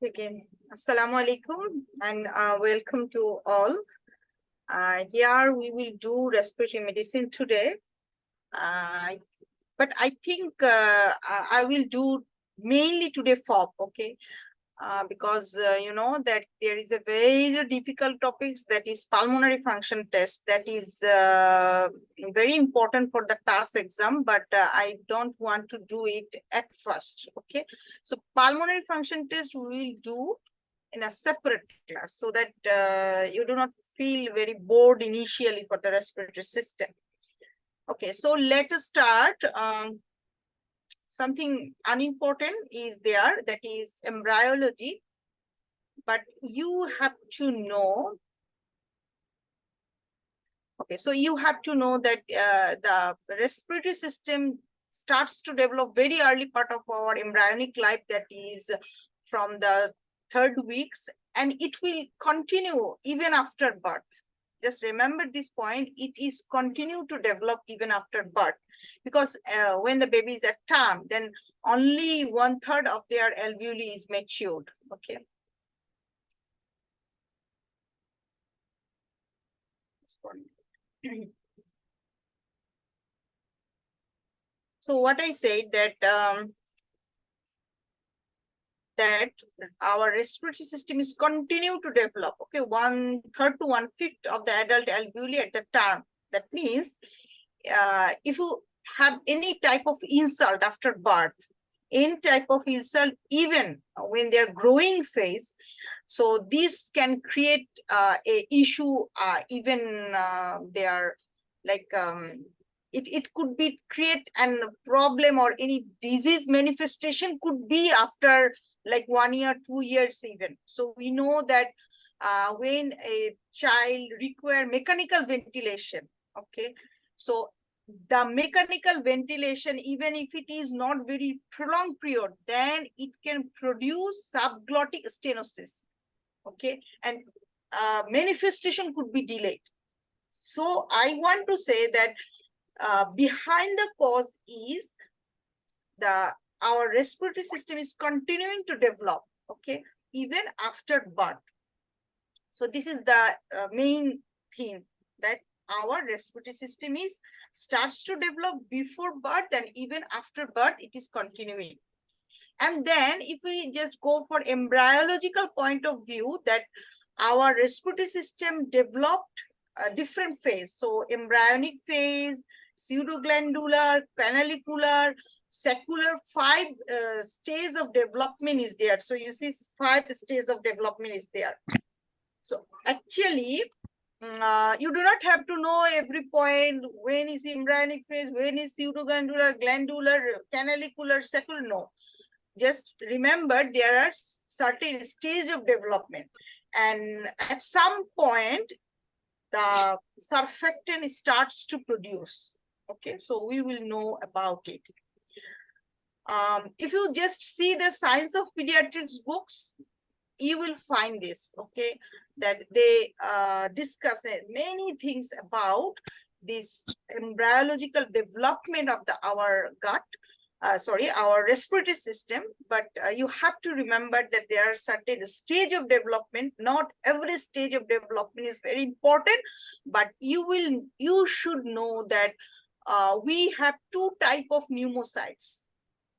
Again, Assalamu alaikum and welcome to all. Here we will do respiratory medicine today. But I think I will do mainly today FOB, okay? Because you know that there is a very difficult topics, that is pulmonary function test, that is very important for the TAS exam, but I don't want to do it at first, okay? So pulmonary function test we will do in a separate class, so that you do not feel very bored initially for the respiratory system. Okay, so let us start. Something unimportant is there, that is embryology, but you have to know. Okay, so you have to know that the respiratory system starts to develop very early part of our embryonic life, that is from the 3rd weeks, and it will continue even after birth. Just remember this point, it is continue to develop even after birth, because when the baby is at term, then only 1/3 of their alveoli is matured, okay? So what I said that our respiratory system is continue to develop, okay? 1/3 to 1/5 of the adult alveoli at the term. That means if you have any type of insult after birth, any type of insult, even when they're growing phase, so this can create a issue, even they are like it could be create an problem, or any disease manifestation could be after like 1 year, 2 years even. So we know that when a child require mechanical ventilation, okay, so the mechanical ventilation, even if it is not very prolonged period, then it can produce subglottic stenosis, okay, and manifestation could be delayed. So I want to say that behind the cause is our respiratory system is continuing to develop, okay, even after birth. So this is the main thing, that our respiratory system starts to develop before birth, and even after birth it is continuing. And then if we just go for embryological point of view, that our respiratory system developed a different phase. So embryonic phase, pseudoglandular, canalicular, secular, 5 stages of development is there. So you see 5 stages of development is there. So actually, you do not have to know every point, when is embryonic phase, when is pseudoglandular, glandular, canalicular, secular, no. Just remember there are certain stages of development, and at some point the surfactant starts to produce, okay, so we will know about it. If you just see the Science of Pediatrics books, you will find this, okay, that they discuss many things about this embryological development of our gut, our respiratory system. But you have to remember that there are certain stage of development. Not every stage of development is very important, but you should know that we have 2 types of pneumocytes.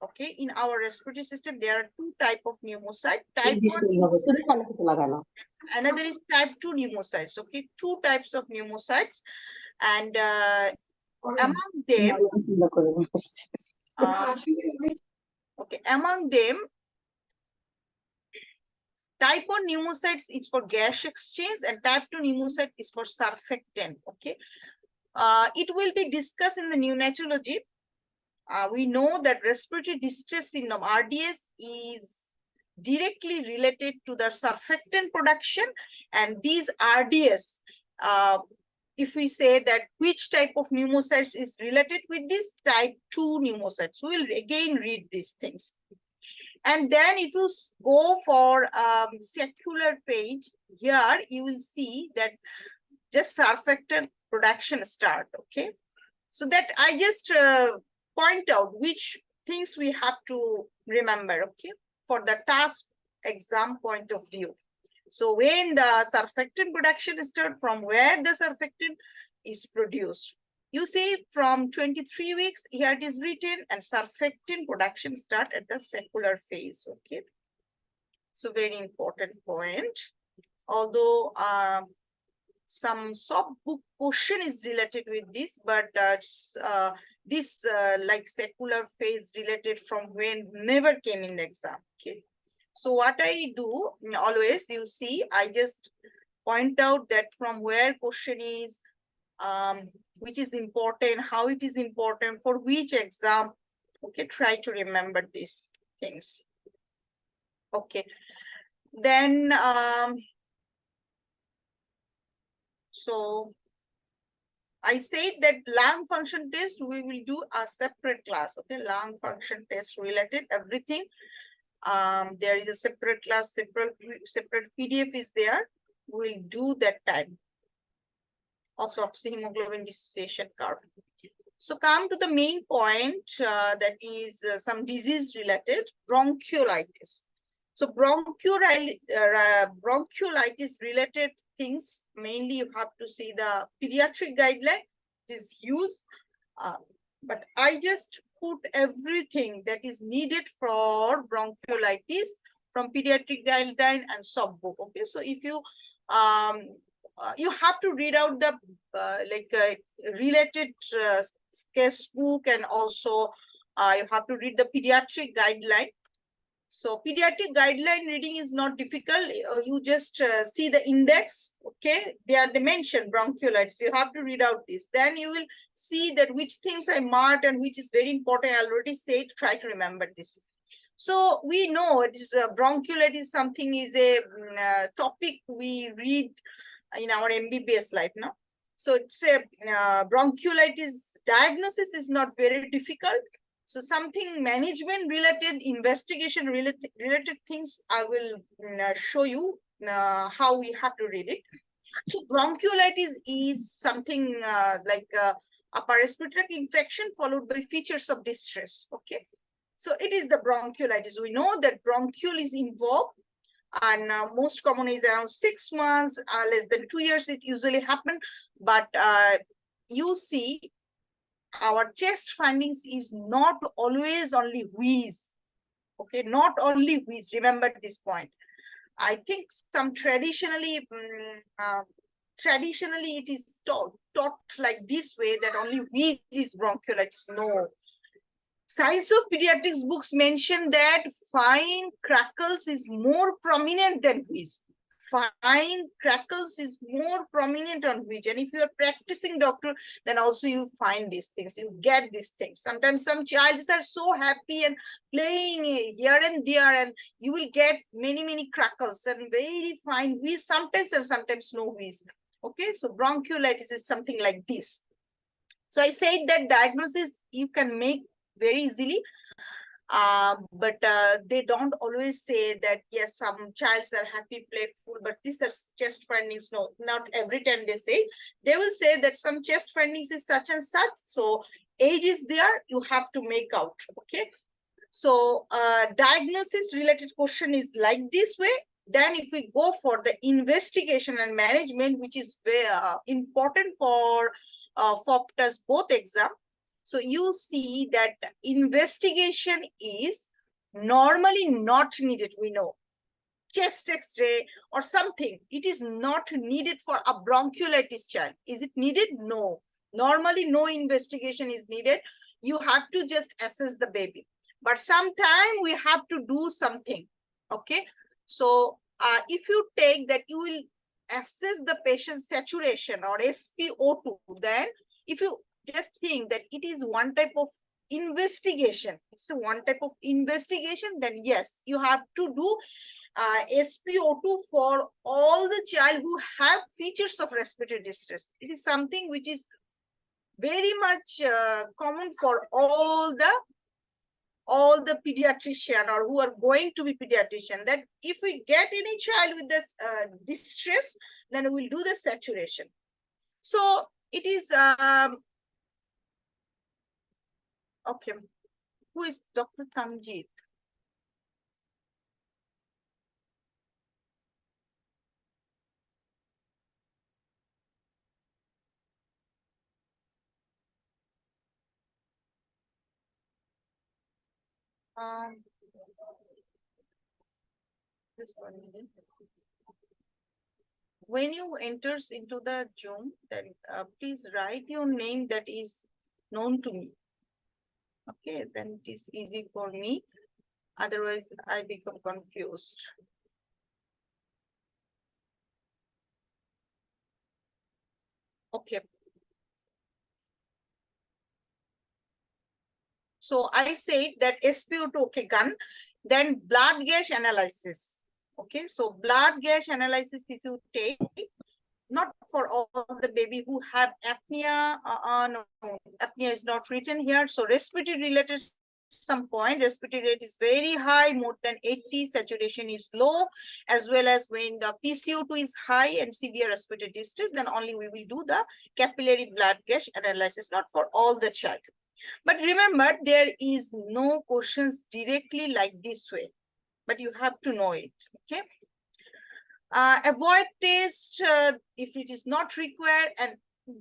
Okay, in our respiratory system, there are 2 types of pneumocyte. Type 1, another is type 2 pneumocytes. Okay, 2 types of pneumocytes, and among them, type 1 pneumocytes is for gas exchange, and type 2 pneumocyte is for surfactant. Okay, it will be discussed in the neonatology. We know that respiratory distress syndrome, RDS, is directly related to the surfactant production, and these RDS, if we say that which type of pneumocytes is related with this, type 2 pneumocytes. We'll again read these things. And then if you go for secular page, here you will see that just surfactant production start, okay? So that I just point out which things we have to remember, okay, for the task exam point of view. So when the surfactant production starts, from where the surfactant is produced. You see from 23 weeks, here it is written, and surfactant production start at the secular phase, okay? So very important point. Although some sub-book question is related with this, but this like secular phase related from when never came in the exam, okay? So what I do always, you see, I just point out that from where question is, which is important, how it is important, for which exam, okay? Try to remember these things, okay? Then, so I said that lung function test, we will do a separate class, okay? Lung function test related everything. There is a separate class, separate PDF is there. We'll do that time. Also, oxyhemoglobin dissociation curve. So come to the main point, that is some disease related, bronchiolitis. So bronchiolitis related things, mainly you have to see the pediatric guideline. It is huge, but I just put everything that is needed for bronchiolitis from pediatric guideline and sub-book. Okay, so if you you have to read out the related case book, and also you have to read the pediatric guideline. So pediatric guideline reading is not difficult. You just see the index, okay? They mention bronchiolitis. You have to read out this. Then you will see that which things I marked and which is very important. I already said, try to remember this. So we know it is bronchiolitis, something is a topic we read in our MBBS life now. So it's a bronchiolitis diagnosis is not very difficult. So something management related, investigation related things, I will show you how we have to read it. So bronchiolitis is something like upper respiratory infection followed by features of distress, okay? So it is the bronchiolitis. We know that bronchiole is involved, and most common is around 6 months, less than 2 years it usually happen. But you see, our chest findings is not always only wheeze, okay? Not only wheeze, remember this point. I think some traditionally it is taught like this way, that only wheeze is bronchiolitis. No. Science of Pediatrics books mention that fine crackles is more prominent than wheeze. Fine crackles is more prominent on wheeze. And if you are practicing doctor, then also you find these things, you get these things. Sometimes some children are so happy and playing here and there, and you will get many crackles and very fine wheeze sometimes, and sometimes no wheeze. Okay, so bronchiolitis is something like this. So I said that diagnosis you can make very easily, but they don't always say that yes, some childs are happy, playful, but these are chest findings. No, not every time they say. They will say that some chest findings is such and such, so age is there, you have to make out, okay? So diagnosis related question is like this way. Then if we go for the investigation and management, which is very important for FOPTAS both exam. So you see that investigation is normally not needed, we know. Chest X-ray or something, it is not needed for a bronchiolitis child. Is it needed? No. Normally no investigation is needed. You have to just assess the baby. But sometime we have to do something, okay? So if you take that, you will assess the patient's saturation or SpO2, then if you just think that it is one type of investigation, it's a one type of investigation, then yes, you have to do SpO2 for all the child who have features of respiratory distress. It is something which is very much common for all the pediatrician or who are going to be pediatrician, that if we get any child with this distress, then we'll do the saturation. So it is okay. Who is Dr. Tamjid? Just 1 minute. When you enters into the Zoom, then please write your name that is known to me. Okay, then it is easy for me. Otherwise, I become confused. Okay. So I said that SpO2, okay, gun, then blood gas analysis. Okay, so blood gas analysis, if you take, not for all the baby who have apnea, no, apnea is not written here. So respiratory related some point, respiratory rate is very high, more than 80, saturation is low, as well as when the PCO2 is high and severe respiratory distress, then only we will do the capillary blood gas analysis, not for all the child. But remember, there is no questions directly like this way, but you have to know it, okay? Avoid test if it is not required, and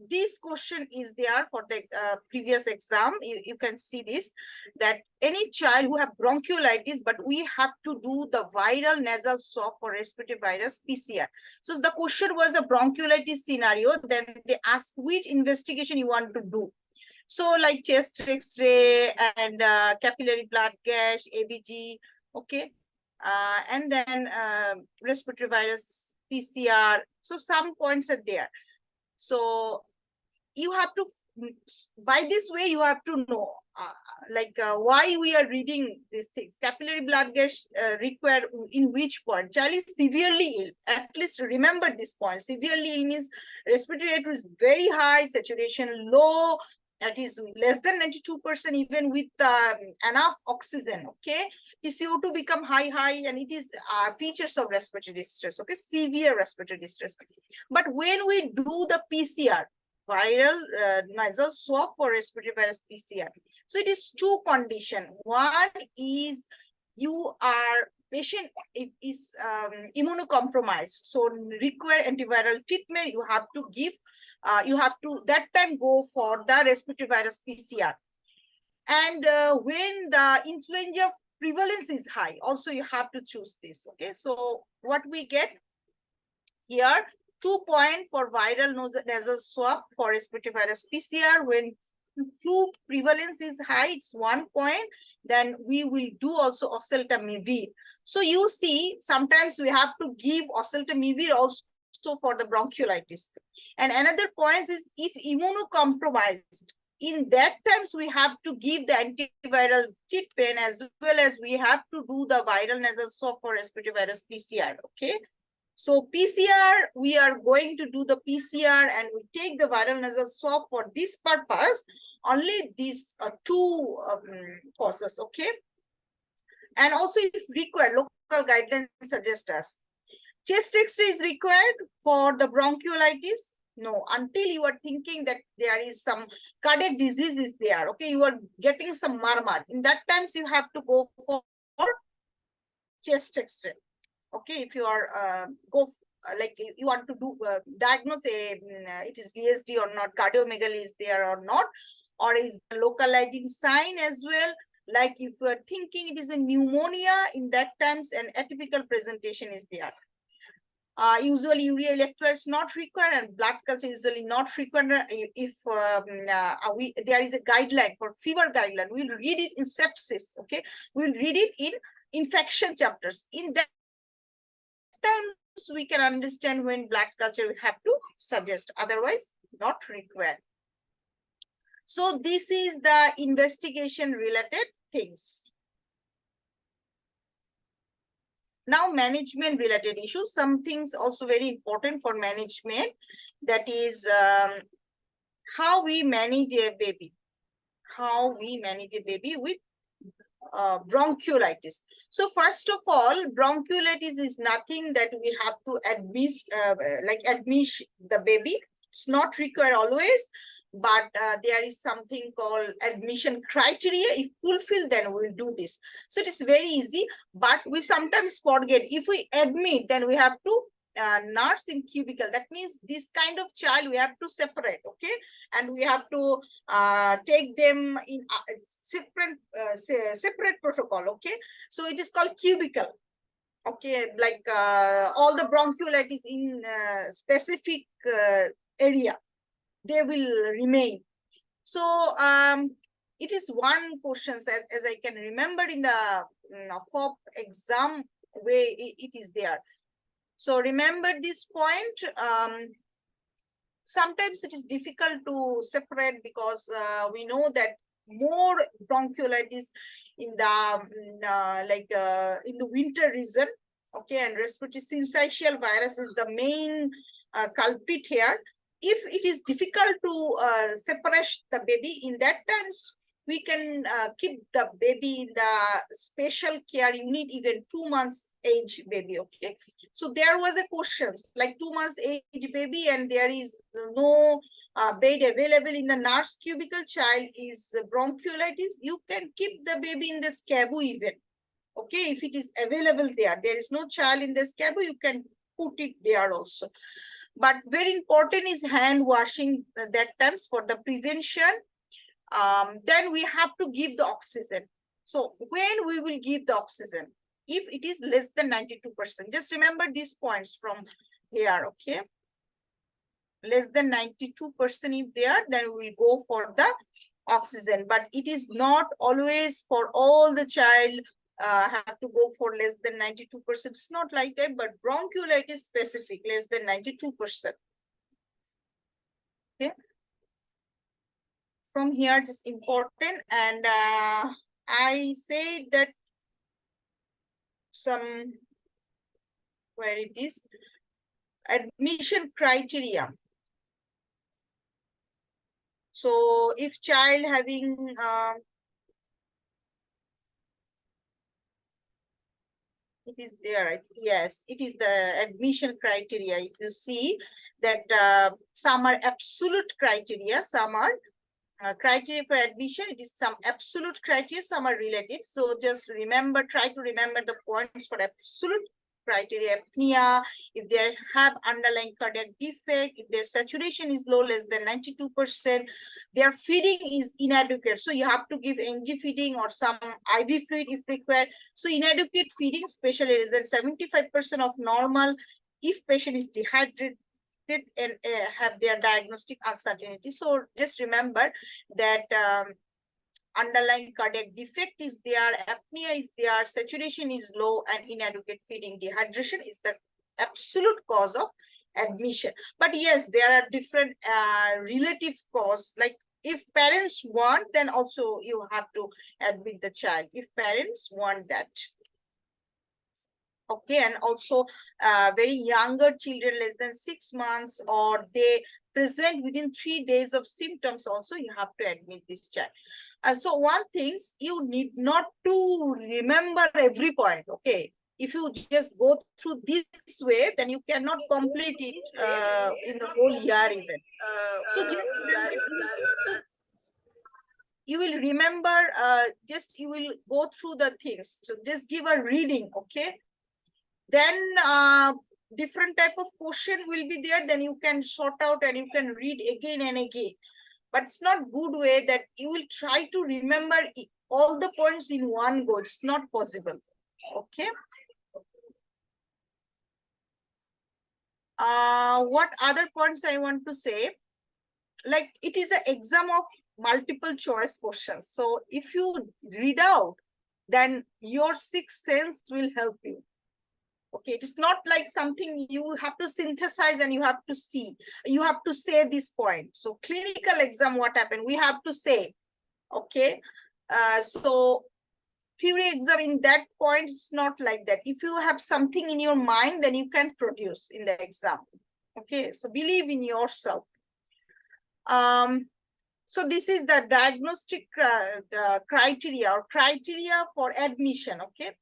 this question is there for the previous exam. You can see this, that any child who have bronchiolitis, but we have to do the viral nasal swab for respiratory virus PCR. So the question was a bronchiolitis scenario, then they ask which investigation you want to do. So like chest X-ray and capillary blood gas, ABG, okay. And then respiratory virus PCR. So some points are there. So you have to, by this way, you have to know why we are reading these things. Capillary blood gas required in which point? Child is severely ill. At least remember this point. Severely ill means respiratory rate is very high, saturation low, that is less than 92%, even with enough oxygen, okay? PCO2 become high, and it is features of respiratory distress, okay? Severe respiratory distress. But when we do the PCR, viral nasal swab for respiratory virus PCR, so it is two conditions. One is you are patient is immunocompromised, so require antiviral treatment, you have to give you have to that time go for the respiratory virus PCR. And when the influenza prevalence is high, also you have to choose this, okay? So what we get here, 2 points for viral nasal swab for respiratory virus PCR. When flu prevalence is high, it's 1 point. Then we will do also oseltamivir. So you see, sometimes we have to give oseltamivir also for the bronchiolitis. And another point is if immunocompromised, in that times we have to give the antiviral treatment, as well as we have to do the viral nasal swab for respiratory virus PCR, okay? So PCR, we are going to do the PCR and we take the viral nasal swab for this purpose, only these two causes, okay? And also if required, local guidelines suggest us. Chest X-ray is required for the bronchiolitis. No, until you are thinking that there is some cardiac disease is there, okay? You are getting some murmur. In that times, you have to go for chest X-ray. Okay, if you are like you want to do diagnose it is VSD or not, cardiomegaly is there or not, or a localizing sign as well. Like if you are thinking it is a pneumonia, in that times an atypical presentation is there. Usually urea electrolytes not required and blood culture usually not required. If there is a guideline for fever guideline, we'll read it in sepsis, okay? We'll read it in infection chapters. In that times we can understand when blood culture we have to suggest, otherwise not required. So this is the investigation related things. Now management related issues, some things also very important for management, that is how we manage a baby, with bronchiolitis. So first of all, bronchiolitis is nothing that we have to admit the baby. It's not required always, but there is something called admission criteria. If fulfilled, then we'll do this. So it is very easy, but we sometimes forget. If we admit, then we have to nurse in cubicle. That means this kind of child we have to separate, okay? And we have to take them in separate protocol, okay? So it is called cubicle, okay? Like all the bronchiolitis in specific area, they will remain. So it is one question as I can remember in the FOP exam way it is there. So remember this point. Sometimes it is difficult to separate because we know that more bronchiolitis in the in the winter region, okay, and respiratory syncytial virus is the main culprit here. If it is difficult to separate the baby, in that times we can keep the baby in the special care unit, even 2 months age baby, okay? So there was a question like 2 months age baby and there is no bed available in the nurse cubicle, child is bronchiolitis, you can keep the baby in the SCABU even, okay? If it is available there is no child in the SCABU, you can put it there also. But very important is hand washing that times for the prevention. Then we have to give the oxygen. So when we will give the oxygen, if it is less than 92%, just remember these points from here, okay? Less than 92% if there, then we will go for the oxygen. But it is not always for all the child have to go for less than 92%. It's not like that, but bronchiolitis specific, less than 92%. Okay. From here, it is important. And I say that some, where it is, admission criteria. So if child having it is there, yes, it is the admission criteria. If you see that some are absolute criteria, some are criteria for admission, it is some absolute criteria, some are relative. So just remember, try to remember the points for absolute criteria: apnea, if they have underlying cardiac defect, if their saturation is low, less than 92%, their feeding is inadequate. So you have to give NG feeding or some IV fluid if required. So inadequate feeding, especially less than 75% of normal, if patient is dehydrated and have their diagnostic uncertainty. So just remember that underlying cardiac defect is there, apnea is there, saturation is low, and inadequate feeding, dehydration is the absolute cause of admission. But yes, there are different relative cause. Like if parents want, then also you have to admit the child if parents want that. Okay, and also very younger children, less than 6 months, or they present within 3 days of symptoms, also you have to admit this child. So one thing, you need not to remember every point, okay? If you just go through this way, then you cannot complete it in the whole year even. So just you will remember, you will go through the things. So just give a reading, okay? Then different type of question will be there, then you can sort out and you can read again and again. But it's not good way that you will try to remember all the points in one go. It's not possible. Okay. What other points I want to say? Like it is an exam of multiple choice questions. So if you read out, then your sixth sense will help you. Okay, it is not like something you have to synthesize and you have to see. You have to say this point. So clinical exam, what happened? We have to say, okay. So theory exam in that point, it's not like that. If you have something in your mind, then you can produce in the exam. Okay, so believe in yourself. So this is the diagnostic the criteria or criteria for admission, okay.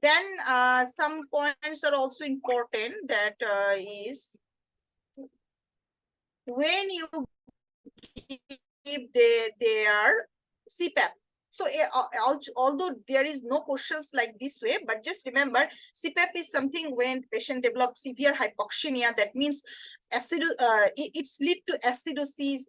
Then some points are also important, that is when you give their CPAP. So although there is no questions like this way, but just remember CPAP is something when patient develops severe hypoxemia, that means it's lead to acidosis,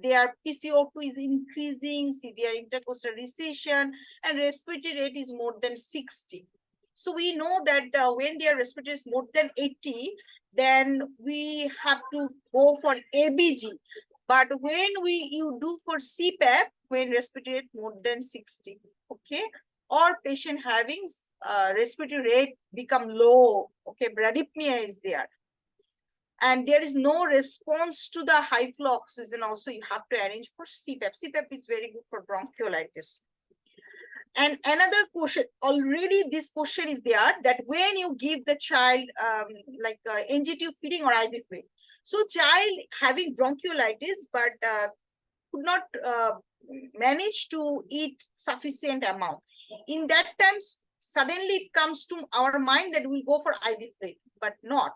their PCO2 is increasing, severe intercostal recession, and respiratory rate is more than 60. So we know that when their respiratory is more than 80, then we have to go for ABG. But when you do for CPAP, when respiratory rate more than 60, okay, or patient having respiratory rate become low, okay, bradypnea is there, and there is no response to the high flow oxygen, also you have to arrange for CPAP. CPAP is very good for bronchiolitis. And another question, already this question is there, that when you give the child NG-tube feeding or IV feed, so child having bronchiolitis but could not manage to eat sufficient amount. In that times, suddenly it comes to our mind that we'll go for IV feed, but not.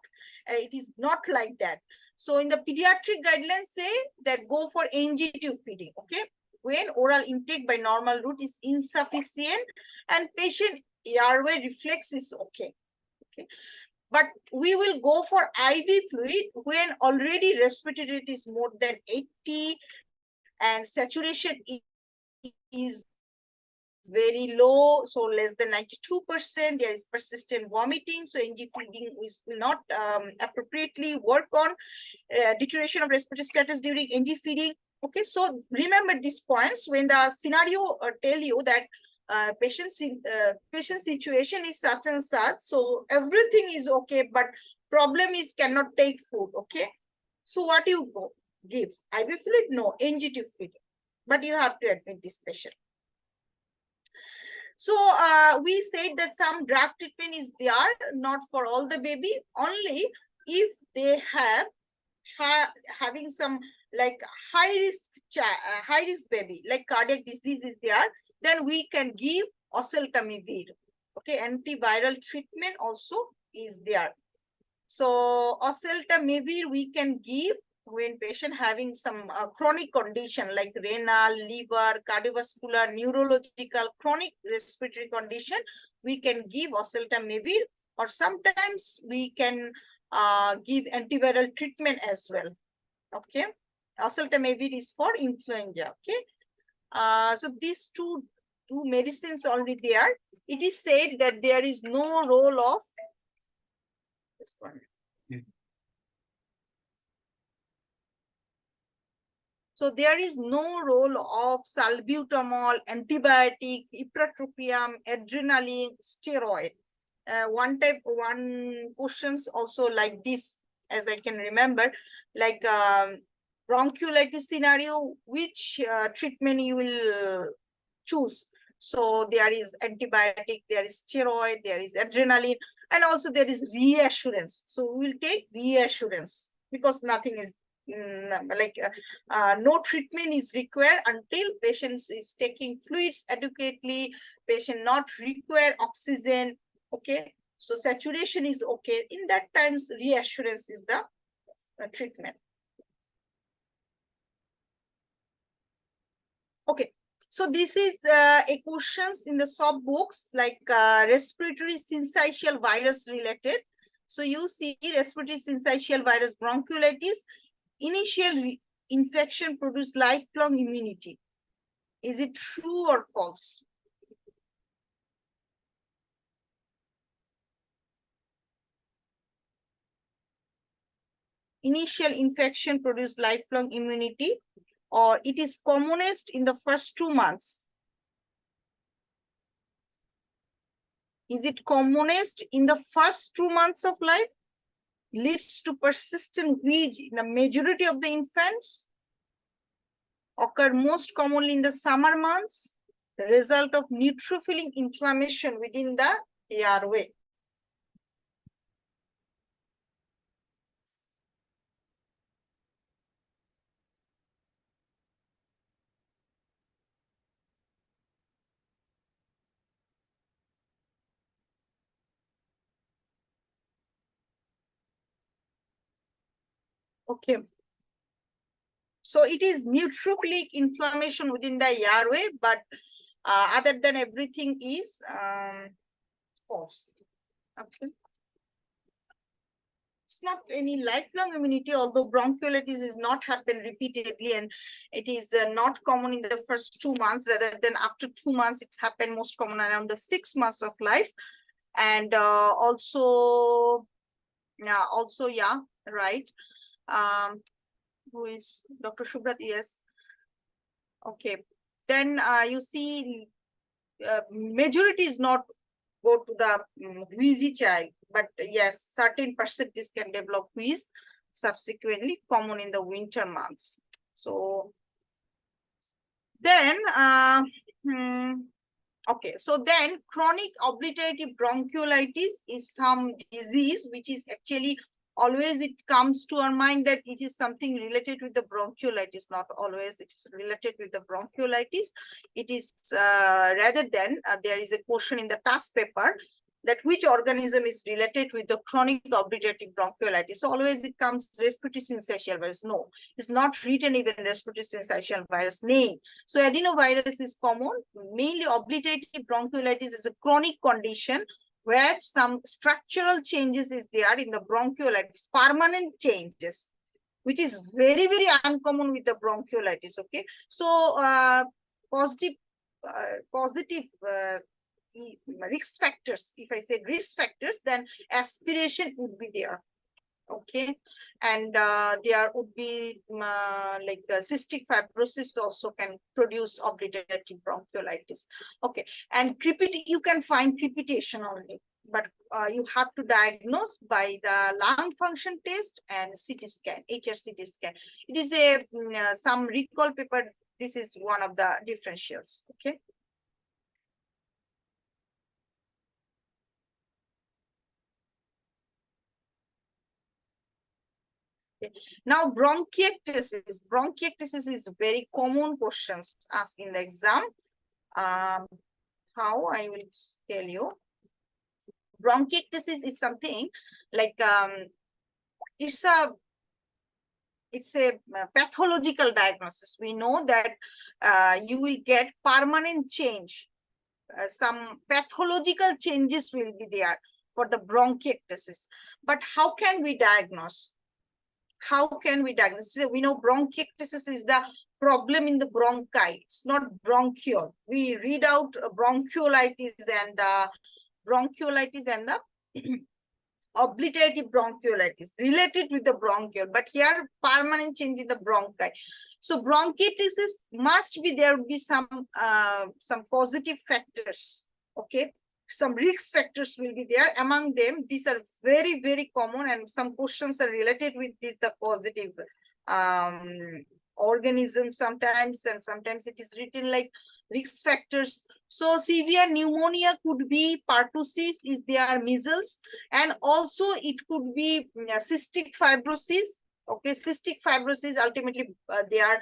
It is not like that. So in the pediatric guidelines say that go for NG-tube feeding, okay? When oral intake by normal route is insufficient and patient airway reflex is okay. But we will go for IV fluid when already respiratory rate is more than 80 and saturation is very low, so less than 92%. There is persistent vomiting, so NG feeding will not appropriately work on deterioration of respiratory status during NG feeding. Okay, so remember these points when the scenario tell you that patient situation is such and such, so everything is okay, but problem is cannot take food. Okay, so what you go give? IV fluid? No, NG-tube feeding, but you have to admit this patient. So we said that some drug treatment is there, not for all the baby, only if they have having some like high risk baby, like cardiac disease is there, then we can give oseltamivir. Okay, antiviral treatment also is there. So oseltamivir we can give when patient having some chronic condition like renal, liver, cardiovascular, neurological, chronic respiratory condition, we can give oseltamivir, or sometimes we can give antiviral treatment as well. Okay, oseltamivir is for influenza. Okay, so these two medicines already there. It is said that there is no role of this one. So there is no role of salbutamol, antibiotic, ipratropium, adrenaline, steroid. One questions also like this, as I can remember, like bronchiolitis scenario, which treatment you will choose. So there is antibiotic, there is steroid, there is adrenaline, and also there is reassurance. So we will take reassurance because nothing is no treatment is required until patient is taking fluids adequately, patient not require oxygen. Okay, so saturation is okay. In that times, reassurance is the treatment. Okay, so this is a questions in the sub books like respiratory syncytial virus related. So you see respiratory syncytial virus bronchiolitis, initial infection produce lifelong immunity. Is it true or false? Initial infection produce lifelong immunity, or it is commonest in the first 2 months? Is it commonest in the first 2 months of life? Leads to persistent wheeze in the majority of the infants? Occur most commonly in the summer months? The result of neutrophilic inflammation within the airway. Okay. So it is neutrophilic inflammation within the airway, but Other than everything is false. Okay. It's not any lifelong immunity, although bronchiolitis is not happen repeatedly, and it is not common in the first 2 months, rather than after 2 months, it's happened most common around the 6 months of life. And also, yeah, right. Who is Dr. Shubrat? Yes. Okay. Then you see, majority is not go to the wheezy child, but yes, certain percentage can develop wheeze subsequently, common in the winter months. So then, okay, so then chronic obliterative bronchiolitis is some disease which is actually always, it comes to our mind that it is something related with the bronchiolitis. Not always it is related with the bronchiolitis. It is rather than there is a question in the task paper that which organism is related with the chronic obliterative bronchiolitis. So always it comes respiratory syncytial virus. No, it's not written even respiratory syncytial virus name. So adenovirus is common. Mainly obliterative bronchiolitis is a chronic condition where some structural changes is there in the bronchiolitis, permanent changes, which is very, very uncommon with the bronchiolitis. Okay. So positive risk factors, if I say risk factors, then aspiration would be there. Okay. And there would be like cystic fibrosis also can produce obliterative bronchiolitis. Okay. And you can find crepitation only, but you have to diagnose by the lung function test and CT scan, HRCT scan. It is a some recall paper. This is one of the differentials. Okay. Now, bronchiectasis. Bronchiectasis is very common questions asked in the exam. How I will tell you. Bronchiectasis is something like it's a pathological diagnosis. We know that you will get permanent change. Some pathological changes will be there for the bronchiectasis. But how can we diagnose? How can we diagnose? We know bronchiectasis is the problem in the bronchi. It's not bronchial. We read out bronchiolitis and the obliterative bronchiolitis related with the bronchial, but here permanent change in the bronchi. So bronchiectasis must be, there will be some positive factors. Okay. Some risk factors will be there. Among them, these are very, very common, and some questions are related with this, the positive organisms sometimes, and sometimes it is written like risk factors. So severe pneumonia could be, pertussis is there, measles, and also it could be cystic fibrosis. Okay, cystic fibrosis, ultimately they are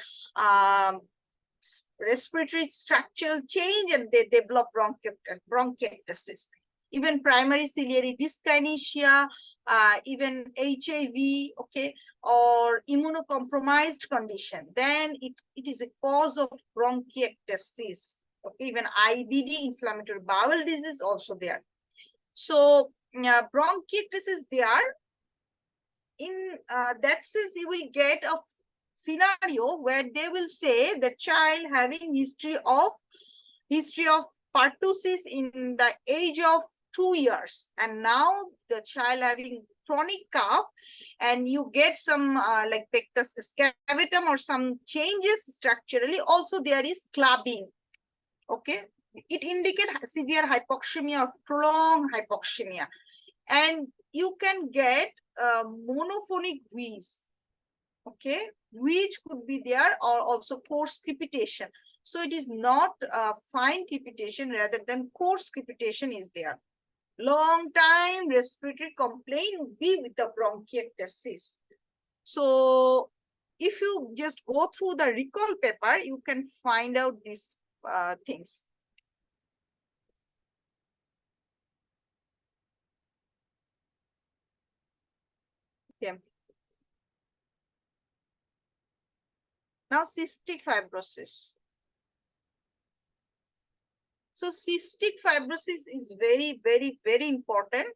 respiratory structural change, and they develop bronchiectasis. Even primary ciliary dyskinesia, even HIV, okay, or immunocompromised condition, then it is a cause of bronchiectasis. Okay, even IBD, inflammatory bowel disease, also there. So bronchiectasis there. In that sense, you will get a scenario where they will say the child having history of pertussis in the age of 2 years, and now the child having chronic cough, and you get some like pectus excavatum or some changes structurally. Also, there is clubbing. Okay, it indicates severe hypoxemia or prolonged hypoxemia, and you can get monophonic wheeze. Okay, wheeze could be there, or also coarse crepitation. So it is not fine crepitation, rather than coarse crepitation is there. Long time respiratory complaint would be with the bronchiectasis. So if you just go through the recall paper, you can find out these things. Okay. Now, cystic fibrosis. So cystic fibrosis is very, very, very important.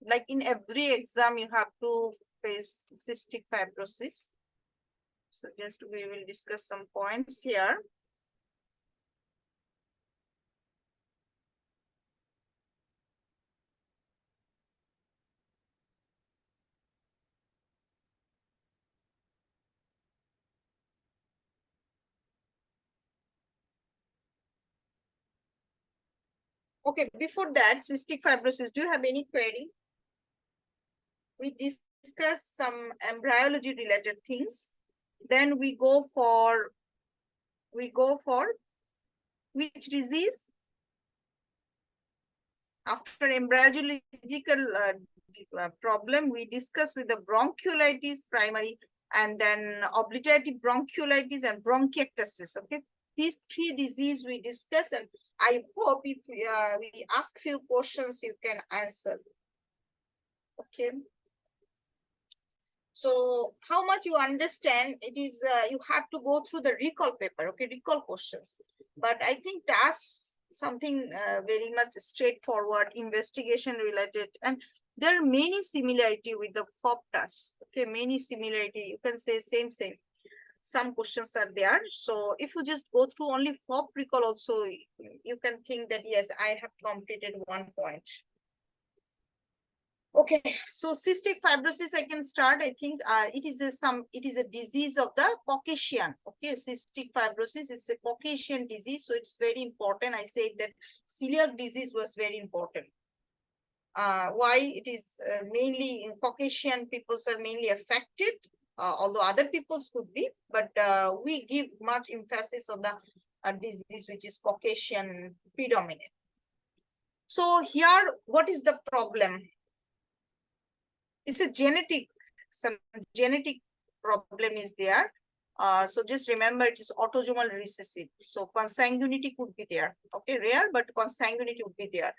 Like in every exam, you have to face cystic fibrosis. So just we will discuss some points here. Okay, before that, cystic fibrosis, do you have any query? We discuss some embryology related things. Then we go for which disease? After embryological problem, we discuss with the bronchiolitis primary, and then obliterative bronchiolitis and bronchiectasis. Okay, these three diseases we discuss, and I hope if we ask few questions, you can answer. Okay. So how much you understand, it is you have to go through the recall paper, okay, recall questions. But I think tasks something very much straightforward, investigation related, and there are many similarity with the FOB tasks. Okay, many similarity. You can say same. Some questions are there. So if you just go through only FOB recall also, you can think that yes, I have completed 1 point. Okay, so cystic fibrosis, I can start. I think it is a disease of the Caucasian. Okay, cystic fibrosis is a Caucasian disease, so it's very important. I said that celiac disease was very important. Why it is mainly in Caucasian peoples are mainly affected, although other peoples could be, but we give much emphasis on the disease which is Caucasian predominant. So here, what is the problem? It's a some genetic problem is there. So just remember it is autosomal recessive. So consanguinity could be there. Okay, rare, but consanguinity would be there.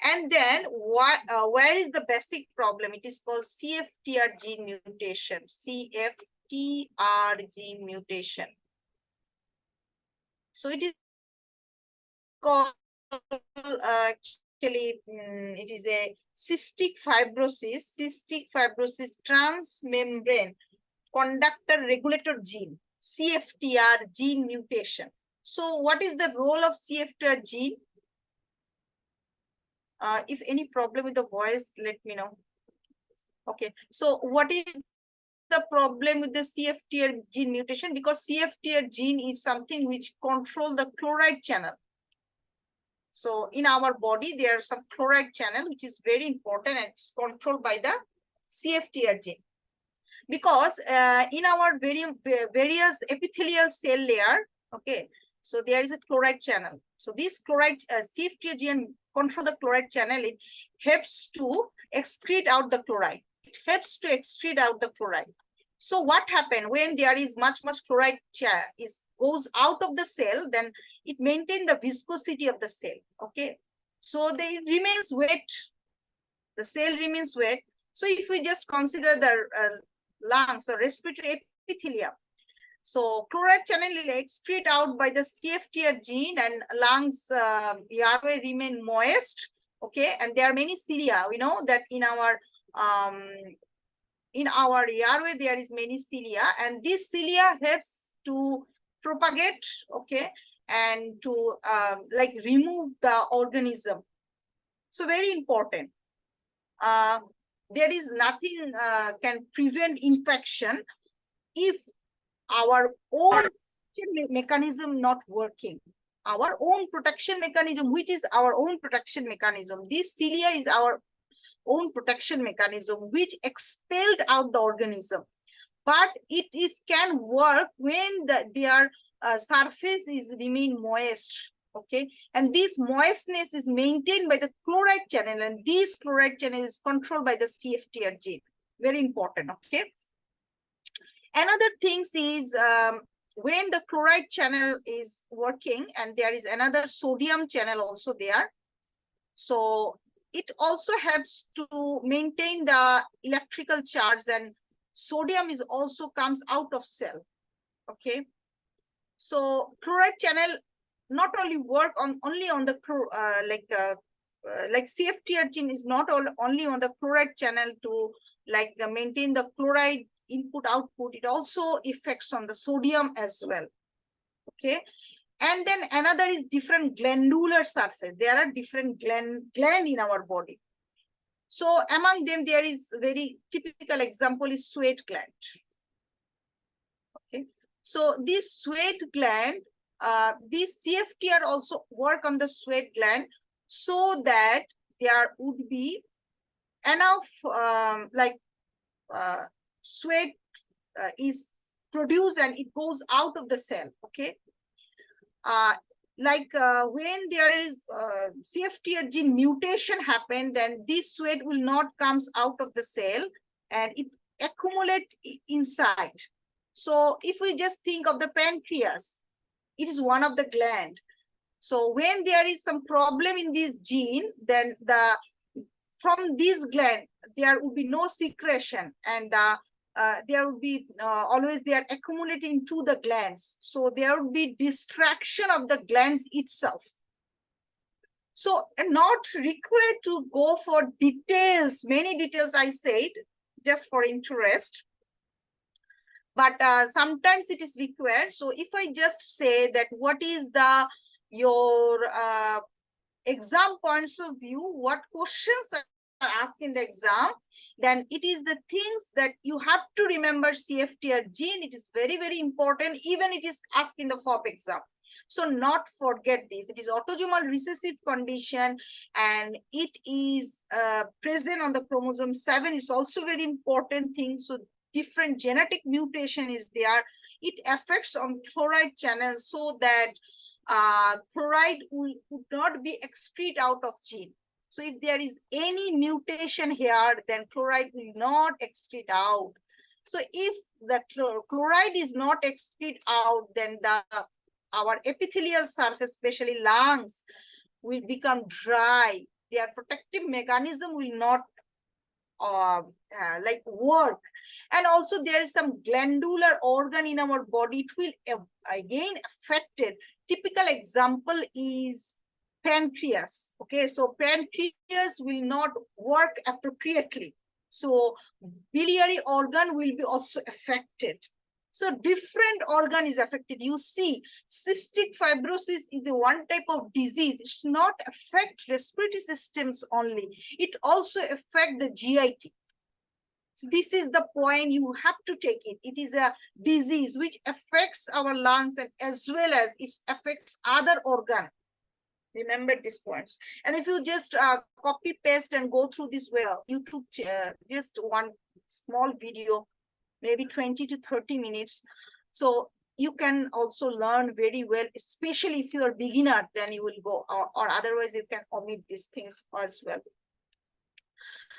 And then where is the basic problem? It is called CFTR gene mutation. CFTR gene mutation. So it is called actually it is a cystic fibrosis transmembrane conductor regulator gene, CFTR gene mutation. So what is the role of CFTR gene? If any problem with the voice, let me know. Okay, so what is the problem with the CFTR gene mutation? Because CFTR gene is something which control the chloride channel. So in our body, there are some chloride channel, which is very important, and it's controlled by the CFTR gene. Because in our various epithelial cell layer, okay, so there is a chloride channel. So this chloride CFTR gene control the chloride channel. It helps to excrete out the chloride. It helps to excrete out the chloride. So what happened when there is much chloride goes out of the cell, then it maintains the viscosity of the cell. Okay, so it remains wet. The cell remains wet. So if we just consider the lungs or respiratory epithelium, so chloride channel is excreted out by the CFTR gene, and lungs airway remain moist. Okay, and there are many cilia. We know that in our airway there is many cilia, and this cilia helps to propagate, okay, and to like remove the organism. So very important. There is nothing can prevent infection if our own mechanism not working. Our own protection mechanism, which is our own protection mechanism. This cilia is our own protection mechanism, which expelled out the organism. But it can work when their surface is remain moist. Okay, and this moistness is maintained by the chloride channel, and this chloride channel is controlled by the CFTR gene. Very important. Okay. Another thing is when the chloride channel is working, and there is another sodium channel also there. So it also helps to maintain the electrical charge, and sodium is also comes out of cell. Okay. So chloride channel not only work on only on the like CFTR gene is not only on the chloride channel to maintain the chloride input output, it also affects on the sodium as well. Okay, and then another is different glandular surface. There are different gland in our body. So among them, there is very typical example is sweat gland. Okay, so this sweat gland, this CFTR also work on the sweat gland so that there would be enough sweat is produced and it goes out of the cell. Okay, when there is CFTR gene mutation happen, then this sweat will not comes out of the cell and it accumulate inside. So if we just think of the pancreas, it is one of the gland. So when there is some problem in this gene, then from this gland there will be no secretion, and there will be always they are accumulating to the glands. So there will be distraction of the glands itself. So not required to go for details, many details I said, just for interest. But sometimes it is required. So if I just say that what is your exam points of view, what questions are asked in the exam, then it is the things that you have to remember CFTR gene. It is very, very important. Even it is asked in the FOP exam. So not forget this. It is autosomal recessive condition and it is present on the chromosome 7. It's also very important thing. So different genetic mutation is there. It affects on chloride channel so that chloride would not be excreted out of gene. So if there is any mutation here, then chloride will not excrete out. So if the chloride is not excrete out, then our epithelial surface, especially lungs, will become dry. Their protective mechanism will not work. And also there is some glandular organ in our body. It will again affected. Typical example is pancreas. Okay, so pancreas will not work appropriately. So biliary organ will be also affected. So different organ is affected. You see, cystic fibrosis is a one type of disease. It's not affect respiratory systems only. It also affect the GIT. So this is the point you have to take it. It is a disease which affects our lungs and as well as it affects other organs. Remember these points. And if you just copy paste and go through this YouTube, just one small video, maybe 20 to 30 minutes. So you can also learn very well, especially if you are beginner, then you will go, or otherwise you can omit these things as well.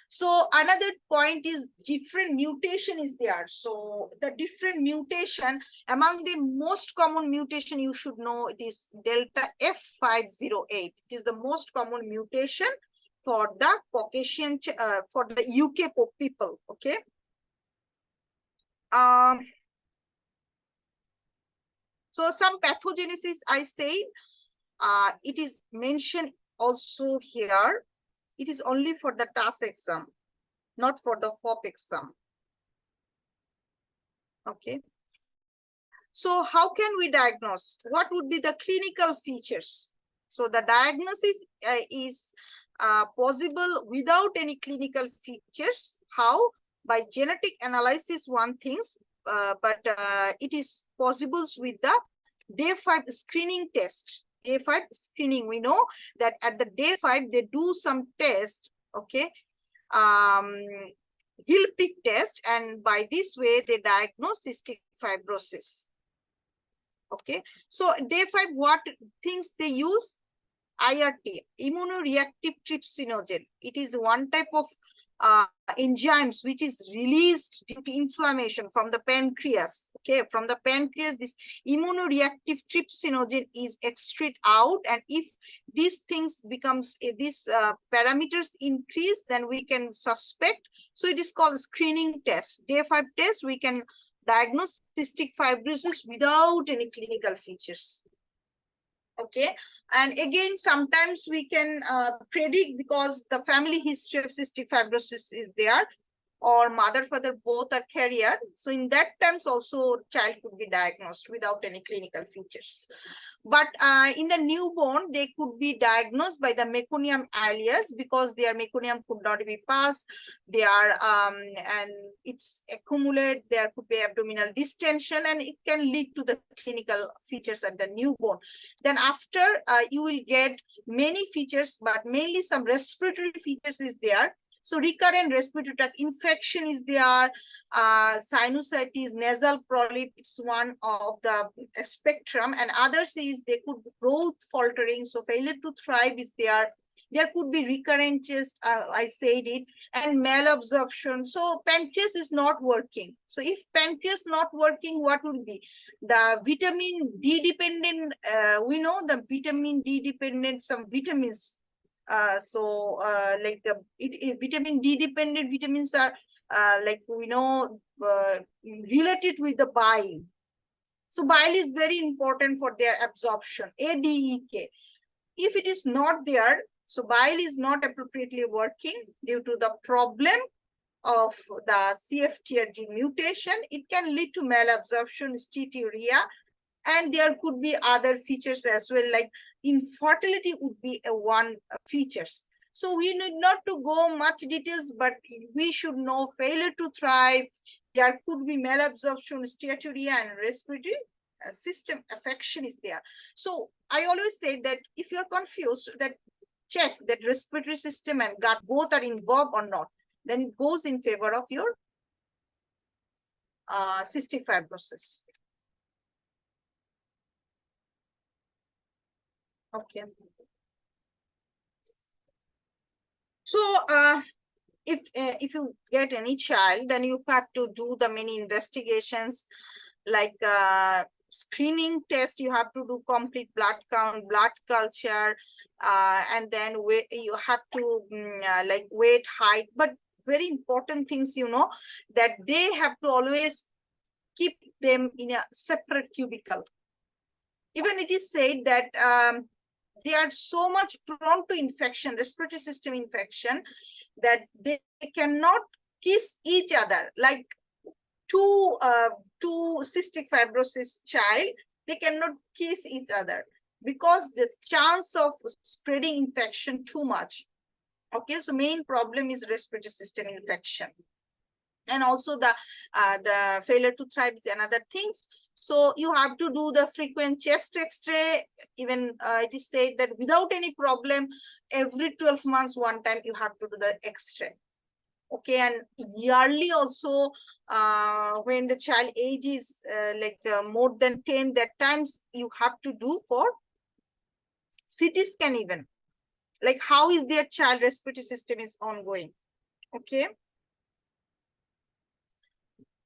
So another point is different mutation is there. So the different mutation, among the most common mutation you should know, it is delta F508. It is the most common mutation for the Caucasian, for the UK people. Okay. So some pathogenesis I say, it is mentioned also here. It is only for the TAS exam, not for the FOP exam. Okay. So how can we diagnose? What would be the clinical features? So the diagnosis is possible without any clinical features. How? By genetic analysis, one things, but it is possible with the day 5 screening test. Day 5 screening, we know that at the day 5 they do some test. Okay, Hill prick test, and by this way they diagnose cystic fibrosis. Okay, so day 5, what things they use? IRT, immunoreactive trypsinogen. It is one type of enzymes which is released due to inflammation from the pancreas. Okay, from the pancreas, this immunoreactive trypsinogen is excreted out, and if these things becomes these parameters increase, then we can suspect. So it is called screening test. Day 5 test, we can diagnose cystic fibrosis without any clinical features. Okay, and again, sometimes we can predict because the family history of cystic fibrosis is there, or mother, father both are carrier. So in that times also child could be diagnosed without any clinical features. But in the newborn, they could be diagnosed by the meconium alias because their meconium could not be passed. They are, and it's accumulate, there could be abdominal distension, and it can lead to the clinical features at the newborn. Then after, you will get many features, but mainly some respiratory features is there. So recurrent respiratory tract infection is there, sinusitis, nasal polyp, it's one of the spectrum, and others is they could be growth faltering, so failure to thrive is there. There could be recurrent chest, I said it, and malabsorption. So pancreas is not working. So if pancreas not working, what will be? The vitamin D dependent, we know the vitamin D dependent, some vitamins. Like vitamin D dependent vitamins are like we know related with the bile. So bile is very important for their absorption, ADEK. If it is not there, so bile is not appropriately working due to the problem of the CFTR gene mutation, it can lead to malabsorption, steatorrhea, and there could be other features as well, like infertility would be a one features. So we need not to go much details, but we should know failure to thrive. There could be malabsorption, steatorrhea, and respiratory system affection is there. So I always say that if you're confused, that check that respiratory system and gut both are involved or not. Then it goes in favor of your cystic fibrosis. Okay. So if you get any child, then you have to do the many investigations like screening test. You have to do complete blood count, blood culture, and then you have to like weight, height. But very important things, you know, that they have to always keep them in a separate cubicle. Even it is said that they are so much prone to infection, respiratory system infection, that they cannot kiss each other. Like two cystic fibrosis child, they cannot kiss each other because the chance of spreading infection too much. Okay, so main problem is respiratory system infection. And also the failure to thrive is another things. So you have to do the frequent chest X-ray. Even it is said that without any problem, every 12 months, one time you have to do the X-ray. Okay, and yearly also, when the child age is more than 10, that times you have to do for CT scan even. Like how is their child respiratory system is ongoing. Okay.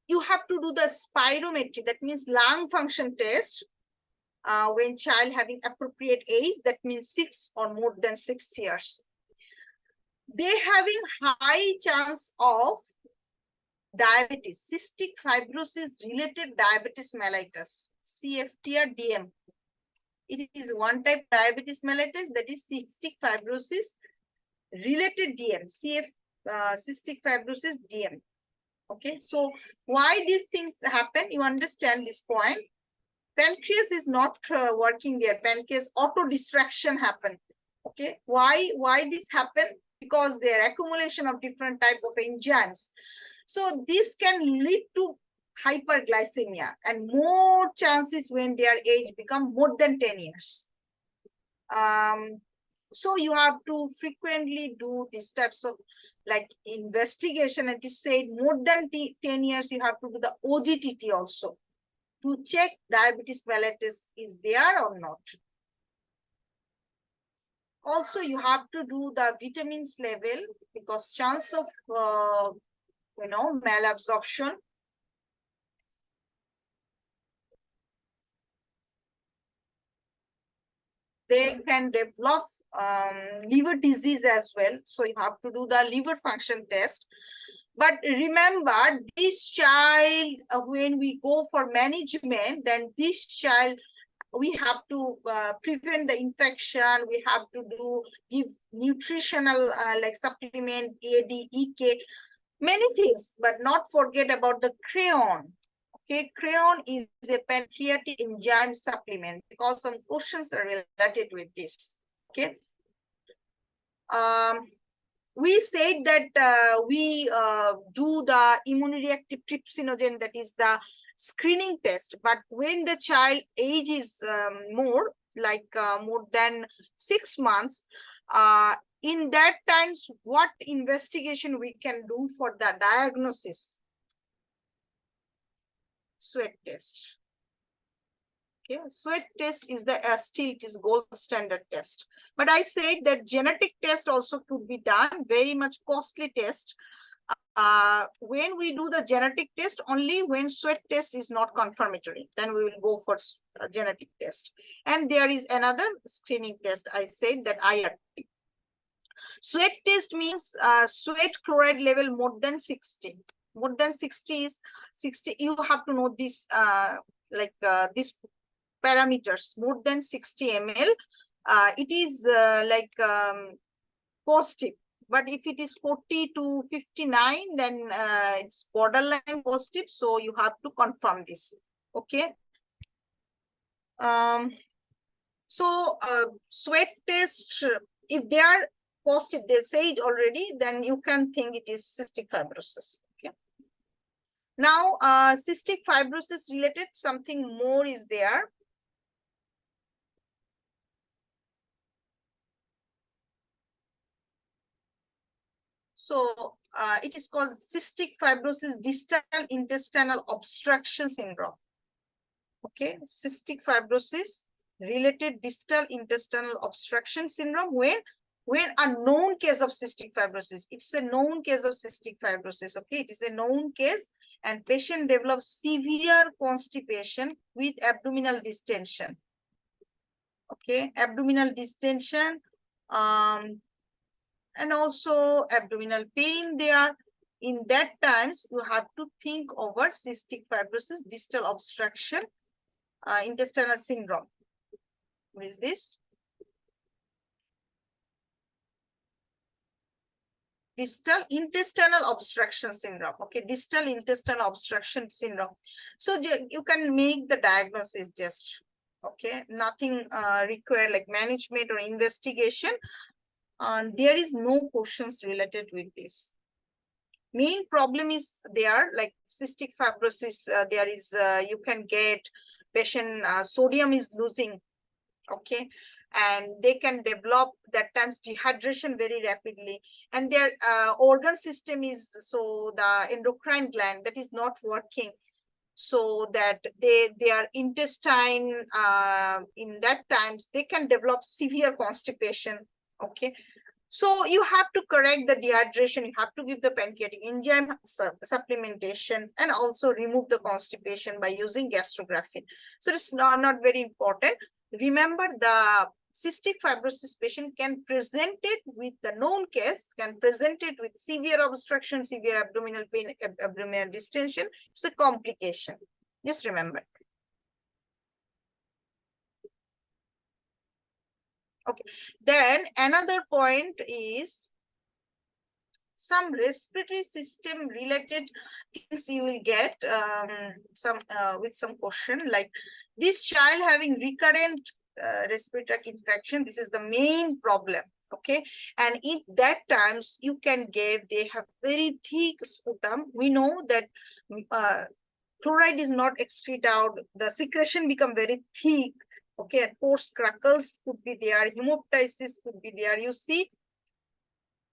You have to do the spirometry, that means lung function test, when child having appropriate age, that means 6 or more than 6 years. They having high chance of diabetes, cystic fibrosis related diabetes mellitus, CFTR DM. It is one type diabetes mellitus, that is cystic fibrosis related DM, cystic fibrosis DM. Okay, so why these things happen, you understand this point. Pancreas is not working there. Pancreas auto distraction happen. Okay, why this happen? Because there accumulation of different type of enzymes. So this can lead to hyperglycemia, and more chances when their age become more than 10 years. So you have to frequently do these types of like investigation. It is said more than 10 years you have to do the OGTT also to check diabetes mellitus is there or not. Also, you have to do the vitamins level because chance of malabsorption. They can develop liver disease as well. So you have to do the liver function test. But remember, this child, when we go for management, then this child we have to prevent the infection. We have to give nutritional like supplement, AD, EK, many things, but not forget about the crayon. Okay, crayon is a pancreatic enzyme supplement because some questions are related with this. Okay. We said that we do the immunoreactive trypsinogen, that is the screening test. But when the child age is more, like more than 6 months, in that times, what investigation we can do for the diagnosis? Sweat test. Okay, sweat test is the still it is gold standard test. But I said that genetic test also could be done, very much costly test. When we do the genetic test, only when sweat test is not confirmatory, then we will go for a genetic test. And there is another screening test, I said that IRT. Sweat test means sweat chloride level more than 60. More than 60 is 60. You have to know this this parameters. More than 60 ml, it is positive. But if it is 40 to 59, then it's borderline positive. So you have to confirm this. Okay. Sweat test, if they are positive, they say it already, then you can think it is cystic fibrosis. Okay. Now, cystic fibrosis related, something more is there. So it is called cystic fibrosis distal intestinal obstruction syndrome. Okay, cystic fibrosis related distal intestinal obstruction syndrome when a known case of cystic fibrosis. It's a known case of cystic fibrosis. Okay, it is a known case, and patient develops severe constipation with abdominal distension. Okay, abdominal distension. And also abdominal pain there. In that times, you have to think over cystic fibrosis, distal obstruction, intestinal syndrome. What is this? Distal intestinal obstruction syndrome. Okay, distal intestinal obstruction syndrome. So you can make the diagnosis just. Okay, nothing required like management or investigation. There is no questions related with this. Main problem is there, like cystic fibrosis, there is, you can get patient sodium is losing, okay, and they can develop that times dehydration very rapidly, and their organ system is, so the endocrine gland that is not working, so that their intestine in that times they can develop severe constipation. Okay, so you have to correct the dehydration, you have to give the pancreatic enzyme supplementation, and also remove the constipation by using gastrographin. So it's not very important. Remember, the cystic fibrosis patient can present it with the known case, can present it with severe obstruction, severe abdominal pain, abdominal distension. It's a complication. Just remember. Okay. Then another point is some respiratory system related things you will get some with some question, like this child having recurrent respiratory infection. This is the main problem. Okay, and in that times you can give, they have very thick sputum. We know that chloride is not excrete out, the secretion become very thick. Okay, and pores crackles could be there, hemoptysis could be there. You see,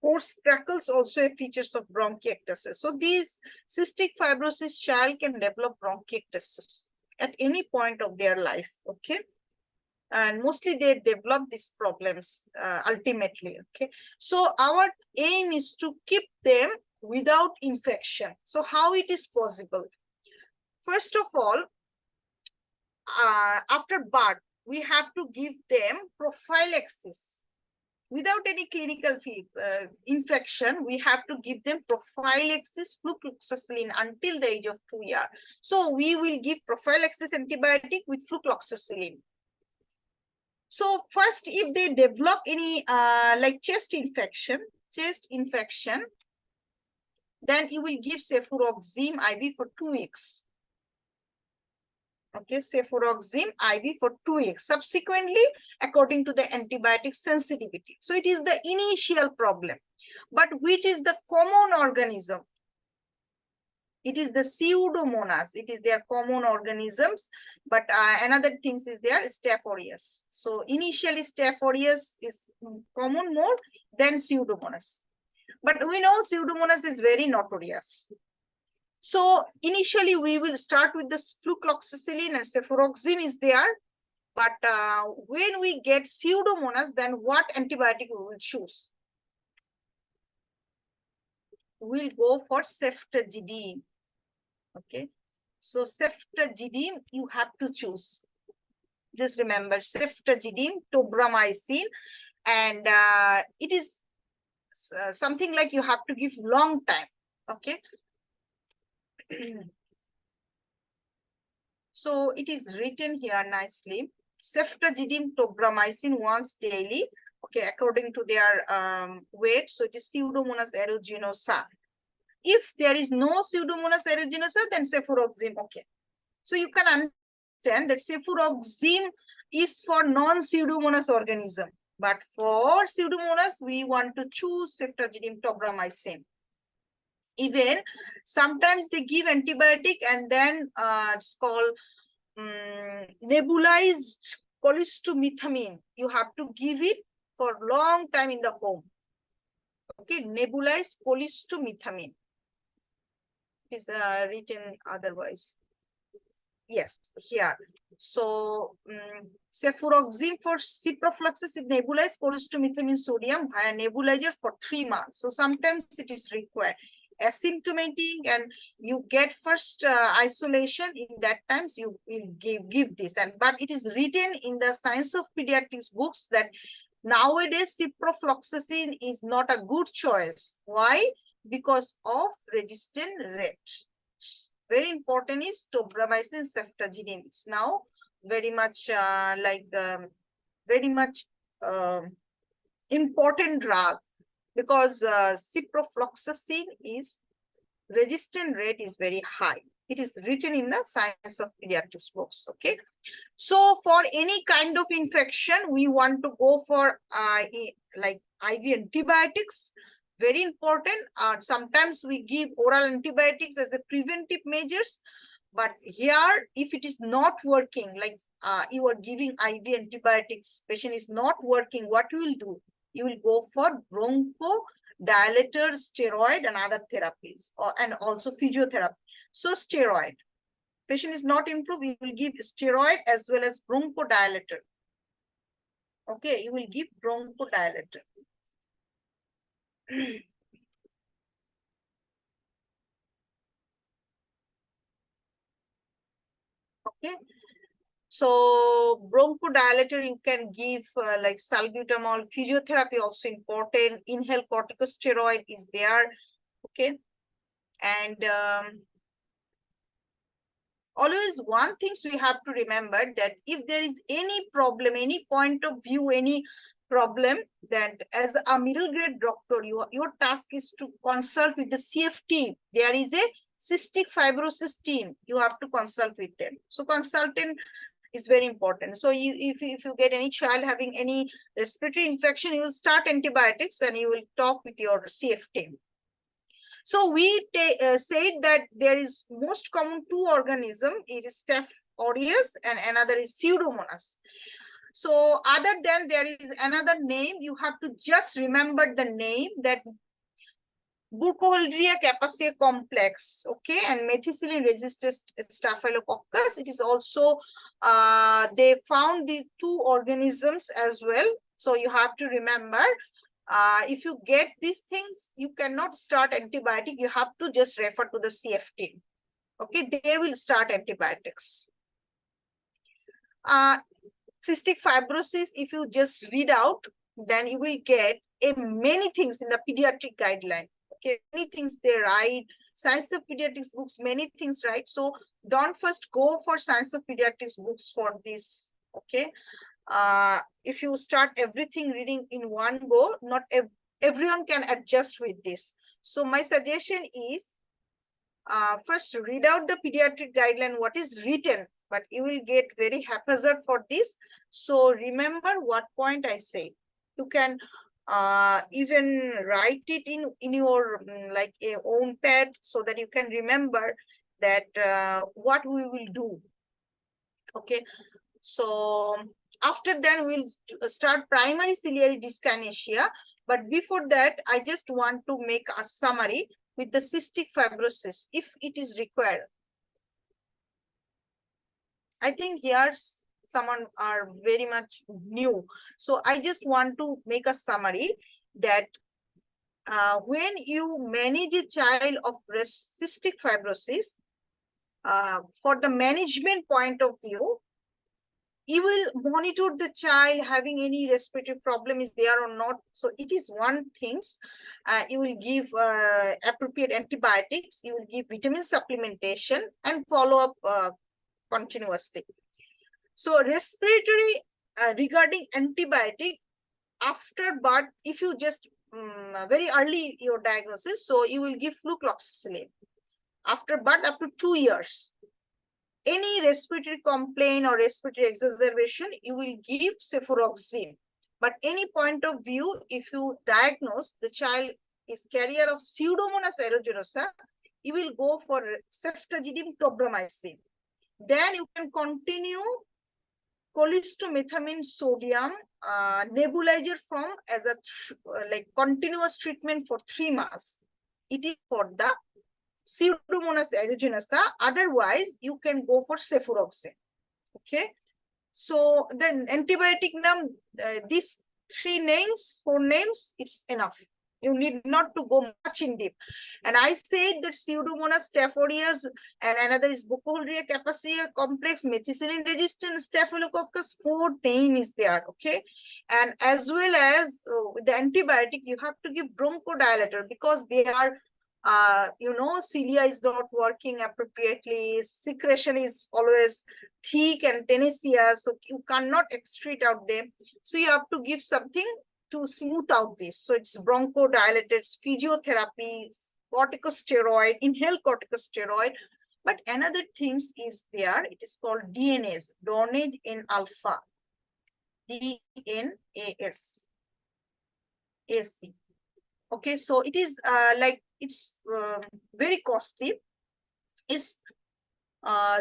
pores crackles also a features of bronchiectasis. So these cystic fibrosis child can develop bronchiectasis at any point of their life. Okay, and mostly they develop these problems ultimately. Okay, so our aim is to keep them without infection. So how it is possible? First of all, after birth, we have to give them prophylaxis. Without any clinical infection, we have to give them prophylaxis flucloxacillin until the age of 2 years. So we will give prophylaxis antibiotic with flucloxacillin. So first, if they develop any like chest infection, then you will give cefuroxime IV for 2 weeks. Okay, cefuroxime IV for 2 weeks. Subsequently, according to the antibiotic sensitivity. So it is the initial problem. But which is the common organism? It is the Pseudomonas. It is their common organisms. But another thing is there, Staph aureus. So initially Staph aureus is common more than Pseudomonas. But we know Pseudomonas is very notorious. So initially we will start with the flucloxacillin and cefuroxime is there. But when we get Pseudomonas, then what antibiotic we will choose? We'll go for ceftazidime. Okay. So ceftazidime you have to choose. Just remember ceftazidime, tobramycin, and it is something like you have to give long time. Okay. So it is written here nicely. Ceftazidime, tobramycin once daily. Okay, according to their weight. So it is Pseudomonas aeruginosa. If there is no Pseudomonas aeruginosa, then cefuroxime. Okay. So you can understand that cefuroxime is for non-Pseudomonas organism. But for Pseudomonas, we want to choose ceftazidime, tobramycin. Even sometimes they give antibiotic and then it's called nebulized cholestyramine. You have to give it for long time in the home. Okay, nebulized cholestyramine is written otherwise. Yes, here. So cefuroxime for ciprofloxacin is nebulized cholestyramine sodium via nebulizer for 3 months. So sometimes it is required. Asymptomatic and you get first isolation, in that times you will give this, and but it is written in the Science of Pediatrics books that nowadays ciprofloxacin is not a good choice. Why? Because of resistant rate. Very important is tobramycin, ceftazidime. It's now very much very much important drug, because ciprofloxacin is resistant rate is very high. It is written in the Science of Pediatrics books. Okay. So for any kind of infection, we want to go for like IV antibiotics. Very important. Sometimes we give oral antibiotics as a preventive measures. But here, if it is not working, like you are giving IV antibiotics, patient is not working, what you will do? You will go for bronchodilator, steroid, and other therapies, and also physiotherapy. So steroid. Patient is not improved, you will give steroid as well as bronchodilator. Okay, you will give bronchodilator. Okay. So bronchodilator you can give like salbutamol. Physiotherapy also important. Inhaled corticosteroid is there. Okay. And always one thing we have to remember, that if there is any problem, any point of view, any problem, that as a middle grade doctor, your task is to consult with the CF team. There is a cystic fibrosis team. You have to consult with them. So consultant is very important. So if you get any child having any respiratory infection, you will start antibiotics and you will talk with your CF team. So we said that there is most common 2 organism. It is Staph aureus and another is Pseudomonas. So other than there is another name, you have to just remember the name, that Burkholderia capaciae complex, okay, and methicillin resistant staphylococcus. It is also, they found these 2 organisms as well. So you have to remember, if you get these things, you cannot start antibiotic. You have to just refer to the CF team. Okay, they will start antibiotics. Cystic fibrosis, if you just read out, then you will get many things in the pediatric guideline. Okay, many things they write. Science of Pediatrics books, many things write. So don't first go for Science of Pediatrics books for this. Okay. if you start everything reading in one go, not everyone can adjust with this. So my suggestion is, first read out the pediatric guideline, what is written, but you will get very haphazard for this. So remember what point I say. You can even write it in your like a own pad, so that you can remember that what we will do. Okay, so after that we'll start primary ciliary dyskinesia. But before that, I just want to make a summary with the cystic fibrosis, if it is required. I think here someone are very much new. So I just want to make a summary that when you manage a child of cystic fibrosis, for the management point of view, you will monitor the child having any respiratory problem is there or not. So it is one things. You will give appropriate antibiotics, you will give vitamin supplementation and follow up continuously. So respiratory regarding antibiotic after birth, if you just very early your diagnosis, so you will give flucloxacillin after birth up to 2 years. Any respiratory complaint or respiratory exacerbation, you will give cefuroxime. But any point of view, if you diagnose the child is carrier of Pseudomonas aeruginosa, you will go for ceftazidime tobramycin. Then you can continue cholestyramine sodium nebulizer form as a like continuous treatment for 3 months. It is for the Pseudomonas aeruginosa. Otherwise, you can go for cefuroxime. Okay. So then antibiotic name, these 4 names, it's enough. You need not to go much in deep. And I said that Pseudomonas staphylococcus and another is Burkholderia capacea complex, methicillin resistant staphylococcus, 4 name is there. Okay. And as well as the antibiotic, you have to give bronchodilator because they are you know, cilia is not working appropriately, secretion is always thick and tenacious, so you cannot excrete out them. So you have to give something to smooth out this. So it's bronchodilators, physiotherapy, corticosteroid, inhaled corticosteroid. But another things is there, it is called DNAs, Donage in alpha, DNAS, AC. Okay, so it is like it's very costly. It's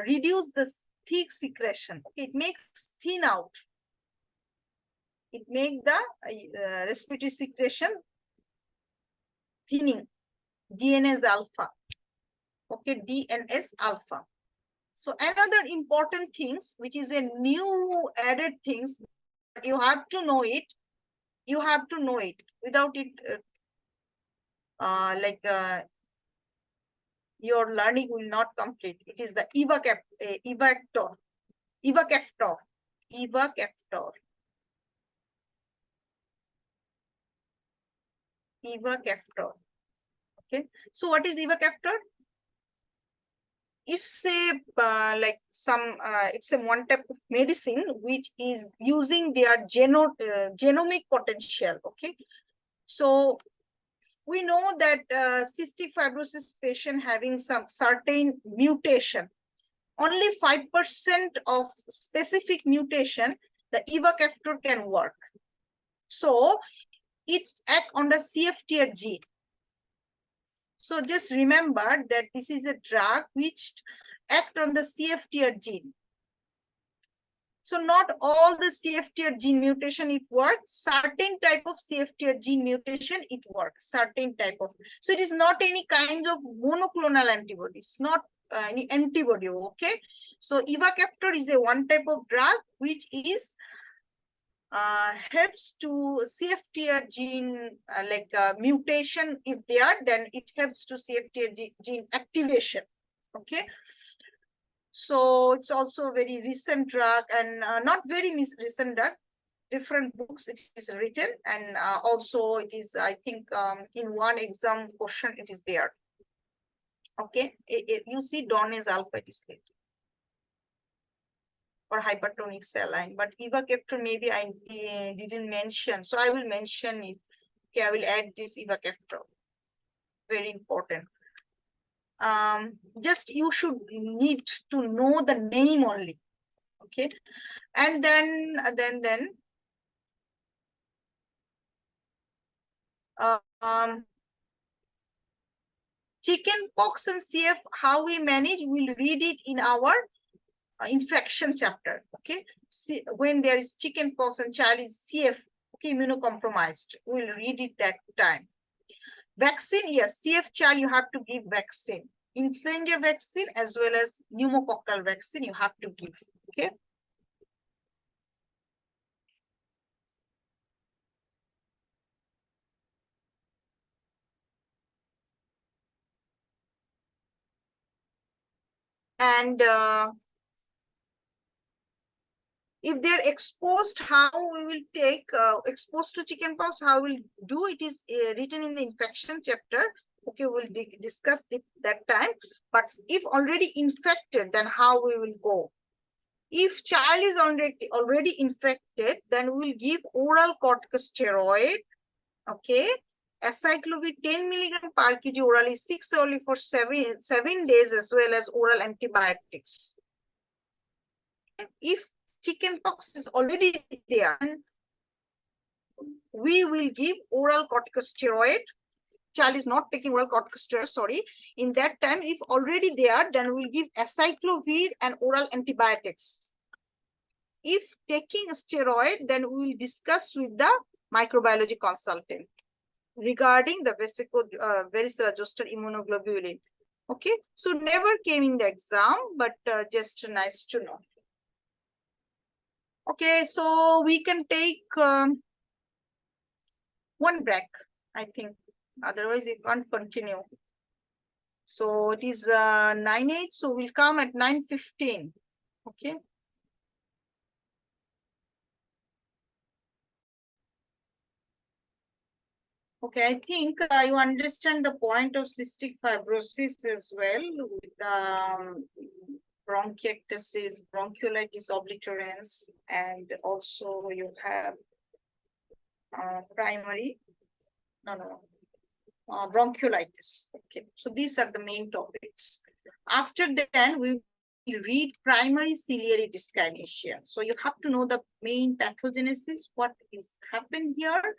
reduce the thick secretion. Okay, it makes thin out. It makes the respiratory secretion thinning. DNase alpha. Okay, DNase alpha. So another important things, which is a new added things, but you have to know it. You have to know it. Without it, your learning will not complete. It is the evactor. Okay, so what is evactor? It's a like some it's a one type of medicine which is using their genomic potential. Okay, so we know that cystic fibrosis patient having some certain mutation, only 5% of specific mutation, the evactor can work. So it's act on the CFTR gene. So just remember that this is a drug which act on the CFTR gene. So not all the CFTR gene mutation it works. Certain type of CFTR gene mutation it works. Certain type of. So it is not any kind of monoclonal antibody. It's not any antibody. Okay. So evactor is a one type of drug which is helps to CFTR gene mutation. If they are, then it helps to CFTR gene activation. Okay. So it's also a very recent drug and not very recent drug. Different books it is written, and also it is, I think, in one exam question it is there. Okay, you see Donase alpha it is later. or hypertonic saline, but ivacaftor maybe I didn't mention, so I will mention it. Okay, I will add this ivacaftor. Very important. Just you should need to know the name only. Okay, and then chicken pox and CF, how we manage, we'll read it in our infection chapter. Okay, see, when there is chicken pox and child is CF, okay, immunocompromised, we'll read it that time. Vaccine, yes, CF child you have to give vaccine, influenza vaccine as well as pneumococcal vaccine you have to give. Okay. And if they're exposed, how we will take exposed to chickenpox, how we'll do it is written in the infection chapter. Okay, we'll discuss it that time. But if already infected, then how we will go? If child is already infected, then we'll give oral corticosteroid. Okay, acyclovir 10 milligram per kg orally 6 only for 7 days, as well as oral antibiotics. If chickenpox is already there, we will give oral corticosteroid. Child is not taking oral corticosteroid, sorry. In that time, if already there, then we'll give acyclovir and oral antibiotics. If taking a steroid, then we will discuss with the microbiology consultant regarding the varicella zoster immunoglobulin. Okay, so never came in the exam, but just nice to know. Okay, so we can take one break, I think. Otherwise, it can't continue. So it is 9:08, so we'll come at 9:15. Okay. Okay, I think you understand the point of cystic fibrosis as well, with bronchiectasis, bronchiolitis obliterans, and also you have primary, bronchiolitis. Okay, so these are the main topics. After then, we will read primary ciliary dyskinesia. So you have to know the main pathogenesis, what is happened here,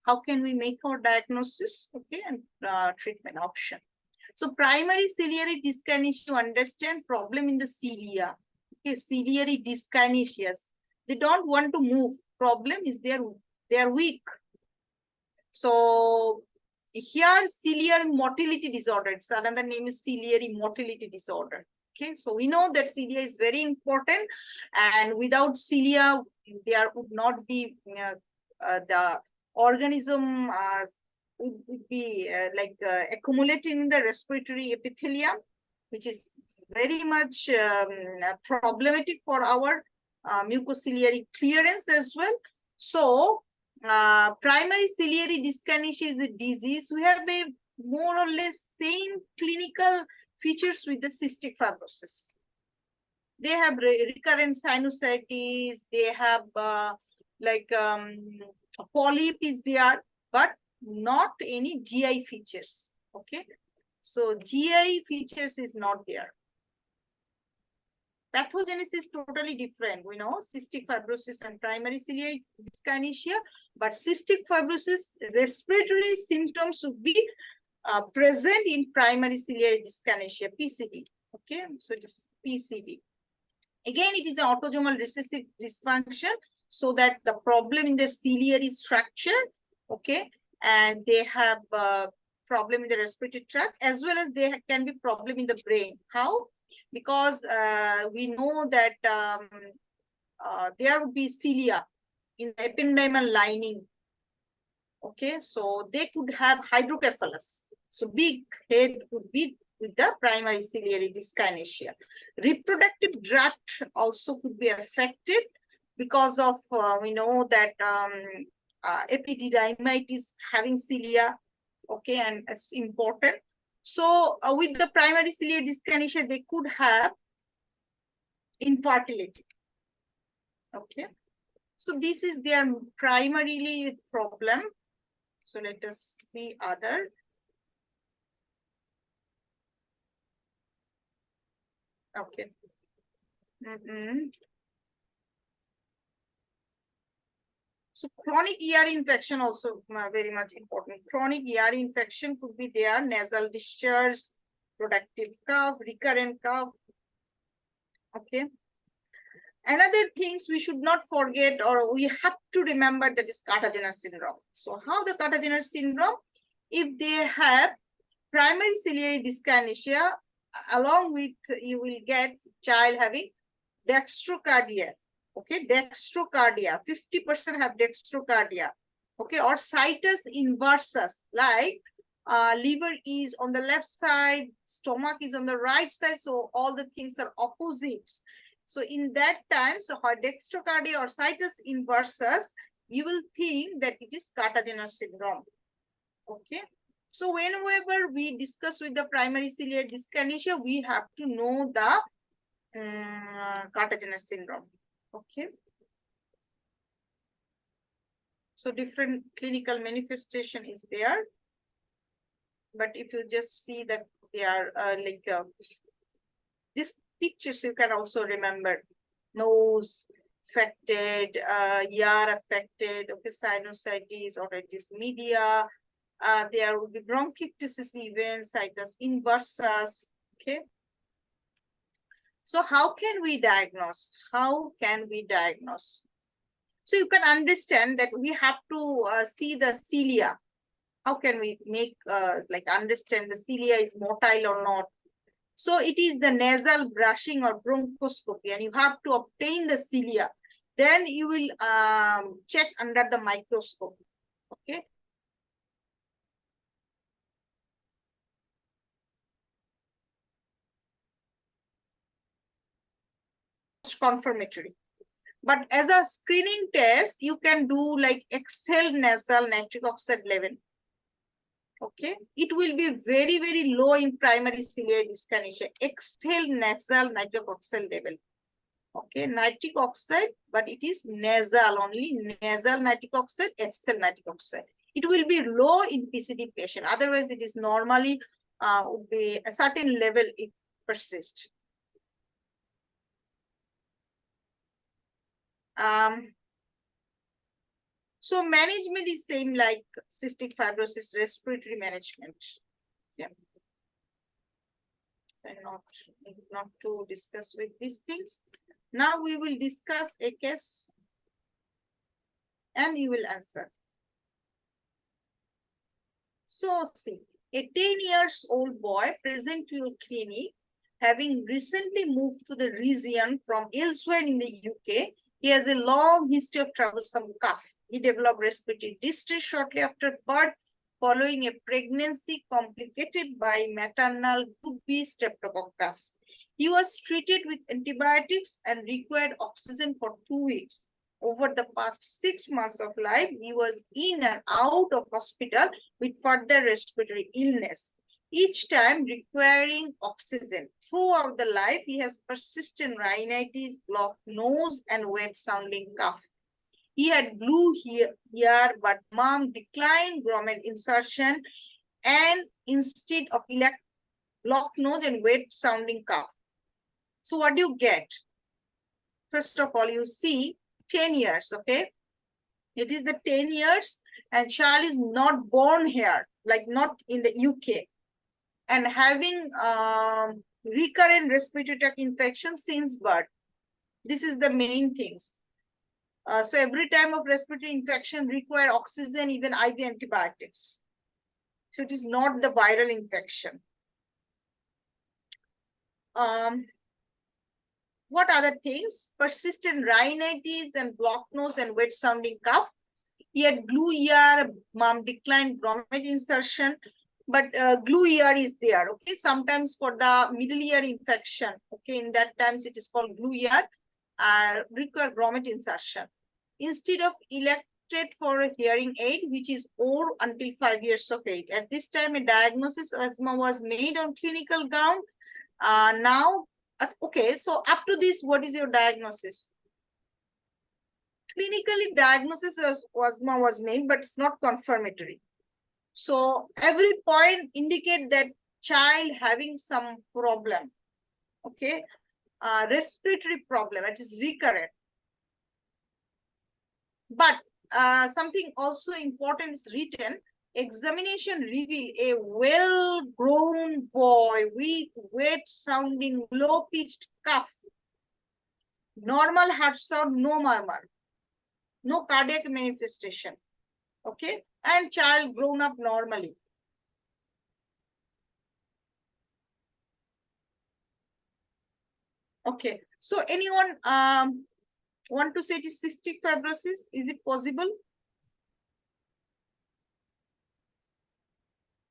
how can we make our diagnosis, okay, and treatment option. So primary ciliary dyskinesia, you understand problem in the cilia. Okay, ciliary dyskinesias. They don't want to move. Problem is they are weak. So here ciliary motility disorder. It's another name is ciliary motility disorder. Okay, so we know that cilia is very important, and without cilia, there would not be the organism would be accumulating in the respiratory epithelium, which is very much problematic for our mucociliary clearance as well. So primary ciliary dyskinesia is a disease. We have a more or less same clinical features with the cystic fibrosis. They have recurrent sinusitis. They have polyp is there, but not any GI features. Okay, so GI features is not there. Pathogenesis is totally different. We know cystic fibrosis and primary ciliary dyskinesia, but cystic fibrosis respiratory symptoms would be present in primary ciliary dyskinesia, PCD. Okay, so it is PCD. Again, it is an autosomal recessive dysfunction, so that the problem in the ciliary structure, okay, and they have problem in the respiratory tract, as well as they can be problem in the brain. How? Because we know that there would be cilia in the ependymal lining. Okay, so they could have hydrocephalus. So big head would be with the primary ciliary dyskinesia. Reproductive tract also could be affected because of, we know that epididymitis is having cilia. Okay, and it's important. So with the primary ciliary dyskinesia, they could have infertility. Okay. So this is their primarily problem. So let us see other. Okay. So chronic ear infection also very much important. Chronic ear infection could be there, nasal discharge, productive cough, recurrent cough. Okay. Another things we should not forget, or we have to remember, that is Cartagener syndrome. So how the Cartagener syndrome? If they have primary ciliary dyskinesia, along with you will get child having dextrocardia. Okay, dextrocardia, 50% have dextrocardia. Okay, or situs inversus, like liver is on the left side, stomach is on the right side, so all the things are opposites. So in that time, so dextrocardia or situs inversus, you will think that it is Cartagener syndrome. Okay. So whenever we discuss with the primary ciliary dyskinesia, we have to know the Cartagener syndrome. Okay. So different clinical manifestation is there. But if you just see that they are these pictures, you can also remember nose affected, ear affected, okay, sinusitis or it is media. There will be bronchiectasis events, situs inversus. Okay. So how can we diagnose? How can we diagnose? So you can understand that we have to see the cilia. How can we make understand the cilia is motile or not? So it is the nasal brushing or bronchoscopy, and you have to obtain the cilia. Then you will check under the microscope. Okay. Confirmatory. But as a screening test, you can do like exhaled nasal nitric oxide level. Okay, it will be very, very low in primary ciliary dyskinesia. Exhaled nasal nitric oxide level. Okay, nitric oxide, but it is nasal only. Nasal nitric oxide, exhaled nitric oxide. It will be low in PCD patient. Otherwise, it is normally would be a certain level it persists. So management is same like cystic fibrosis, respiratory management. Yeah. And not to discuss with these things. Now we will discuss a case and you will answer. So see, a 10-year-old boy present to your clinic, having recently moved to the region from elsewhere in the UK. He has a long history of troublesome cough. He developed respiratory distress shortly after birth, following a pregnancy complicated by maternal group B streptococcus. He was treated with antibiotics and required oxygen for 2 weeks. Over the past 6 months of life, he was in and out of hospital with further respiratory illness, each time requiring oxygen. Throughout the life, he has persistent rhinitis, blocked nose, and wet-sounding cough. He had blue ear, but mom declined grommet insertion, and instead of blocked nose and wet-sounding cough. So what do you get? First of all, you see 10 years, okay? It is the 10 years and child is not born here, like not in the UK, and having recurrent respiratory tract infection since birth. This is the main things. So every time of respiratory infection require oxygen, even IV antibiotics. So it is not the viral infection. What other things? Persistent rhinitis and blocked nose and wet sounding cough. He had glue ear, mom declined grommet insertion, but glue ear is there. Okay, sometimes for the middle ear infection, okay, in that times it is called glue ear, require grommet insertion. Instead of elected for a hearing aid, which is or until 5 years of age. At this time, a diagnosis of asthma was made on clinical ground. Now, okay, so up to this, what is your diagnosis? clinically diagnosis as asthma was made, but it's not confirmatory. So every point indicate that child having some problem, okay, respiratory problem, it is recurrent. But something also important is written. Examination reveal a well-grown boy with wet-sounding, low-pitched cough, normal heart sound, no murmur, no cardiac manifestation, okay, and child grown up normally. Okay, so anyone want to say it is cystic fibrosis? Is it possible?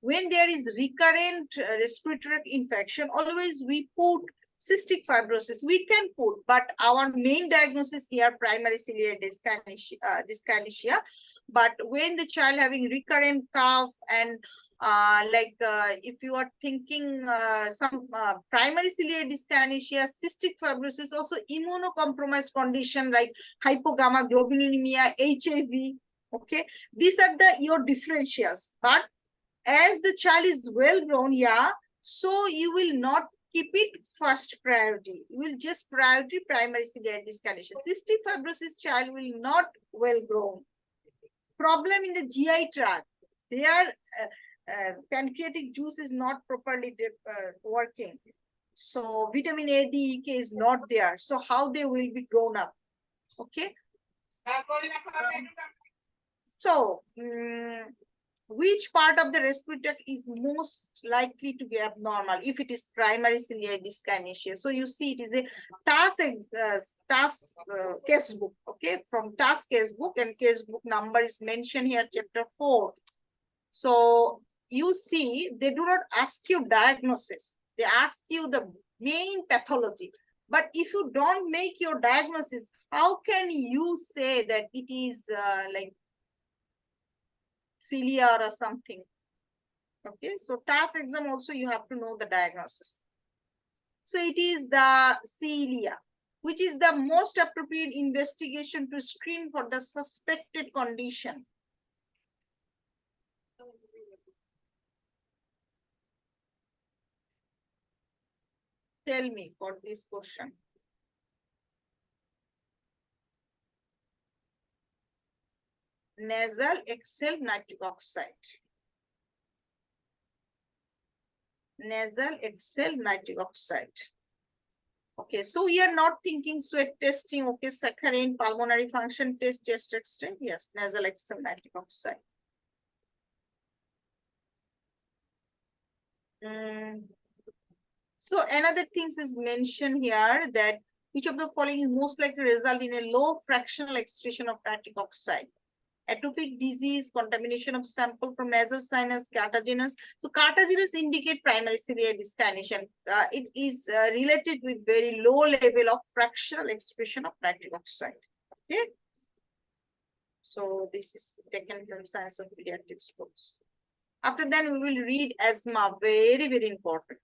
When there is recurrent respiratory infection, always we put cystic fibrosis. We can put, but our main diagnosis here, primary ciliary dyskinesia. But when the child having recurrent cough and if you are thinking some primary ciliary dyskinesia, cystic fibrosis, also immunocompromised condition like hypogammaglobulinemia, HIV. Okay, these are your differentials. But as the child is well grown, yeah, so you will not keep it first priority. You will just priority primary ciliary dyskinesia. Cystic fibrosis child will not well grown. Problem in the GI tract. Their pancreatic juice is not properly working. So vitamin A, D, E, K is not there. So how they will be grown up? Okay. So which part of the respiratory is most likely to be abnormal if it is primary ciliary dyskinesia? So you see it is a TAS case book, okay, from TAS case book, and case book number is mentioned here, chapter 4. So you see, they do not ask you diagnosis. They ask you the main pathology. But if you don't make your diagnosis, how can you say that it is like cilia or something? Okay, so TAS exam also you have to know the diagnosis. So it is the cilia, which is the most appropriate investigation to screen for the suspected condition. Tell me for this question. Nasal exhale nitric oxide. Nasal exhale nitric oxide. Okay, so we are not thinking sweat testing, okay, saccharine, pulmonary function test, chest X-ray. Yes, nasal exhale nitric oxide. So another things is mentioned here that which of the following is most likely to result in a low fractional excretion of nitric oxide? Atopic disease, contamination of sample from nasal sinus, carcinogenous. So carcinogenous indicate primary ciliary dyskinesia. It is related with very low level of fractional excretion of nitric oxide. Okay. So this is taken from Science of Pediatrics books. After that, we will read asthma. Very, very important.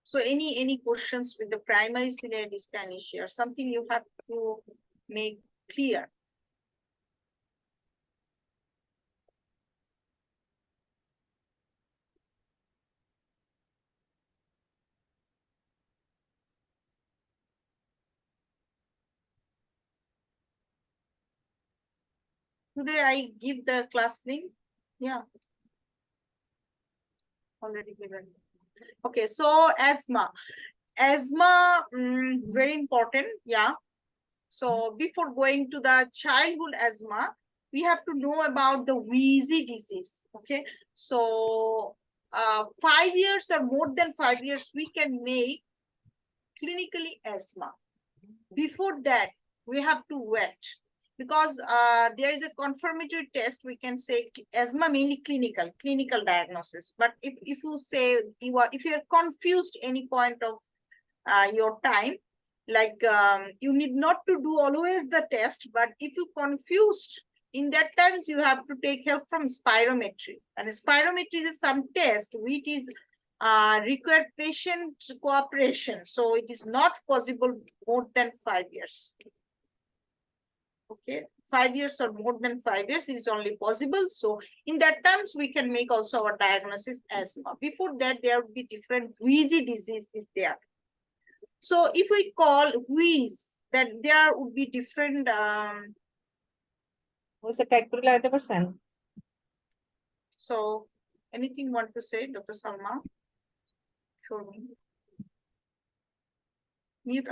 So any questions with the primary ciliary dyskinesia or something you have to make clear? Today I give the class link. Yeah. Already given. Okay, so asthma. Asthma, very important. Yeah. So before going to the childhood asthma, we have to know about the wheezy disease. Okay. So 5 years or more than 5 years, we can make clinically asthma. Before that, we have to wait because there is a confirmatory test. We can say asthma mainly clinical diagnosis. But if you say if you are confused any point of your time, like you need not to do always the test, but if you confused In that times, you have to take help from spirometry. And spirometry is some test which is required patient cooperation. So it is not possible more than 5 years. Okay, 5 years or more than 5 years is only possible. So in that terms, we can make also our diagnosis asthma. Before that, there would be different wheezy disease is there. So if we call wheeze, then there would be different. What's the particular person? So anything want to say, Dr. Salma? Show me. Mute,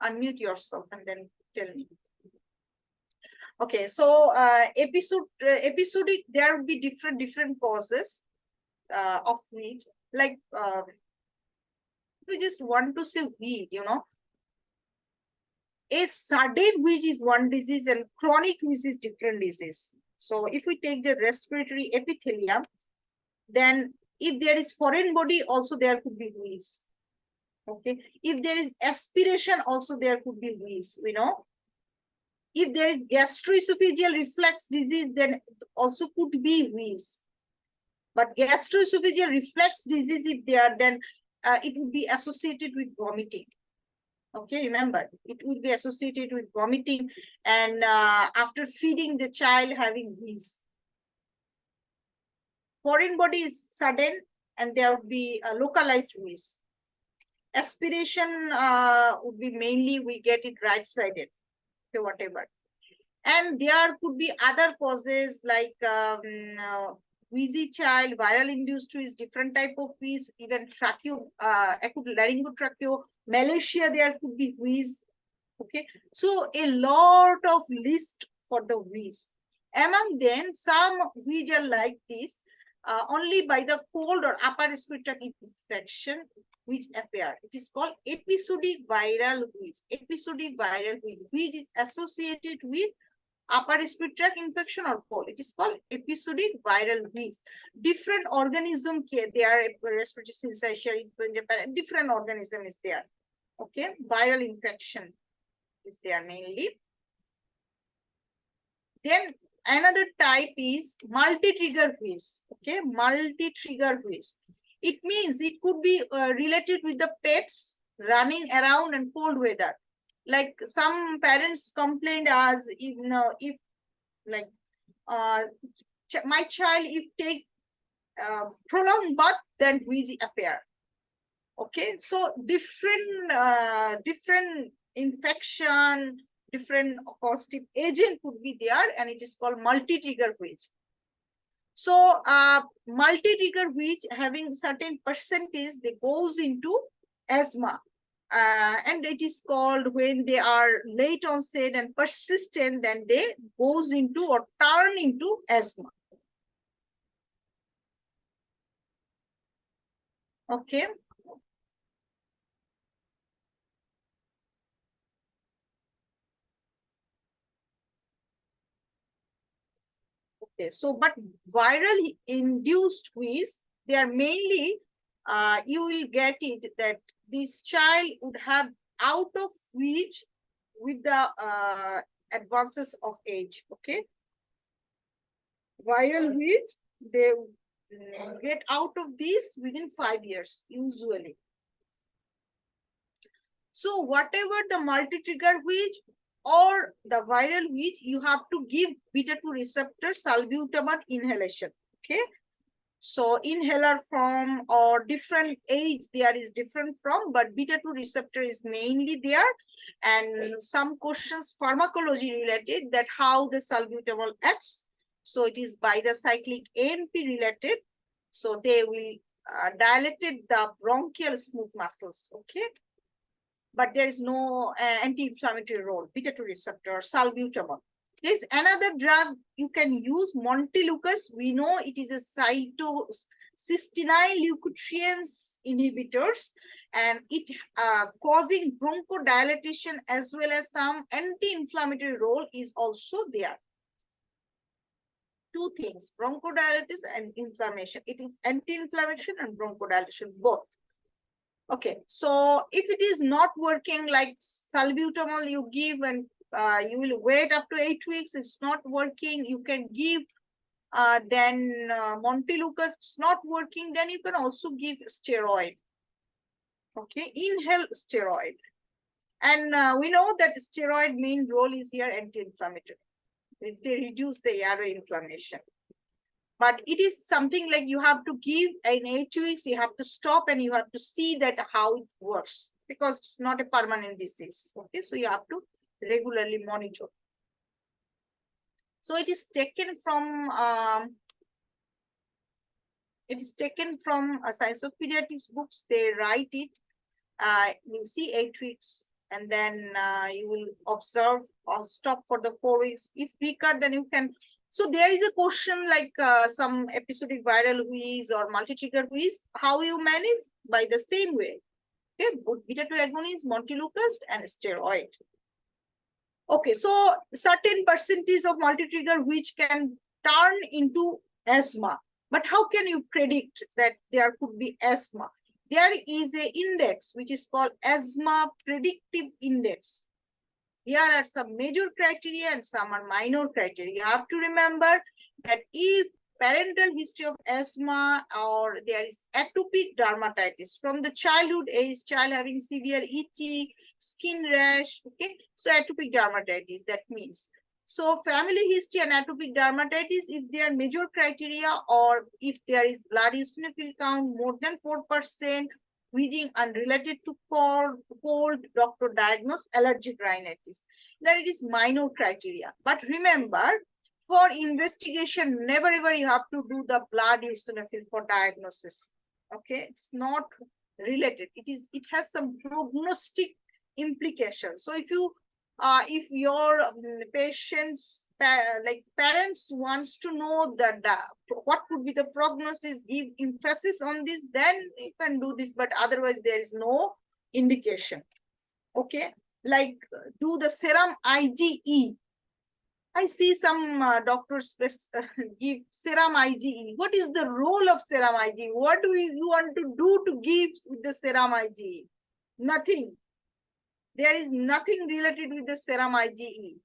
unmute yourself and then tell me. Okay, so episodic, there will be different causes of wheeze. Like we just want to say wheeze, you know. A sudden wheeze is one disease and chronic wheeze is different disease. So if we take the respiratory epithelium, then if there is foreign body, also there could be wheeze. Okay, if there is aspiration, also there could be wheeze, you know. If there is gastroesophageal reflux disease, then also could be wheeze. But gastroesophageal reflux disease, if there, then it would be associated with vomiting. Okay, remember, it would be associated with vomiting and after feeding the child having wheeze. Foreign body is sudden and there would be a localized wheeze. Aspiration would be mainly we get it right-sided. Okay, whatever. And there could be other causes like wheezy child, viral induced wheeze, different type of wheeze, even acute laryngotracheo, Malaysia, there could be wheeze. Okay, so a lot of list for the wheeze. Among them, some wheeze are like this, only by the cold or upper respiratory infection which appear. It is called episodic viral wheeze. Episodic viral wheeze, which is associated with upper respiratory infection or cold. It is called episodic viral wheeze. Different organism there, respiratory syncytial influenza, different organism is there. Okay, viral infection is there mainly. Then another type is multi-trigger wheeze. Okay, multi-trigger wheeze. It means it could be related with the pets running around and cold weather. Like some parents complained as if like my child if take prolonged bath, then wheezy appear. Okay, so different infection, different causative agent could be there, and it is called multi-trigger wheeze. So multi-trigger wheeze having certain percentage, they goes into asthma. And it is called when they are late onset and persistent, then they goes into or turn into asthma. Okay. Okay, so but viral induced wheeze, they are mainly, you will get it that this child would have out of wheeze with the advances of age. Okay, viral wheeze, they get out of this within 5 years usually. So whatever the multi-trigger wheeze or the viral wheeze, you have to give beta-2 receptor salbutamol inhalation. Okay, so inhaler from or different age there is different from, but beta-2 receptor is mainly there, and some questions pharmacology related that how the salbutamol acts. So it is by the cyclic AMP related. So they will dilate the bronchial smooth muscles. Okay, but there is no anti-inflammatory role, beta-2 receptor, salbutamol. There's another drug you can use, Montelukast. We know it is a cytocystinine leukotrienes inhibitors, and it causing bronchodilation as well as some anti-inflammatory role is also there. Two things, bronchodilation and inflammation. It is anti-inflammation and bronchodilation both. Okay, so if it is not working, like salbutamol you give and you will wait up to 8 weeks. It's not working. You can give then Montelukast, it's not working. Then you can also give steroid. Okay, inhale steroid. And we know that steroid main role is here anti-inflammatory. They reduce the airway inflammation. But it is something like you have to give in 8 weeks, you have to stop and you have to see that how it works, because it's not a permanent disease. Okay, so you have to regularly monitor. So it is taken from Science of Pediatrics books. They write it. You see 8 weeks, and then you will observe or stop for the 4 weeks. If recur, then you can. So there is a question like some episodic viral wheeze or multi-trigger wheeze. How you manage? By the same way. Okay, both beta-2 agonist, Montelukast, and steroid. Okay, so certain percentage of multi-trigger which can turn into asthma. But how can you predict that there could be asthma? There is an index which is called asthma predictive index. Here are some major criteria and some are minor criteria. You have to remember that if parental history of asthma or there is atopic dermatitis from the childhood age, child having severe itchy, skin rash, okay, so atopic dermatitis, that means. So family history and atopic dermatitis, if they are major criteria, or if there is blood eosinophil count more than 4%, wheezing unrelated to cold, doctor diagnose allergic rhinitis, then it is minor criteria. But remember, for investigation, never ever you have to do the blood eosinophil for diagnosis. Okay, it's not related. It has some prognostic implications. So if your patients like parents wants to know that what could be the prognosis, give emphasis on this, then you can do this, but otherwise there is no indication. Okay, like do the serum IgE. I see some doctors give serum IgE. What is the role of serum IgE? What do you want to do to give with the serum IgE? Nothing. There is nothing related with the serum IgE.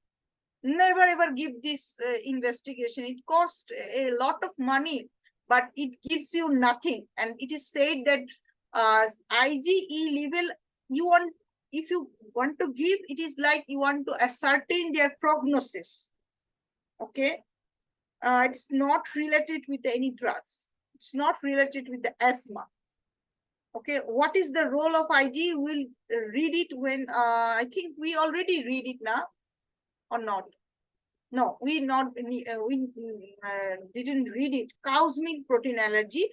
Never ever give this investigation. It costs a lot of money, but it gives you nothing. And it is said that IgE level, if you want to give, it is like you want to ascertain their prognosis. Okay, it's not related with any drugs. It's not related with the asthma. Okay, what is the role of IgE? We'll read it when I think we already read it now, or not. No, we didn't read it. Cow's milk protein allergy,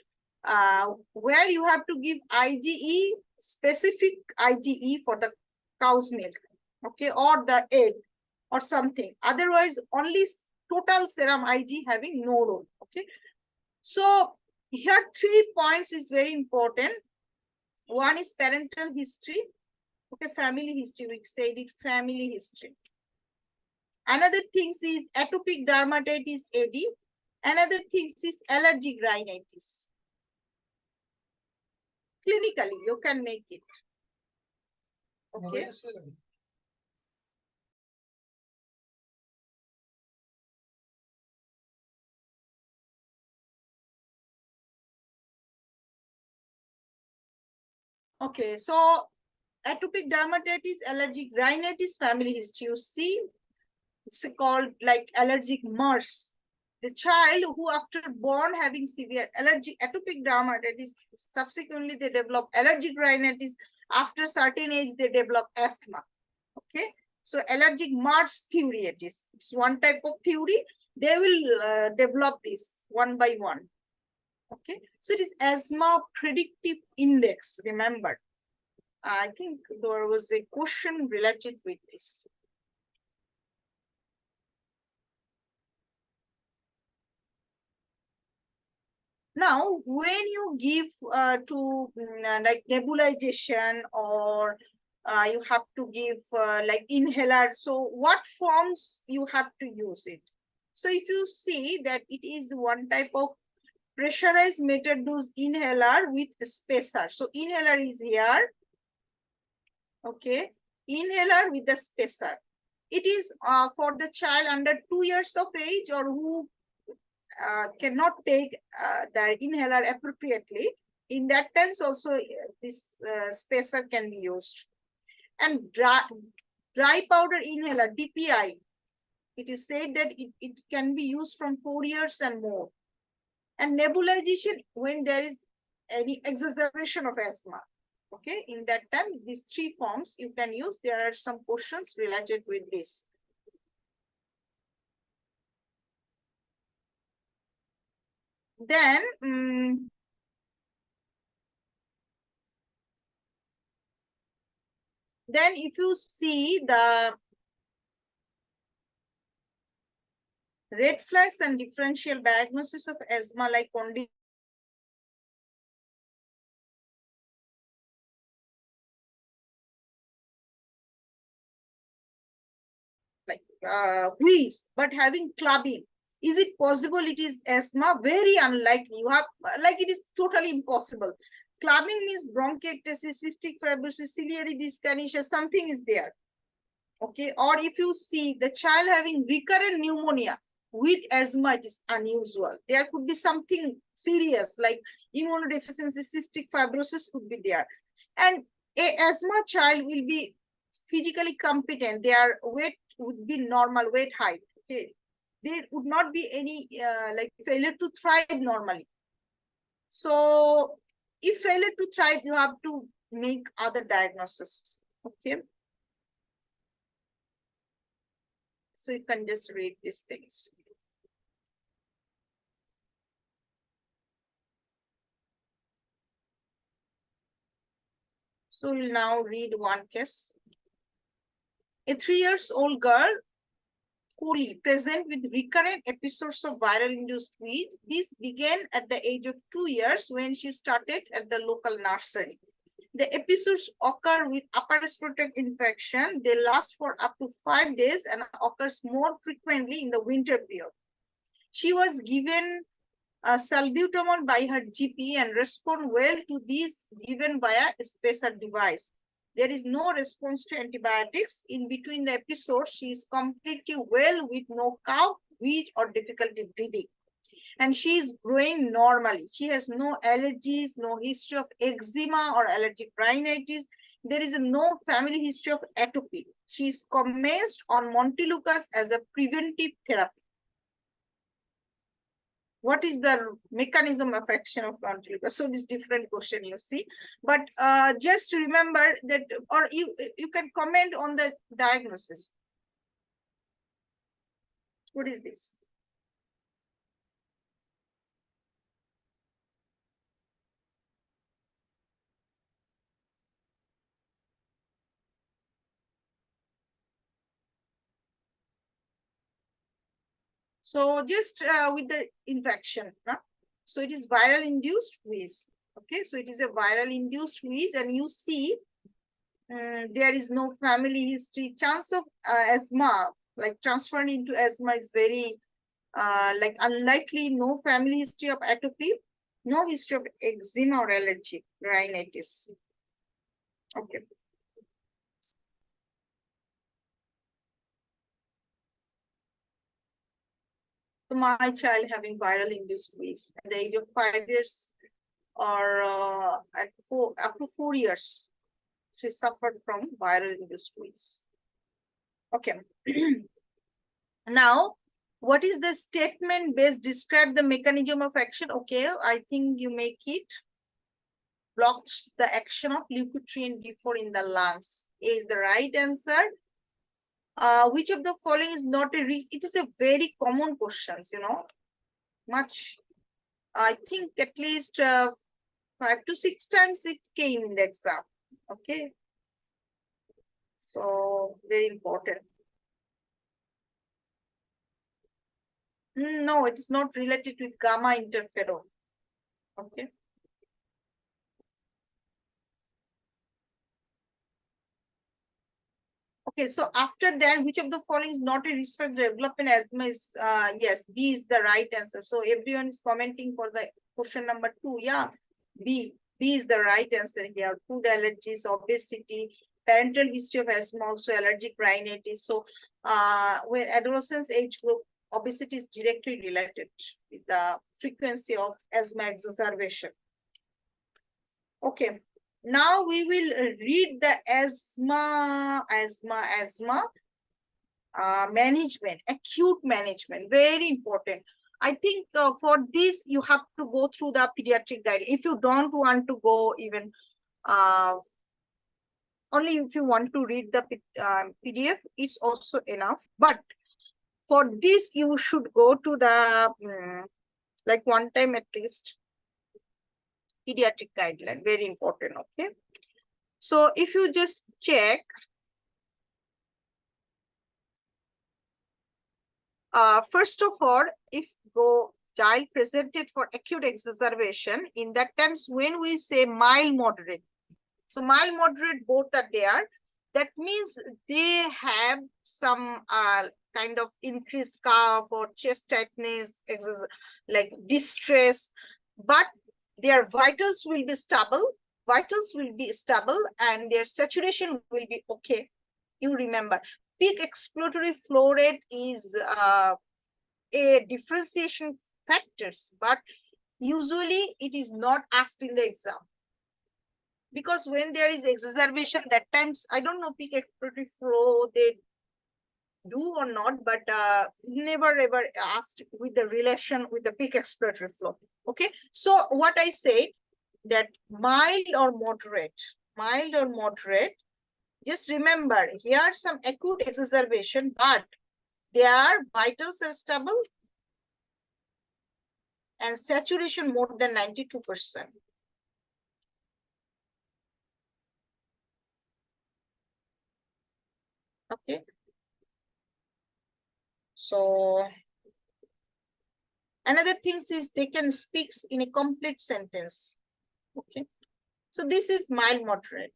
where you have to give IgE, specific IgE for the cow's milk, okay, or the egg or something. Otherwise, only total serum IgE having no role. Okay, so here 3 points is very important. One is parental history. Okay, family history. We said it, family history. Another thing is atopic dermatitis AD. Another thing is allergic rhinitis. Clinically, you can make it. Okay. Okay, so atopic dermatitis, allergic rhinitis, family history. You see, it's called like allergic MRCPCH. The child who after born having severe allergic atopic dermatitis, subsequently they develop allergic rhinitis. After certain age, they develop asthma. Okay, so allergic MRCPCH theory it is. It's one type of theory. They will develop this one by one. Okay, so it is asthma predictive index. Remember, I think there was a question related with this. Now, when you give like nebulization, or you have to give like inhaler, so what forms you have to use it? So if you see that it is one type of pressurized metered dose inhaler with spacer. So inhaler is here. Okay, inhaler with the spacer. It is for the child under 2 years of age or who cannot take the inhaler appropriately. In that times also this spacer can be used. And dry powder inhaler, DPI, it is said that it can be used from 4 years and more. And nebulization when there is any exacerbation of asthma. Okay, in that time, these 3 forms you can use. There are some questions related with this. Then, if you see the red flags and differential diagnosis of asthma like condition like wheeze, but having clubbing. Is it possible it is asthma? Very unlikely. You have like it is totally impossible. Clubbing means bronchiectasis, cystic fibrosis, ciliary dyskinesia, something is there. Okay, or if you see the child having recurrent pneumonia with asthma, it is unusual. There could be something serious like immunodeficiency, cystic fibrosis could be there. And a asthma child will be physically competent. Their weight would be normal weight height. Okay, there would not be any like failure to thrive normally. So if failure to thrive, you have to make other diagnosis. Okay. So you can just read these things. So we'll now read one case. A 3-year-old girl Cooley present with recurrent episodes of viral-induced wheeze. This began at the age of 2 years when she started at the local nursery. The episodes occur with upper respiratory infection. They last for up to 5 days and occurs more frequently in the winter period. She was given salbutamol by her GP and respond well to these given via a spacer device. There is no response to antibiotics. In between the episodes, she is completely well with no cough, wheeze, or difficulty breathing. And she is growing normally. She has no allergies, no history of eczema or allergic rhinitis. There is no family history of atopy. She is commenced on Montelukast as a preventive therapy. What is the mechanism of action of Montelukast? So this different question you see, but just remember that, or you can comment on the diagnosis. What is this? So just with the infection, huh? So it is viral induced wheeze. Okay, so it is a viral induced wheeze, and you see there is no family history. Chance of asthma, like transferred into asthma, is very like unlikely. No family history of atopy, no history of eczema or allergic rhinitis. Okay. So my child having viral induced wheeze at the age of 5 years or up to 4 years, she suffered from viral induced wheeze. Okay. Now, what is the statement based? Describe the mechanism of action. Okay, I think you make it. Blocks the action of leukotriene D4 in the lungs. A is the right answer. Which of the following is not a reach? It is a very common questions, you know. Much, I think at least 5 to 6 times it came in the exam. Okay. So very important. No, it is not related with gamma interferon. Okay. Okay, so after that, which of the following is not a risk factor development asthma is, yes, B is the right answer. So everyone is commenting for the question number 2. Yeah, B is the right answer here. Food allergies, obesity, parental history of asthma, also allergic rhinitis. So when adolescence age group, obesity is directly related with the frequency of asthma exacerbation. Okay, now we will read the asthma management, acute management, very important. I think for this, you have to go through the pediatric guide. If you don't want to go even, only if you want to read the PDF, it's also enough. But for this, you should go to the, like one time at least, pediatric guideline, very important, okay? So if you just check, first of all, if child presented for acute exacerbation, in that times when we say mild, moderate, so mild, moderate, both are there. That means they have some kind of increased cough or chest tightness, like distress, but their vitals will be stable. And their saturation will be okay. You remember, peak expiratory flow rate is a differentiation factors, but usually it is not asked in the exam. Because when there is exacerbation, that times, I don't know peak expiratory flow they do or not, but never ever asked with the relation with the peak expiratory flow. Okay, so what I said, that mild or moderate, just remember, here are some acute exacerbation, but their vitals are stable and saturation more than 92%. Okay. So another thing is they can speak in a complete sentence. Okay. So this is mild moderate.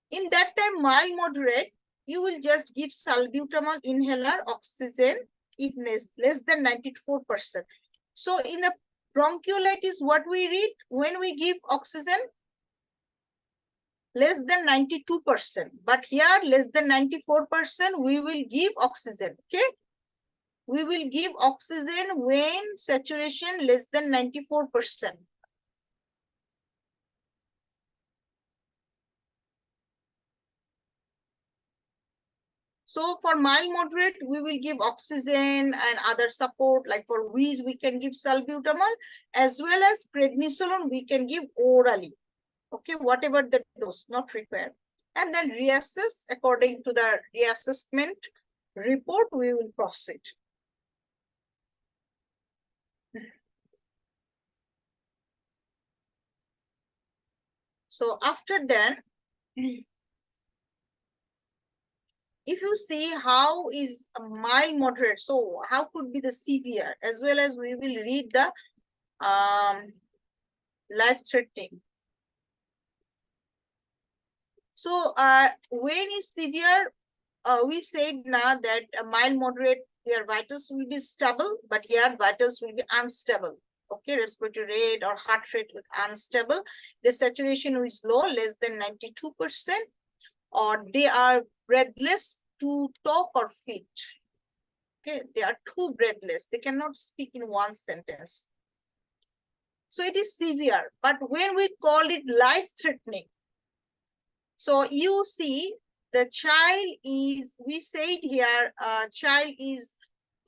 In that time, mild moderate, you will just give salbutamol inhaler oxygen if less than 94%. So in the bronchiolitis, what we read when we give oxygen, less than 92%. But here, less than 94%, we will give oxygen. Okay. We will give oxygen when saturation less than 94%. So for mild moderate, we will give oxygen and other support, like for wheeze, we can give salbutamol, as well as prednisolone, we can give orally. Okay, whatever the dose, not required. And then reassess, according to the reassessment report, we will proceed. So after that, if you see how is a mild moderate, so how could be the severe, as well as we will read the life-threatening. So when is severe, we said now that a mild moderate, their vitals will be stable, but here vitals will be unstable. Okay, respiratory rate or heart rate will be unstable. The saturation is low, less than 92%, or they are breathless to talk or feed. Okay, they are too breathless. They cannot speak in one sentence. So it is severe, but when we call it life-threatening, so you see the child is, we said here, child is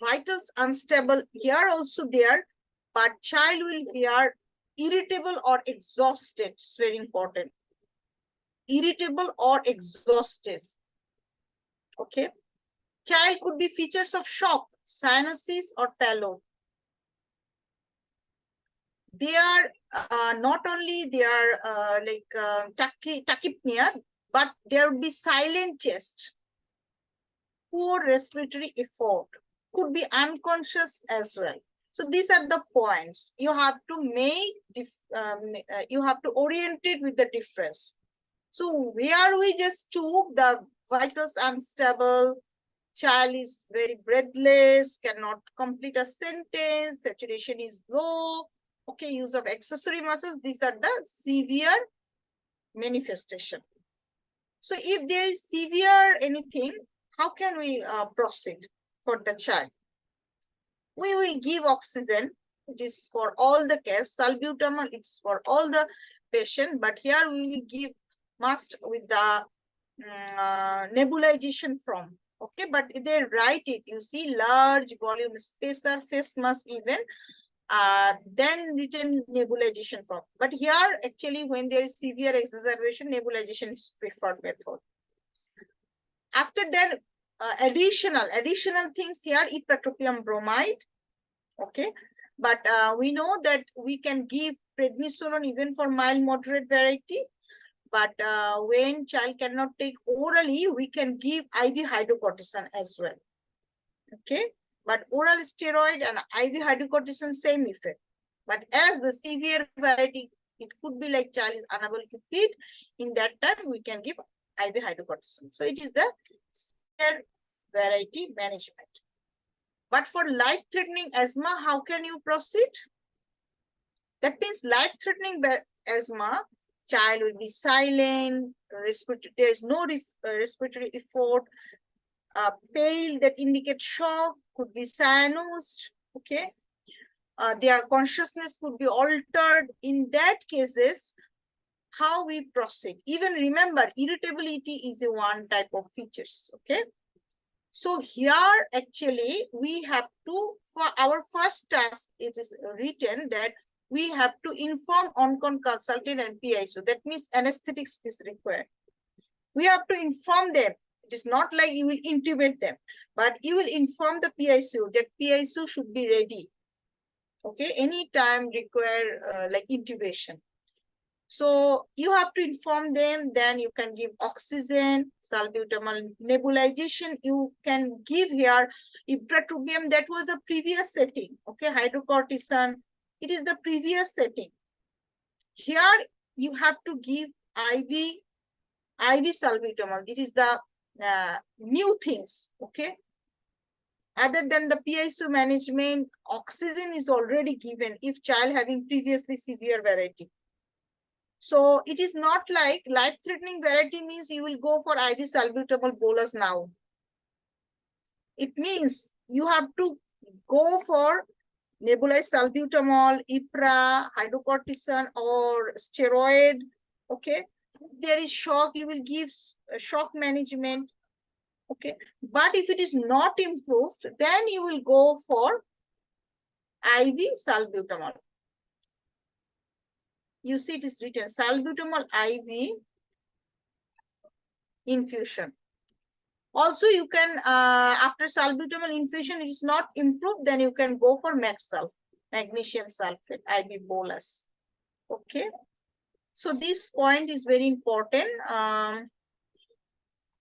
vitals unstable, here also there, but child will here irritable or exhausted. It's very important. Irritable or exhausted. Okay. Child could be features of shock, cyanosis or pallor. They are not only they are tachypnea, but there will be silent chest, poor respiratory effort, could be unconscious as well. So these are the points you have to make. You have to orient it with the difference. So where we just took the vitals unstable, child is very breathless, cannot complete a sentence, saturation is low. Okay, use of accessory muscles. These are the severe manifestation. So if there is severe anything, how can we proceed for the child? We will give oxygen. It is for all the case. Salbutamol, it's for all the patient, but here we will give must with the nebulization form. Okay, but they write it, you see, large volume spacer, face mask even, then written nebulization form. But here, actually, when there is severe exacerbation, nebulization is preferred method. After that, additional things here, ipratropium bromide. Okay, but we know that we can give prednisolone even for mild moderate variety. But when child cannot take orally, we can give IV hydrocortisone as well. Okay, but oral steroid and IV hydrocortisone, same effect. But as the severe variety, it could be like child is unable to feed. In that time, we can give IV hydrocortisone. So it is the severe variety management. But for life-threatening asthma, how can you proceed? That means life-threatening asthma, child will be silent, there is no respiratory effort, pale that indicates shock, could be cyanosed, okay? Their consciousness could be altered. In that cases, how we proceed? Even remember, irritability is a one type of features, okay? So here, actually, we have to, for our first task, it is written that we have to inform on-con consultant and PICU. That means anesthetics is required. We have to inform them. It is not like you will intubate them, but you will inform the PICU that PICU should be ready. Okay, anytime require like intubation. So you have to inform them, then you can give oxygen, salbutamol nebulization. You can give here ipratropium, that was a previous setting. Okay, hydrocortisone, it is the previous setting. Here you have to give IV salbutamol. It is the new things. Okay. Other than the PICU management, oxygen is already given if child having previously severe variety. So it is not like life-threatening variety means you will go for IV salbutamol bolus now. It means you have to go for nebulized salbutamol, IPRA, hydrocortisone, or steroid. Okay, if there is shock, you will give shock management. Okay, but if it is not improved, then you will go for IV salbutamol. You see, it is written salbutamol IV infusion. Also, you can, after salbutamol infusion, it is not improved, then you can go for Maxal, magnesium sulfate, IV bolus. Okay. So this point is very important.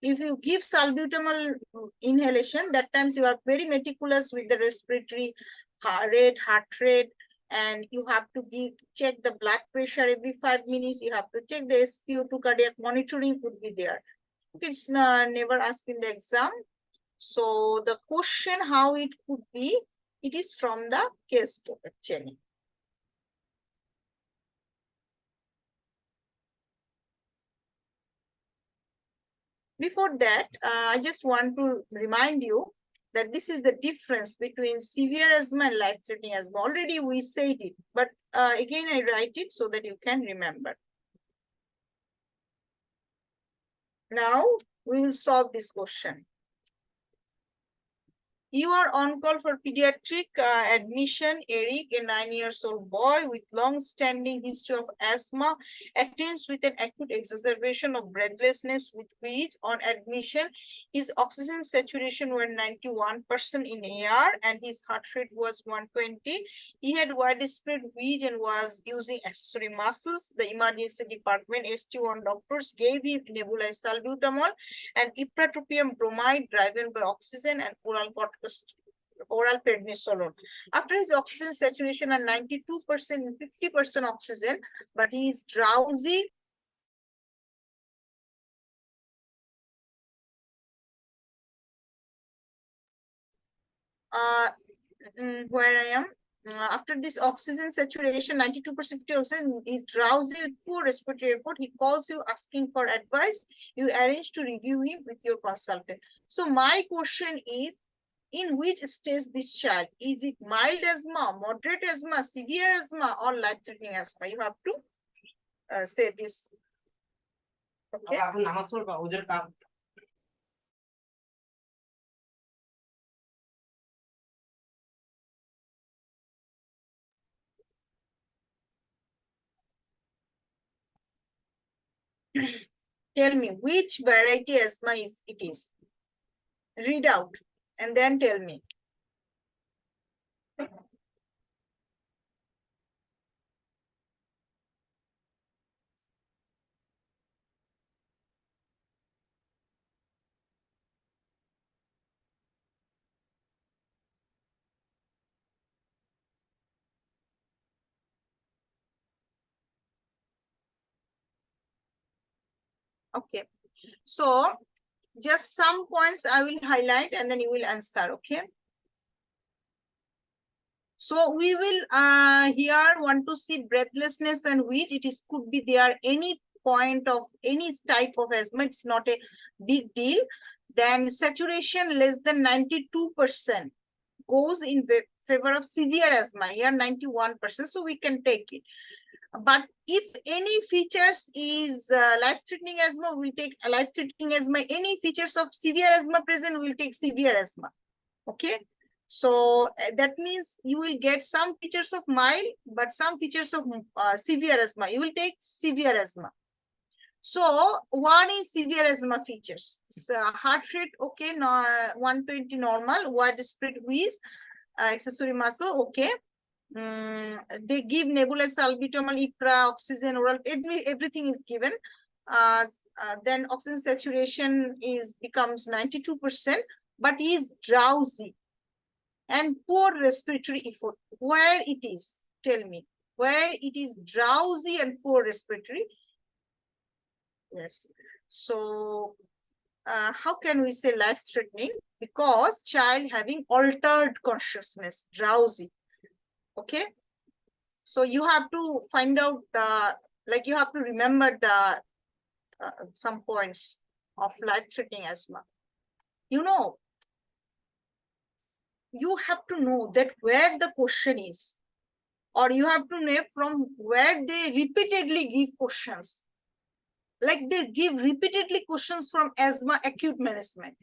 If you give salbutamol inhalation, that times you are very meticulous with the respiratory heart rate, and you have to check the blood pressure every 5 minutes. You have to check the SpO2 cardiac monitoring would be there. It's never asked in the exam. So the question how it could be, it is from the case book actually. Before that, I just want to remind you that this is the difference between severe asthma and life-threatening asthma. Already we said it, but again I write it so that you can remember. Now we will solve this question. You are on call for pediatric admission. Eric, a 9-year-old boy with long-standing history of asthma, attends with an acute exacerbation of breathlessness with wheeze. On admission, his oxygen saturation were 91% in AR and his heart rate was 120. He had widespread wheeze and was using accessory muscles. The emergency department ST1 doctors gave him nebulized salbutamol and ipratropium bromide driven by oxygen and oral prednisolone. After his oxygen saturation at 92% and 50% oxygen, but he is drowsy. Where I am, after this oxygen saturation, 92% oxygen, is drowsy with poor respiratory effort. He calls you asking for advice. You arrange to review him with your consultant. So my question is, in which stage this child? Is it mild asthma, moderate asthma, severe asthma, or life-threatening asthma? You have to say this. Okay. Tell me which variety asthma it is. Read out and then tell me. Okay. So just some points I will highlight and then you will answer. Okay. So we will here want to see breathlessness and wheeze. It is could be there any point of any type of asthma. It's not a big deal. Then saturation less than 92% goes in favor of severe asthma. Here 91%. So we can take it. But if any features is life-threatening asthma, we take life-threatening asthma. Any features of severe asthma present, we'll take severe asthma. Okay. So that means you will get some features of mild, but some features of severe asthma. You will take severe asthma. So one is severe asthma features. So heart rate, okay, no, 120 normal, widespread wheeze, accessory muscle, okay. They give nebulized salbutamol, IPRA, oxygen, oral, everything is given. Then oxygen saturation becomes 92%, but is drowsy and poor respiratory effort. Where it is? Tell me. Where it is drowsy and poor respiratory? Yes. So how can we say life-threatening? Because child having altered consciousness, drowsy. Okay. So you have to find out you have to remember the some points of life-threatening asthma. You know, you have to know that where the question is, or you have to know from where they repeatedly give questions. Like they give repeatedly questions from asthma acute management.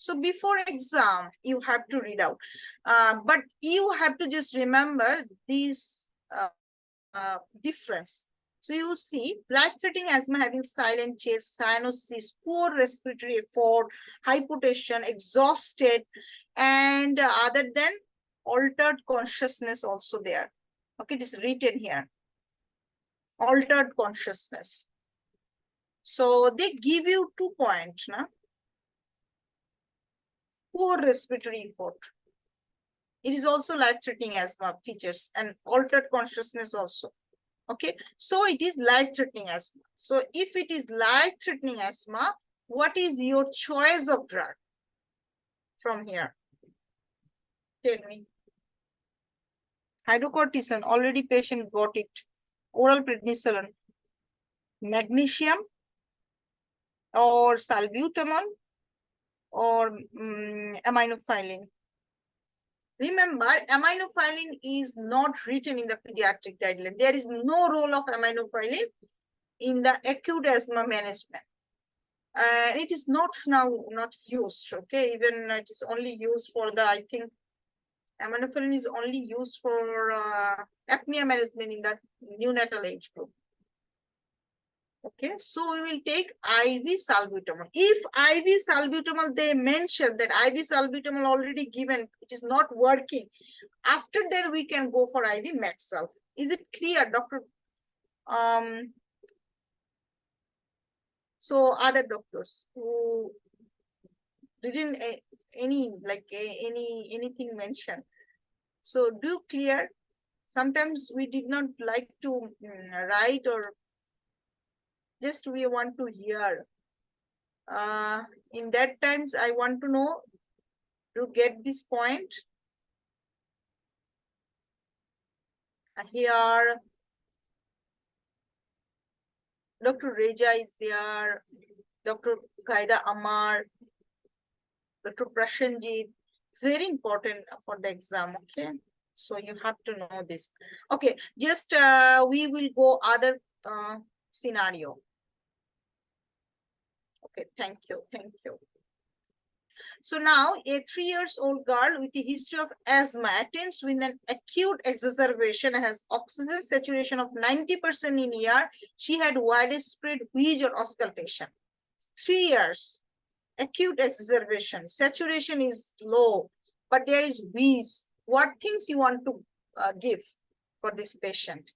So before exam, you have to read out. But you have to just remember this difference. So you see, life-threatening asthma having silent chest, cyanosis, poor respiratory effort, hypotension, exhausted, and other than altered consciousness also there. Okay, it is written here. Altered consciousness. So they give you 2 points, na? Poor respiratory effort. It is also life-threatening asthma features and altered consciousness also. Okay, so it is life-threatening asthma. So if it is life-threatening asthma, what is your choice of drug from here? Tell me. Hydrocortisone, already patient got it. Oral prednisolone, magnesium, or salbutamol, or aminophylline. Remember, aminophylline is not written in the pediatric guideline. There is no role of aminophylline in the acute asthma management. It is not used, okay? Even it is only used for the, I think, aminophylline is only used for apnea management in the neonatal age group. Okay, so we will take IV salbutamol. If IV salbutamol, they mentioned that IV salbutamol already given, it is not working. After that, we can go for IV Maxal. Is it clear, Doctor? So other doctors who didn't anything mentioned. So do clear. Sometimes we did not like to write, or just we want to hear. In that times, I want to know to get this point. Here, Dr. Reja is there, Dr. Qaida Amar, Dr. Prashanjit. Very important for the exam, okay? So you have to know this. Okay, just we will go other scenario. Okay, thank you, thank you. So now a 3-year-old girl with a history of asthma attends with an acute exacerbation, has oxygen saturation of 90% in ER. She had widespread wheeze or auscultation. 3 years, acute exacerbation, saturation is low, but there is wheeze. What things you want to give for this patient?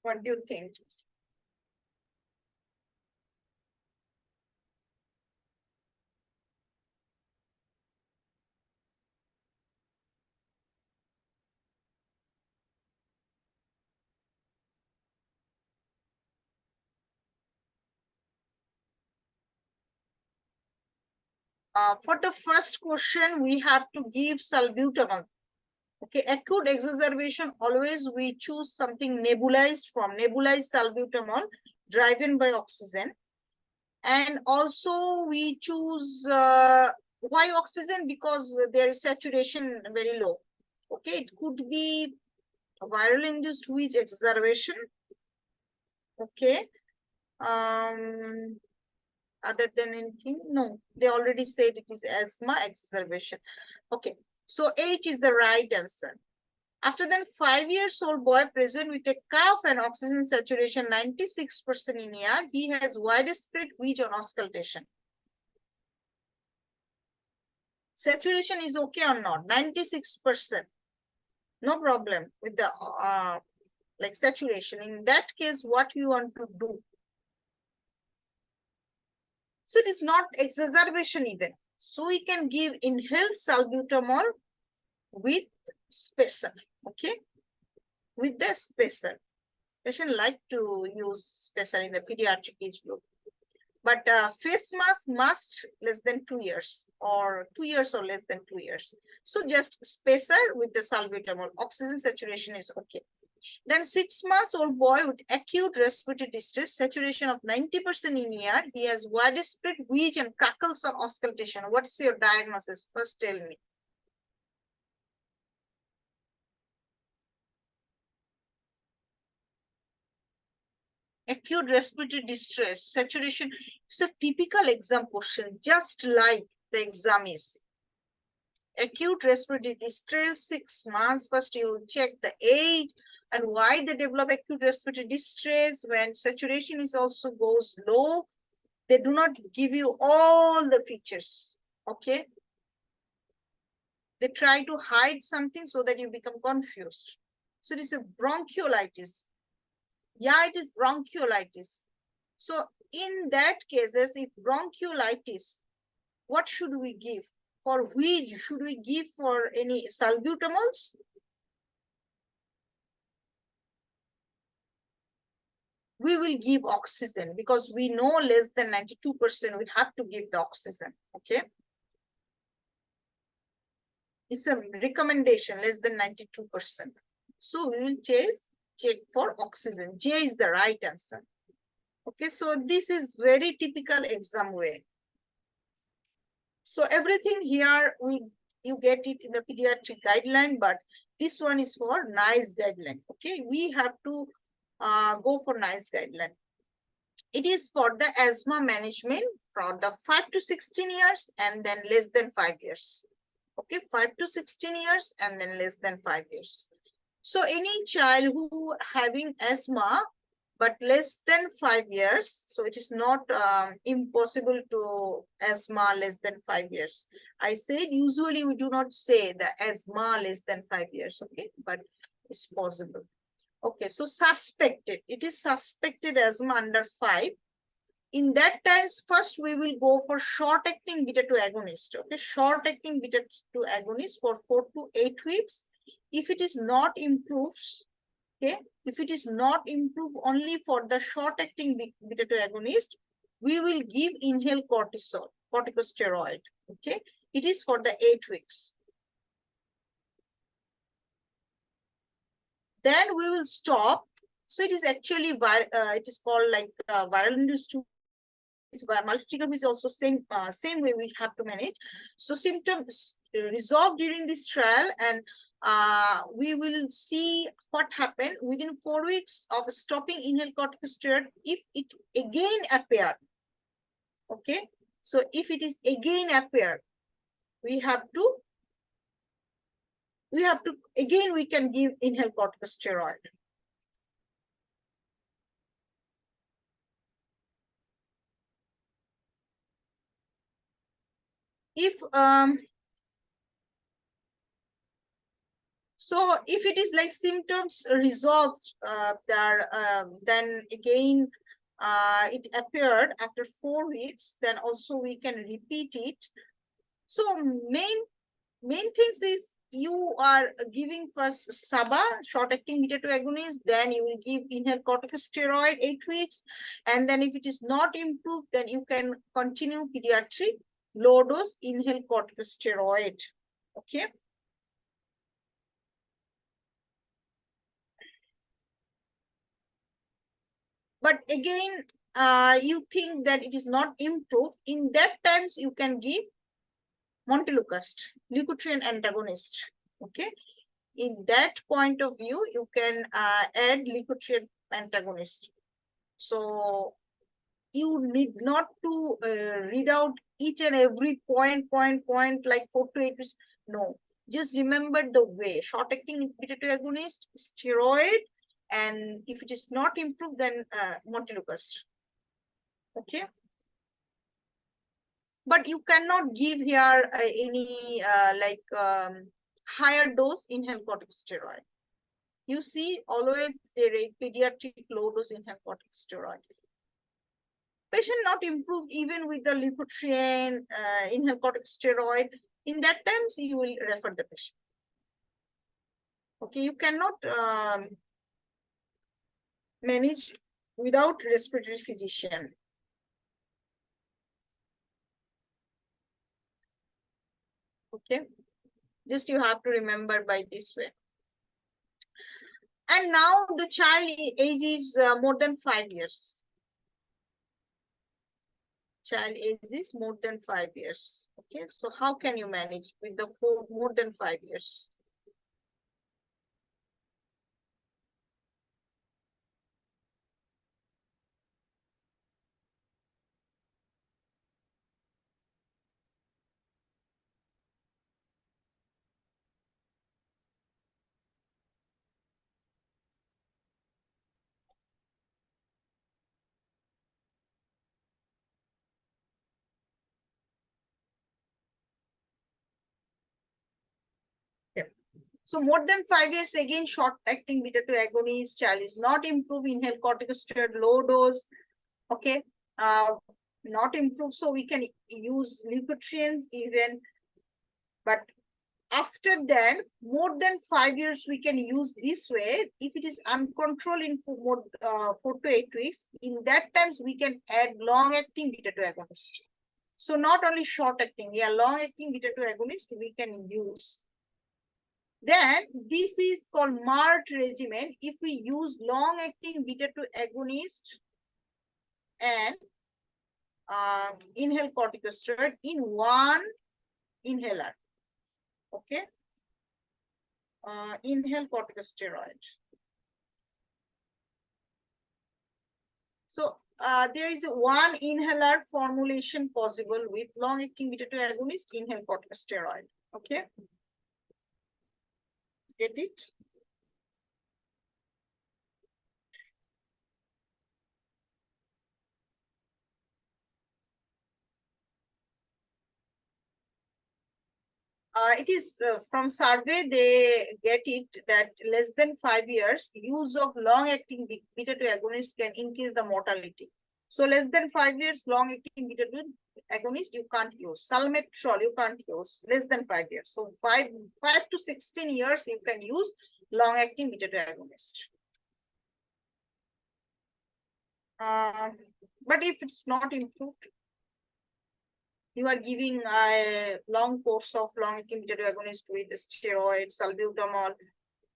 What do you think? For the first question, we have to give salbutamol. Okay, acute exacerbation, always we choose something nebulized from nebulized salbutamol driven by oxygen. And also we choose why oxygen? Because there is saturation very low. Okay, it could be viral induced wheeze exacerbation. Okay. Other than anything, no, they already said it is asthma exacerbation. Okay, so H is the right answer. After then, 5-year-old boy present with a cough and oxygen saturation 96% in ER, he has widespread wheeze on auscultation. Saturation is okay or not? 96%. No problem with the like saturation. In that case, what you want to do? So it is not exacerbation even. So we can give inhaled salbutamol with spacer, okay? With the spacer. Patient like to use spacer in the pediatric age group. But face mask must less than 2 years or 2 years or less than 2 years. So just spacer with the salbutamol. Oxygen saturation is okay. Then 6-month-old boy with acute respiratory distress, saturation of 90% in ER. He has widespread wheeze and crackles on auscultation. What is your diagnosis? First tell me. Acute respiratory distress, saturation. It's a typical exam question, just like the exam is. Acute respiratory distress, 6 months. First, you check the age and why they develop acute respiratory distress. When saturation is also goes low, they do not give you all the features. Okay. They try to hide something so that you become confused. So it is a bronchiolitis. Yeah, it is bronchiolitis. So in that cases, if bronchiolitis, what should we give? For which should we give for any salbutamols? We will give oxygen because we know less than 92%, we have to give the oxygen, okay? It's a recommendation, less than 92%. So we will check for oxygen. J is the right answer. Okay, so this is very typical exam way. So everything here, you get it in the pediatric guideline, but this one is for NICE guideline. Okay, we have to go for NICE guideline. It is for the asthma management from the 5 to 16 years and then less than 5 years. Okay, 5 to 16 years and then less than 5 years. So any child who having asthma but less than 5 years, so it is not impossible to asthma less than 5 years. I said usually we do not say the asthma less than 5 years, okay, but it's possible. Okay, so suspected, it is suspected asthma under 5. In that times, first we will go for short-acting beta-2 agonist, okay, short-acting beta-2 agonist for 4 to 8 weeks. If it is not improved, Okay, if it is not improved only for the short-acting beta-2 agonist, we will give inhaled corticosteroid. Okay, it is for the 8 weeks. Then we will stop. So it is actually it is called like viral induced. Multi-trigger is also same way we have to manage. So symptoms resolve during this trial, and we will see what happened within 4 weeks of stopping inhaled corticosteroid if it again appeared. Okay, so if it is again appeared, we have to again we can give inhaled corticosteroid. If so if it is like symptoms resolved then again it appeared after 4 weeks, then also we can repeat it. So main things is you are giving first SABA, short-acting beta-2 agonist, then you will give inhaled corticosteroid 8 weeks, and then if it is not improved, then you can continue pediatric low-dose inhaled corticosteroid. Okay. But again, you think that it is not improved, in that times you can give montelukast, leukotriene antagonist. Okay, in that point of view, you can add leukotriene antagonist. So you need not to read out each and every point like 4 to 8. No, just remember the way: short-acting beta-2 agonist, steroid, and if it is not improved, then montelukast. Okay, but you cannot give here any higher dose inhaled corticosteroid. You see, always a pediatric low dose inhaled corticosteroid. Patient not improved even with the leukotriene inhaled corticosteroid. In that times, you will refer the patient. Okay, you cannot manage without respiratory physician. Okay, just you have to remember by this way. And now the child age is more than 5 years. Child age is more than 5 years. Okay, so how can you manage with the more than 5 years? So more than 5 years, again, short-acting beta-2 agonist, child is not improved, inhaled corticosteroid, low dose, okay, not improved. So we can use leukotrienes even, but after that, more than 5 years, we can use this way. If it is uncontrolled in 4 to 8 weeks, in that times we can add long-acting beta-2 agonist. So not only short-acting, yeah, long-acting beta-2 agonist we can use. Then this is called MART regimen. If we use long-acting beta-2 agonist and inhaled corticosteroid in one inhaler, okay, inhaled corticosteroid. So there is one inhaler formulation possible with long-acting beta-2 agonist, inhaled corticosteroid, okay. Get it? It is from survey, they get it that less than 5 years, use of long-acting beta-2 agonist can increase the mortality. So less than 5 years, long-acting beta-2 agonist you can't use. Salmeterol you can't use, less than 5 years. So 5 to 16 years you can use long-acting beta-2 agonist. But if it's not improved, you are giving a long course of long-acting beta agonist with steroids, salbutamol,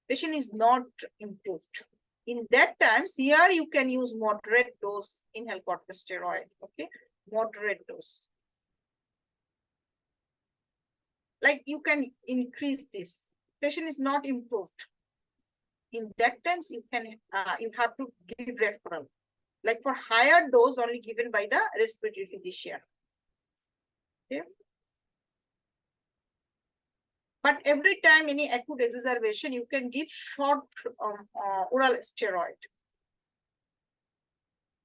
patient is not improved. In that times, here you can use moderate dose inhaled corticosteroid, okay? Moderate dose. Like you can increase this. Patient is not improved. In that times, you have to give referral. Like for higher dose only given by the respiratory physician. Okay. But every time any acute exacerbation, you can give short oral steroid.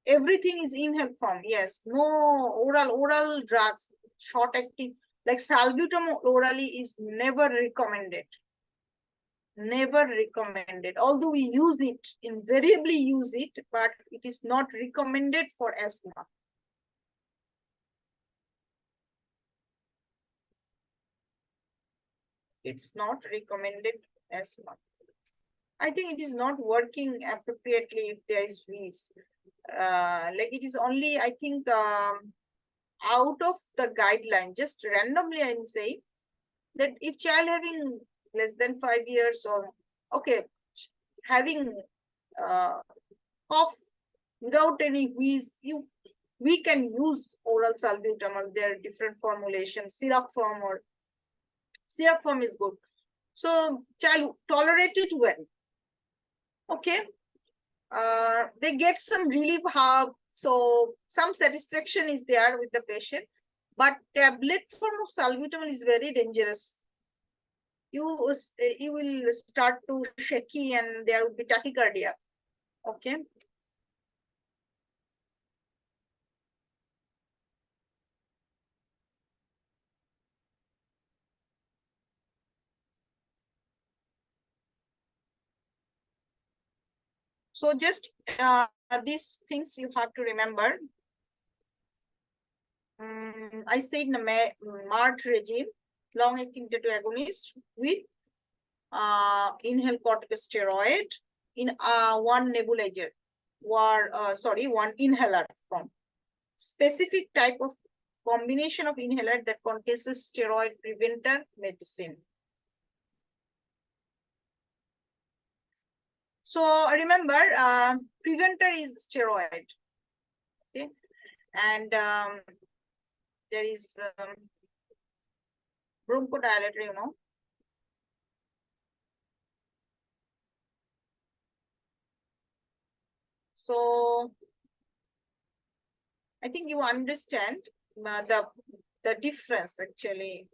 Everything is inhaled form. Yes, no oral drugs, short acting, like salbutamol orally is never recommended. Never recommended. Although we use it, invariably use it, but it is not recommended for asthma. It's not recommended asthma. I think it is not working appropriately if there is wheeze. Like it is only, I think, out of the guideline, just randomly I'm saying that if child having less than 5 years or, okay, having cough without any wheeze, we can use oral salbutamol. There are different formulations, syrup form is good. So child tolerate it well. Okay. They get some relief, so some satisfaction is there with the patient, but tablet form of salbutamol is very dangerous. You will start to shaky and there will be tachycardia. Okay. So just these things you have to remember. I said in the MART regime, long-acting beta agonist with inhaled corticosteroid in one nebulizer, or one inhaler form. Specific type of combination of inhaler that contains steroid preventer medicine. So remember, preventer is steroid. Okay, and there is bronchodilator, you know. So I think you understand the difference actually.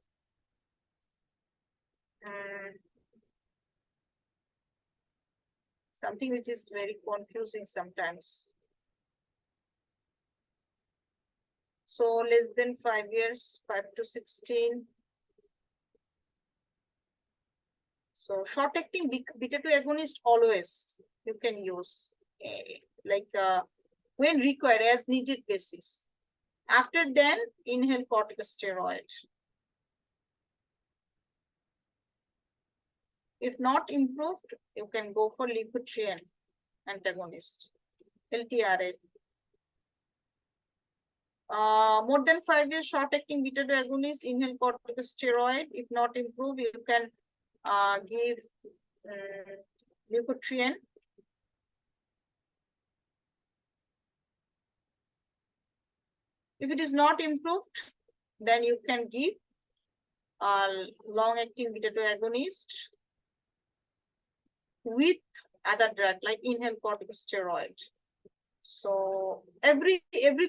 Something which is very confusing sometimes. So less than 5 years, 5 to 16. So short acting beta 2 agonist always you can use when required as needed basis. After then, inhale corticosteroid. If not improved, you can go for leukotriene antagonist, LTRA. More than 5 years short acting beta 2 agonist, inhale corticosteroid. If not improved, you can give leukotriene. If it is not improved, then you can give long-acting beta 2 agonist with other drug like inhaled corticosteroid. So every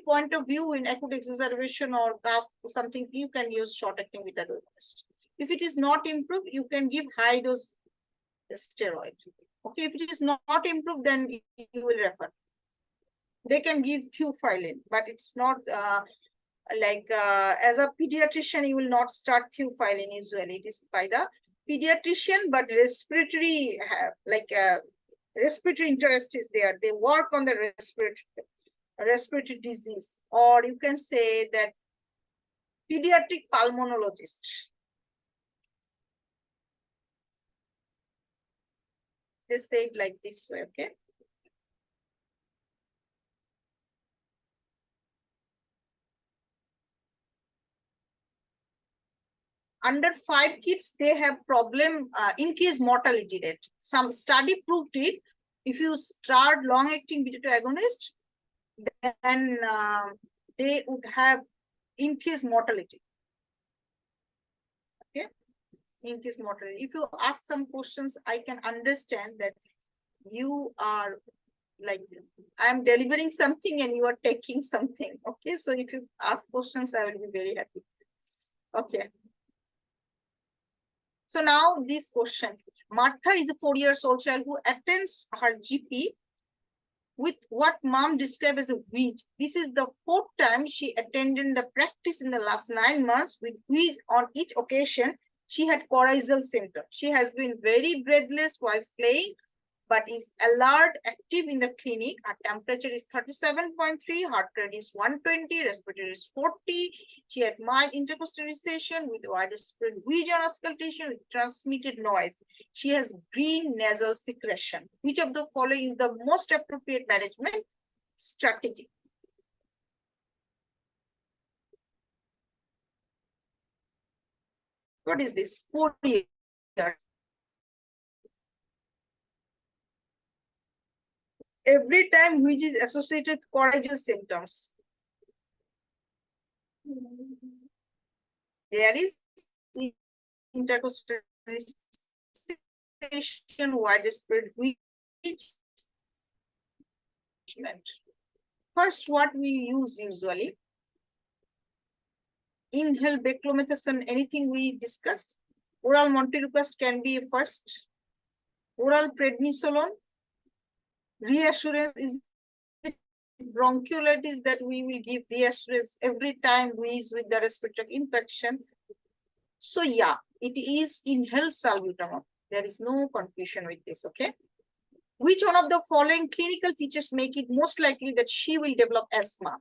point of view in acute exacerbation or cough something, you can use short-acting beta 2 agonist. If it is not improved, you can give high-dose steroid. Okay, if it is not improved, then you will refer. They can give theophylline, but it's not as a pediatrician, you will not start theophylline usually. It is by the pediatrician, but respiratory, respiratory interest is there. They work on the respiratory disease, or you can say that pediatric pulmonologist. They say it like this way, okay? under 5 kids, they have problem, increased mortality rate. Some study proved it. If you start long-acting beta-2 agonist, then they would have increased mortality. Okay, increased mortality. If you ask some questions, I can understand that you are like, I'm delivering something and you are taking something. Okay, so if you ask questions, I will be very happy. Okay. So now this question, Martha is a 4-year-old child who attends her GP with what mom described as a wheeze. This is the 4th time she attended the practice in the last 9 months with wheeze. On each occasion, she had coryzal symptoms. She has been very breathless while playing, but is alert, active in the clinic. Her temperature is 37.3, heart rate is 120, respiratory is 40. She had mild intercostal recession with widespread wheeze and auscultation with transmitted noise. She has green nasal secretion. Which of the following is the most appropriate management strategy? What is this? 4 years. Every time which is associated with coryzal symptoms. There is intercostal recession, widespread wheeze. First, what we use usually, inhale beclomethasone, anything we discuss. Oral montelukast can be first. Oral prednisolone. Reassurance is bronchiolitis that we will give reassurance every time we is with the respiratory infection. So yeah, it is inhaled salbutamol. There is no confusion with this, okay? Which one of the following clinical features make it most likely that she will develop asthma?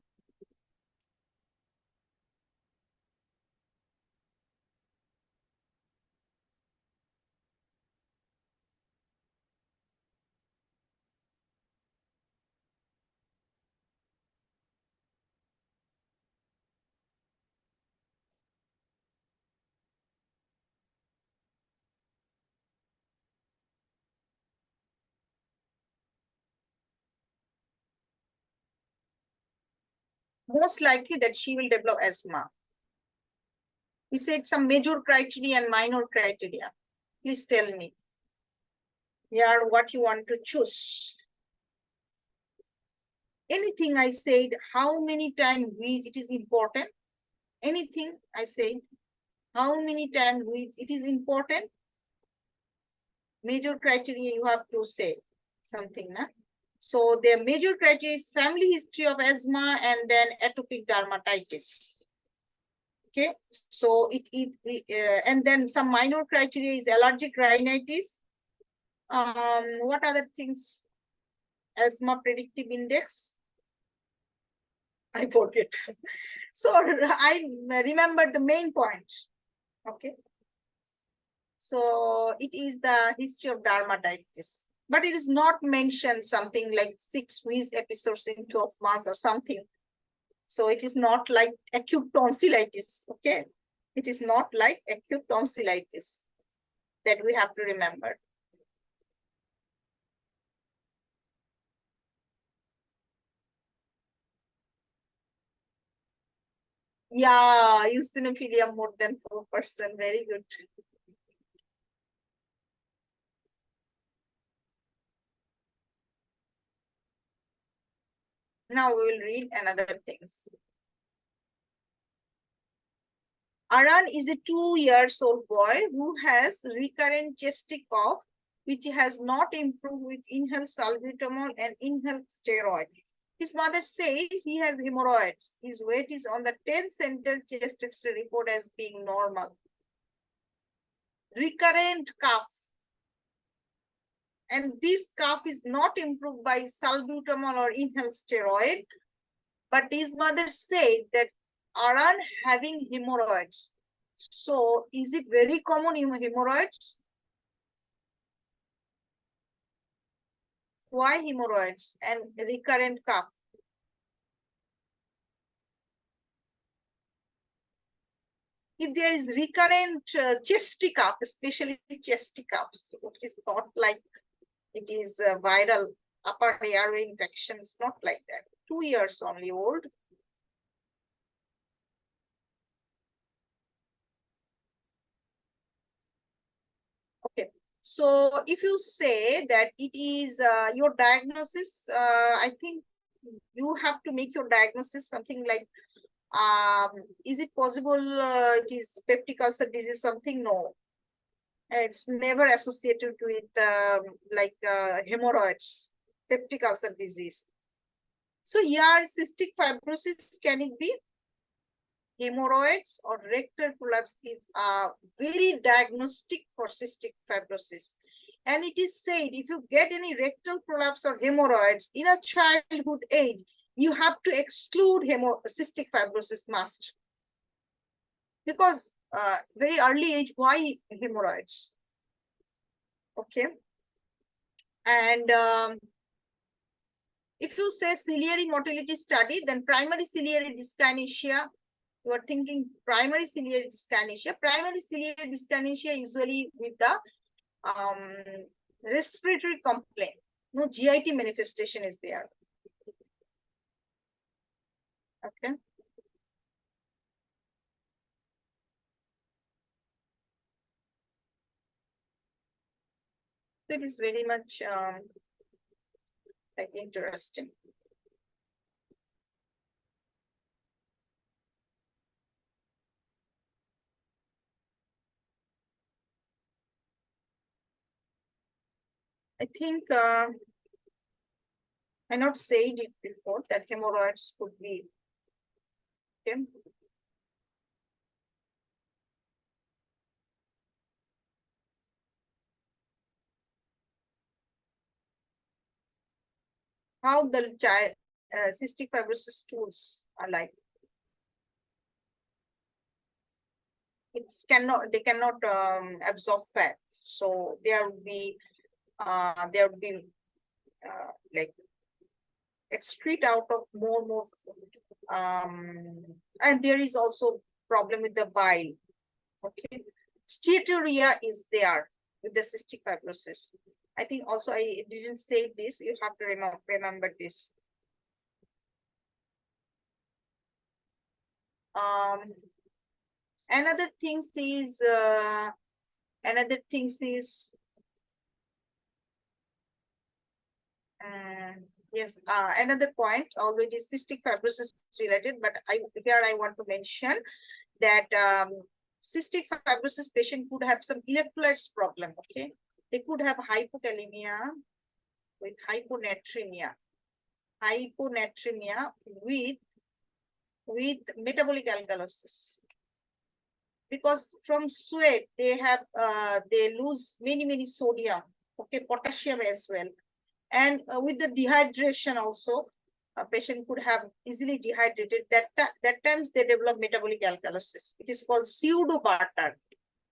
Most likely that she will develop asthma. We said some major criteria and minor criteria. Please tell me. Here, what you want to choose. Anything I said, how many times it is important. Anything I said, how many times it is important. Major criteria you have to say something, na? So their major criteria is family history of asthma and then atopic dermatitis. Okay, so and then some minor criteria is allergic rhinitis. What other things? Asthma predictive index. I forget. So I remember the main point. Okay. So it is the history of dermatitis, but it is not mentioned something like 6 wheeze episodes in 12 months or something. So it is not like acute tonsillitis. Okay. It is not like acute tonsillitis that we have to remember. Yeah, eosinophilia more than 4%. Very good. Now we will read another things. Aran is a 2-year-old boy who has recurrent chest cough, which has not improved with inhaled salbutamol and inhaled steroid. His mother says he has hemorrhoids. His weight is on the 10 centimeter chest X-ray report as being normal. Recurrent cough. And this cough is not improved by salbutamol or inhaled steroid. But his mother said that Aran having hemorrhoids. So is it very common in hemorrhoids? Why hemorrhoids and recurrent cough? If there is recurrent chesty cough, especially chesty coughs, which is not like it is viral upper airway infection, it's not like that. 2 years only old. Okay. So if you say that it is your diagnosis, I think you have to make your diagnosis something like, is it possible it is peptic ulcer disease something? No. It's never associated with hemorrhoids, peptic ulcer disease. So here cystic fibrosis, can it be? Hemorrhoids or rectal prolapse is very diagnostic for cystic fibrosis. And it is said if you get any rectal prolapse or hemorrhoids in a childhood age, you have to exclude cystic fibrosis must. Because very early age, why hemorrhoids? Okay. And if you say ciliary motility study, then primary ciliary dyskinesia, you are thinking primary ciliary dyskinesia. Primary ciliary dyskinesia usually with the respiratory complaint. No GIT manifestation is there. Okay. So it is very much like interesting. I think I not said it before that hemorrhoids could be okay. How the child cystic fibrosis tools are like. They cannot absorb fat, so there would be like excrete out of more and there is also problem with the bile. Okay, steatorrhea is there with the cystic fibrosis. I think also I didn't say this, you have to remember this. Another things is yes, another point, although it is cystic fibrosis related, but here I want to mention that cystic fibrosis patient could have some electrolytes problem. Okay, they could have hypokalemia with hyponatremia with metabolic alkalosis, because from sweat they have they lose many sodium, okay, potassium as well, and with the dehydration also a patient could have easily dehydrated. That times they develop metabolic alkalosis. It is called pseudo Barton.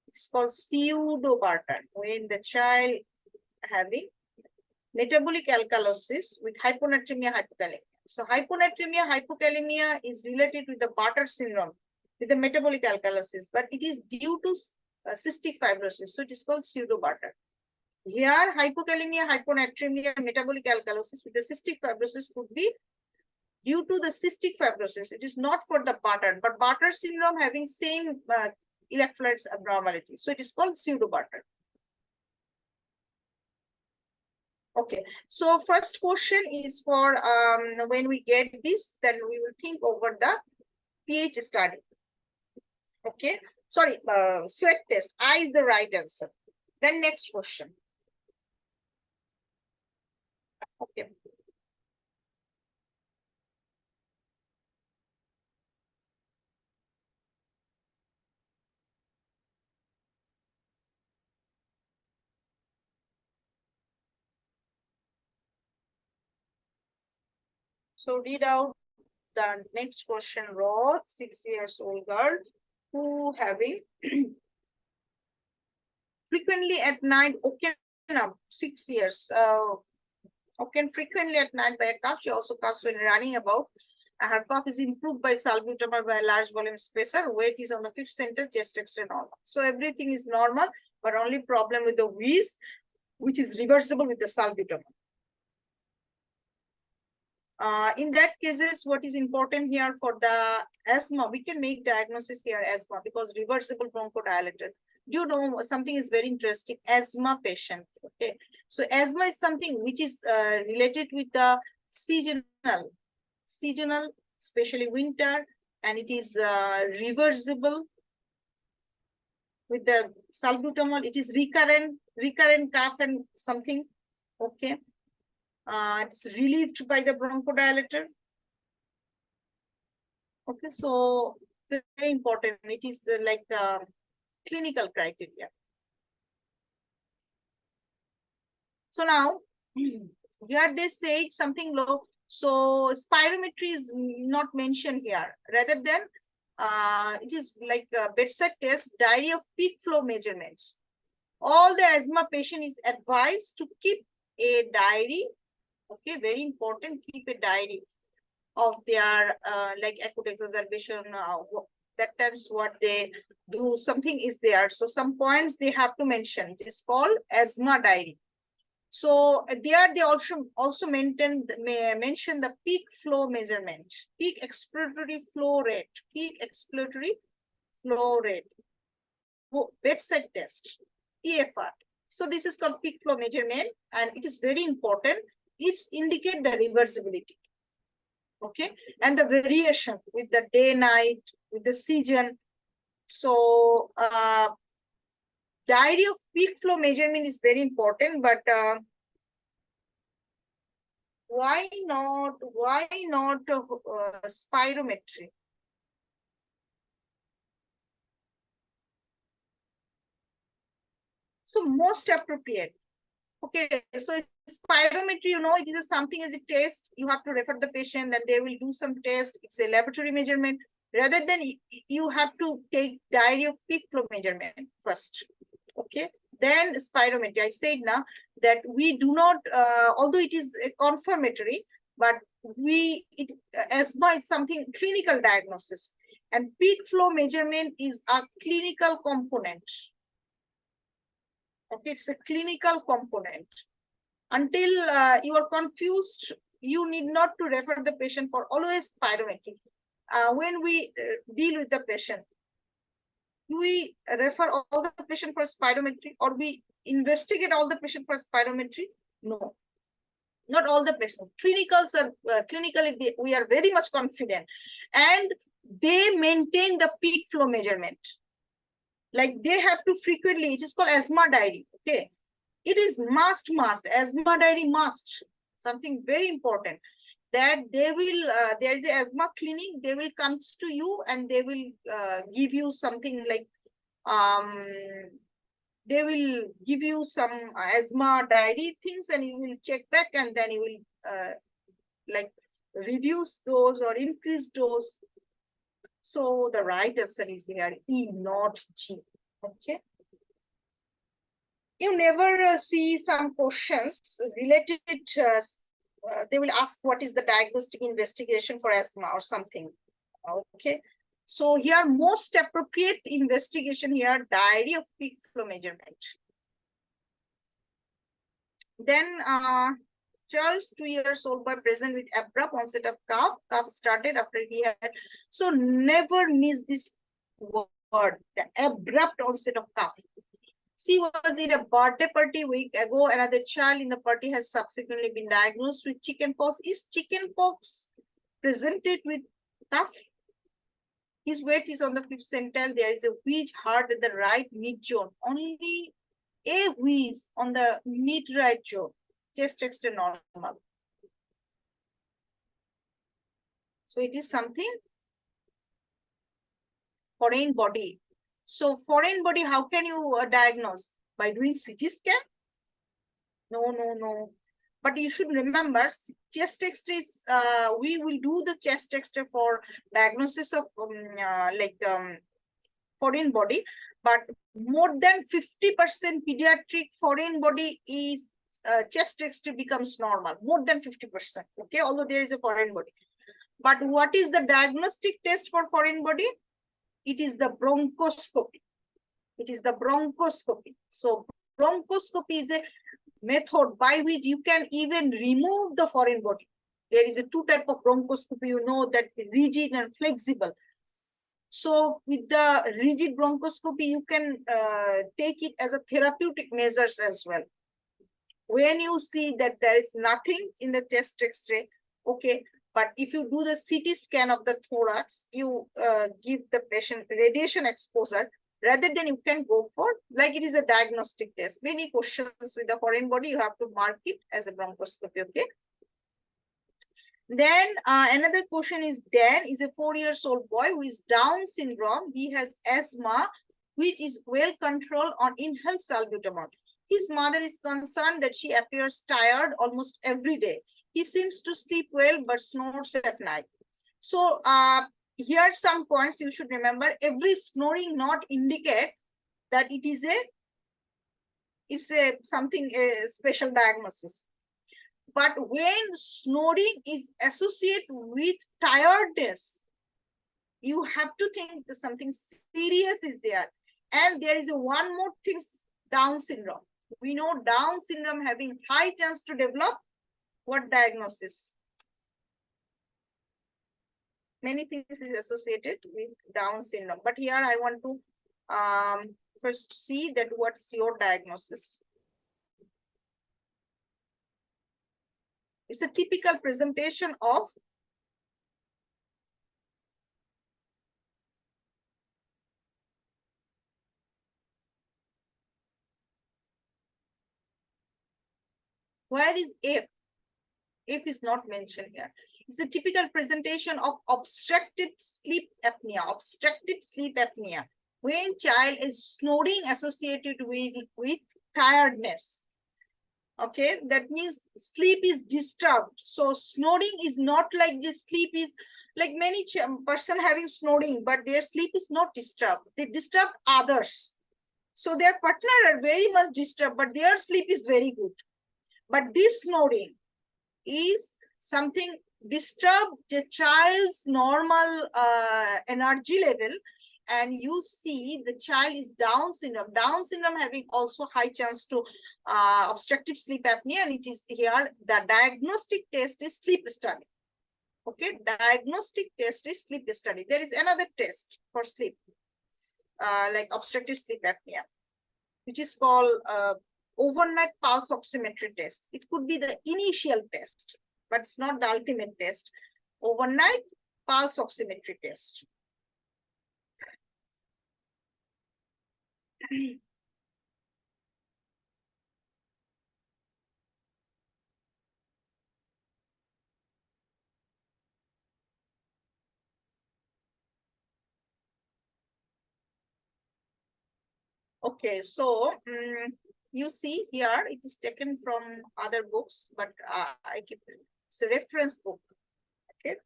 It's called pseudo Barton when the child having metabolic alkalosis with hyponatremia, hypokalemia. So hyponatremia, hypokalemia is related with the Bartter syndrome with the metabolic alkalosis, but it is due to cystic fibrosis. So it is called pseudo Barton. Here, hypokalemia, hyponatremia, metabolic alkalosis with the cystic fibrosis could be due to the cystic fibrosis. It is not for the Bartter, but Bartter syndrome having same electrolytes abnormality. So it is called pseudo Bartter. Okay, so first question is for when we get this, then we will think over the pH study. Okay, sorry, sweat test. I is the right answer. Then next question. Okay. So read out the next question. Roth, 6 years old girl who having frequently at night woken up, 6 years, woken frequently at night by a cough. She also coughs when running about. Her cough is improved by salbutamol by a large volume spacer. Weight is on the 5th center, chest X-ray normal. So everything is normal, but only problem with the wheeze, which is reversible with the salbutamol. In that cases, what is important here for the asthma, we can make diagnosis here asthma because reversible bronchodilator. You know, something is very interesting, asthma patient. Okay, so asthma is something which is related with the seasonal, especially winter, and it is reversible with the salbutamol. It is recurrent cough and something. Okay. It's relieved by the bronchodilator. Okay, so very important. It is like clinical criteria. So now, here they say something low. So spirometry is not mentioned here. Rather than it is like a bedside test, diary of peak flow measurements. All the asthma patient is advised to keep a diary. Okay, very important, keep a diary of their like acute exacerbation, that times what they do, something is there. So some points they have to mention. It is called asthma diary. So there they also mention the peak flow measurement, peak expiratory flow rate, bedside test, EFR. So this is called peak flow measurement, and it is very important. It's indicate the reversibility. Okay, and the variation with the day, night, with the season. So diary of peak flow measurement is very important, but why not spirometry? So most appropriate. Okay, so spirometry, you know, it is something as a test. You have to refer the patient, that they will do some test. It's a laboratory measurement. Rather than you have to take diary of peak flow measurement first. Okay, then spirometry. I said now that we do not, although it is a confirmatory, but asthma is something clinical diagnosis, and peak flow measurement is a clinical component. Okay, it's a clinical component. Until you are confused, you need not to refer the patient for always spirometry. When we deal with the patient, do we refer all the patient for spirometry, or we investigate all the patient for spirometry? No, not all the patients. Clinicals are clinically we are very much confident, and they maintain the peak flow measurement. Like they have to frequently, it is called asthma diary. Okay, it is must, asthma diary must, something very important, that they will, there is an asthma clinic, they will come to you and they will give you something like, they will give you some asthma diary things, and you will check back, and then you will like reduce those or increase those. So the right answer is here, E, not G. Okay. You never see some questions related, they will ask what is the diagnostic investigation for asthma or something. Okay. So here, most appropriate investigation here, diary of peak flow measurement. Then Charles, 2 years old boy, present with abrupt onset of cough. Cough started after he had. So never miss this word, the abrupt onset of cough. See, was it a birthday party week ago? Another child in the party has subsequently been diagnosed with chickenpox. Is chickenpox presented with cough? His weight is on the 5th centile. There is a wheeze heart at the right mid zone. Only a wheeze on the mid right zone. Chest X-ray normal. So it is something foreign body. So foreign body, how can you diagnose? By doing CT scan? No. But you should remember, chest X-rays, we will do the chest X-ray for diagnosis of foreign body, but more than 50% pediatric foreign body is chest X-ray becomes normal, more than 50%. Okay, although there is a foreign body. But what is the diagnostic test for foreign body? It is the bronchoscopy. It is the bronchoscopy. So bronchoscopy is a method by which you can even remove the foreign body. There is a two type of bronchoscopy, you know, that rigid and flexible. So with the rigid bronchoscopy, you can take it as a therapeutic measures as well. When you see that there is nothing in the chest X-ray, okay, but if you do the CT scan of the thorax, you give the patient radiation exposure, rather than you can go for, like it is a diagnostic test. Many questions with the foreign body, you have to mark it as a bronchoscopy, okay? Then another question is Dan is a 4-year-old boy who is Down syndrome. He has asthma, which is well controlled on inhaled salbutamol. His mother is concerned that she appears tired almost every day. He seems to sleep well but snores at night. So here are some points you should remember. Every snoring not indicate that it is a special diagnosis. But when snoring is associated with tiredness, you have to think that something serious is there. And there is one more thing, Down syndrome. We know Down syndrome having high chance to develop what diagnosis? Many things is associated with Down syndrome. But here I want to first see that what's your diagnosis. It's a typical presentation of where is F? F is not mentioned here. It's a typical presentation of obstructive sleep apnea. Obstructive sleep apnea. When child is snoring associated with tiredness. Okay, that means sleep is disturbed. So snoring is not like this. Sleep is like many person having snoring, but their sleep is not disturbed. They disturb others. So their partner are very much disturbed, but their sleep is very good. But this snoring is something disturb the child's normal energy level, and you see the child is Down syndrome. Down syndrome having also high chance to obstructive sleep apnea, and it is here the diagnostic test is sleep study. Okay, diagnostic test is sleep study. There is another test for sleep, like obstructive sleep apnea, which is called overnight pulse oximetry test. It could be the initial test, but it's not the ultimate test. Overnight pulse oximetry test. Okay, so you see here it is taken from other books, but I keep it's a reference book. Okay,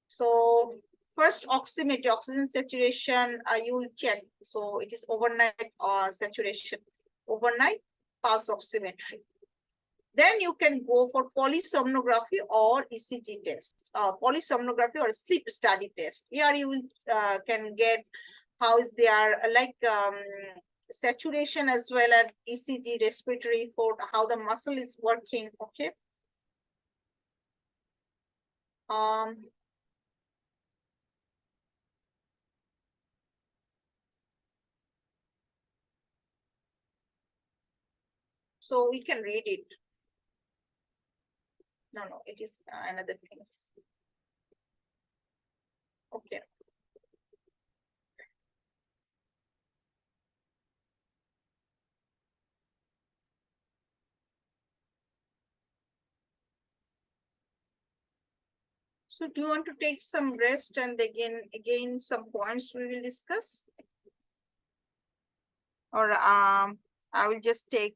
so first oximetry, oxygen saturation, you will check. So it is overnight saturation, overnight pulse oximetry. Then you can go for polysomnography or ECG test, polysomnography or sleep study test. Here you will can get how is their saturation as well as ECG, respiratory, for how the muscle is working. Okay. So we can read it. No, it is another things. Okay. So do you want to take some rest and again some points we will discuss? Or I will just take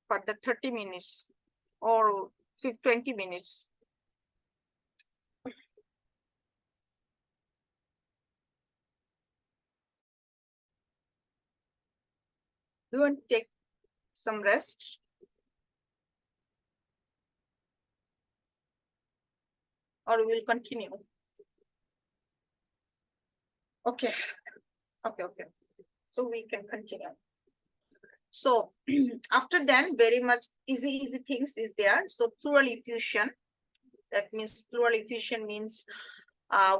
for the 30 minutes or 20 minutes. Do you want to take some rest? or we will continue? Okay, okay. So we can continue. So after then, very much easy things is there. So pleural effusion, that means pleural effusion means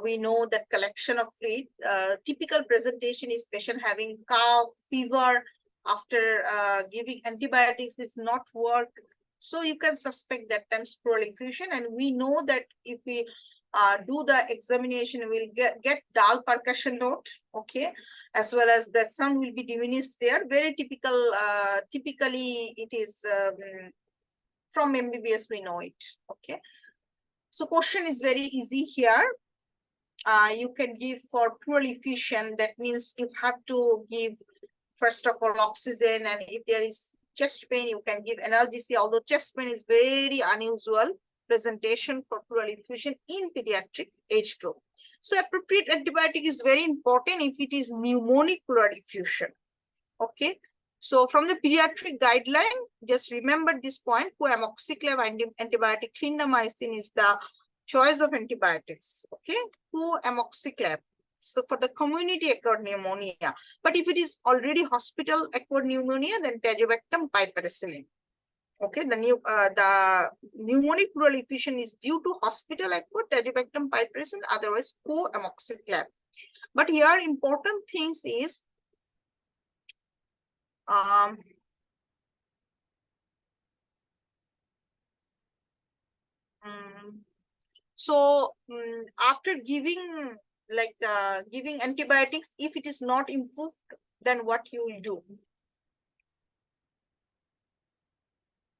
we know that collection of fluid. Typical presentation is patient having cough, fever, after giving antibiotics is not work. So you can suspect that times pleural effusion, and we know that if we do the examination, we'll get dull percussion note, okay, as well as breath sound will be diminished there. Very typical, typically it is from MBBS, we know it, okay. So question is very easy here. You can give for pleural effusion, that means you have to give first of all oxygen, and if there is chest pain you can give analgesia, although chest pain is very unusual presentation for pleural effusion in pediatric age group. So appropriate antibiotic is very important if it is pneumonic pleural effusion, okay. So from the pediatric guideline, just remember this point, co-amoxiclav antibiotic clindamycin is the choice of antibiotics, okay, co-amoxiclav. So for the community acquired pneumonia, but if it is already hospital acquired pneumonia, then tazobactam piperacillin. Okay, the pneumonic pleural effusion is due to hospital acquired tazobactam piperacillin, otherwise co-amoxiclav. But here important things is so after giving giving antibiotics, if it is not improved, then what you will do?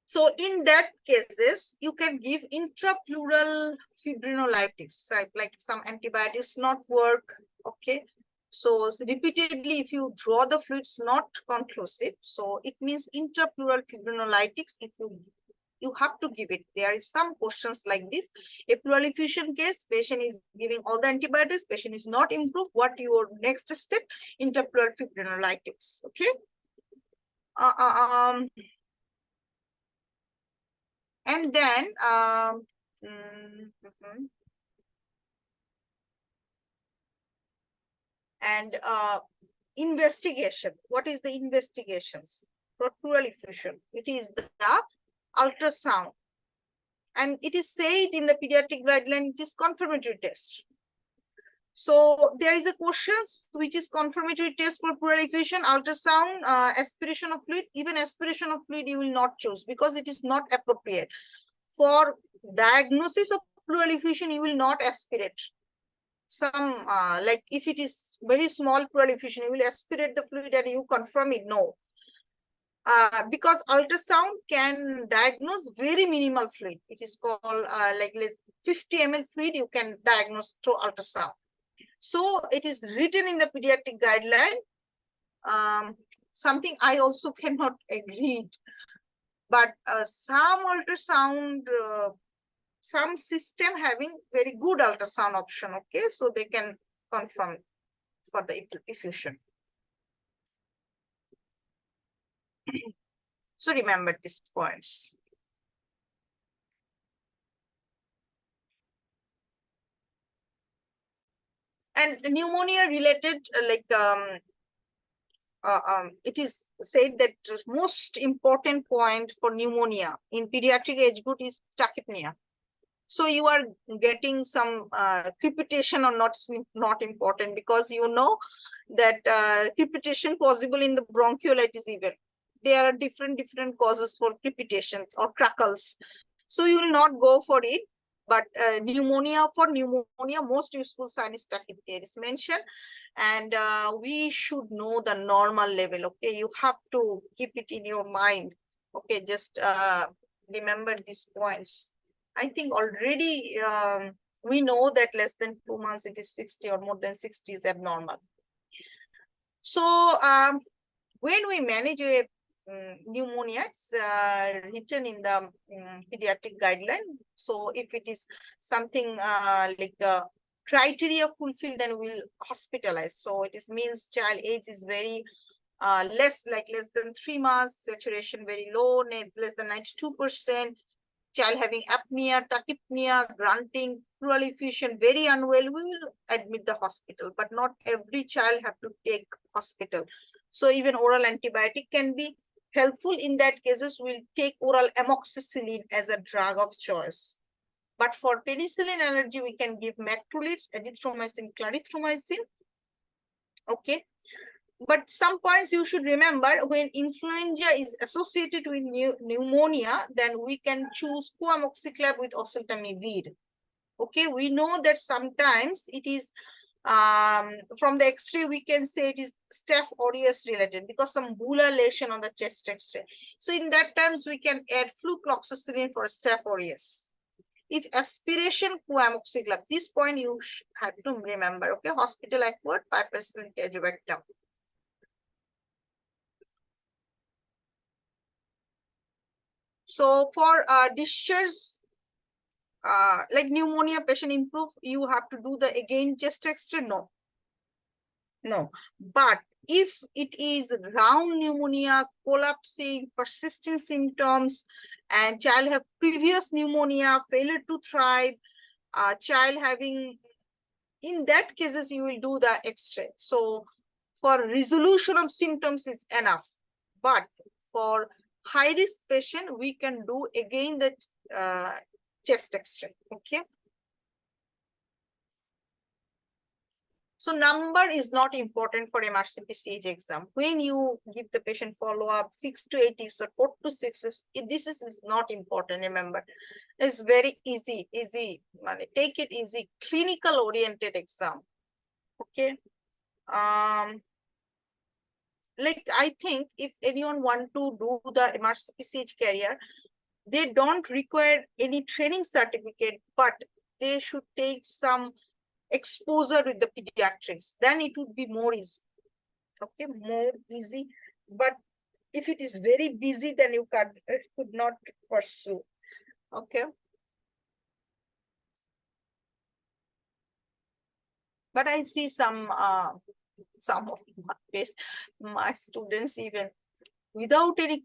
So in that cases, you can give intrapleural fibrinolytics, like some antibiotics not work, okay. So repeatedly, if you draw the fluids not conclusive, so it means intrapleural fibrinolytics, if you have to give it. There is some questions like this. A pleural effusion case, patient is giving all the antibiotics, patient is not improved. What your next step? Intrapleural fibrinolytics, okay. And then investigation. What is the investigations for pleural effusion? It is the ultrasound, and it is said in the pediatric guideline it is confirmatory test. So there is a question which is confirmatory test for pleural effusion, ultrasound, aspiration of fluid. Even aspiration of fluid you will not choose because it is not appropriate. For diagnosis of pleural effusion, you will not aspirate. Some like if it is very small pleural effusion, you will aspirate the fluid and you confirm it. No. Because ultrasound can diagnose very minimal fluid. It is called like less 50 ml fluid you can diagnose through ultrasound. So it is written in the pediatric guideline. Something I also cannot agree, but some ultrasound, some system having very good ultrasound option, okay, so they can confirm for the effusion. So remember these points. And pneumonia related, it is said that the most important point for pneumonia in pediatric age group is tachypnea. So you are getting some crepitation or not important, because you know that crepitation possible in the bronchiolitis even. There are different causes for crepitations or crackles. So you will not go for it. But pneumonia, most useful sign is tachypnea is mentioned. And we should know the normal level, okay? You have to keep it in your mind, okay? Just remember these points. I think already we know that less than 2 months it is 60 or more than 60 is abnormal. So when we manage a pneumonia, it's written in the pediatric guideline. So if it is something like the criteria fulfilled, then we'll hospitalize. So it is means child age is very less than 3 months, saturation very low, less than 92%. child having apnea, tachypnea, grunting, pleural effusion, very unwell, we will admit the hospital, but not every child have to take hospital. So even oral antibiotic can be helpful. In that cases, we'll take oral amoxicillin as a drug of choice. But for penicillin allergy, we can give macrolides, azithromycin, clarithromycin. Okay. But some points you should remember, when influenza is associated with pneumonia, then we can choose coamoxiclav with oseltamivir. Okay, we know that sometimes it is from the X-ray we can say it is Staph aureus related because some bular lesion on the chest X-ray. So in that times we can add flucloxacillin for Staph aureus. If aspiration coamoxiclav, this point you have to remember. Okay, hospital acquired 5% azobactam. So for discharge, like pneumonia patient improve, you have to do the again chest X-ray? No. No. But if it is round pneumonia, collapsing, persistent symptoms, and child have previous pneumonia, failure to thrive, child having, in that cases, you will do the X-ray. So for resolution of symptoms is enough. But for high risk patient, we can do again the chest X-ray. Okay. So number is not important for MRCPCH exam. When you give the patient follow-up 6 to 8 weeks or 4 to 6 weeks, this is not important, remember. It's very easy. Take it easy, clinical oriented exam. Okay. Like I think if anyone want to do the MRCPCH career, they don't require any training certificate, but they should take some exposure with the pediatrics. Then it would be more easy. Okay, more easy. But if it is very busy, then you could not pursue. Okay. But I see some of my students even without any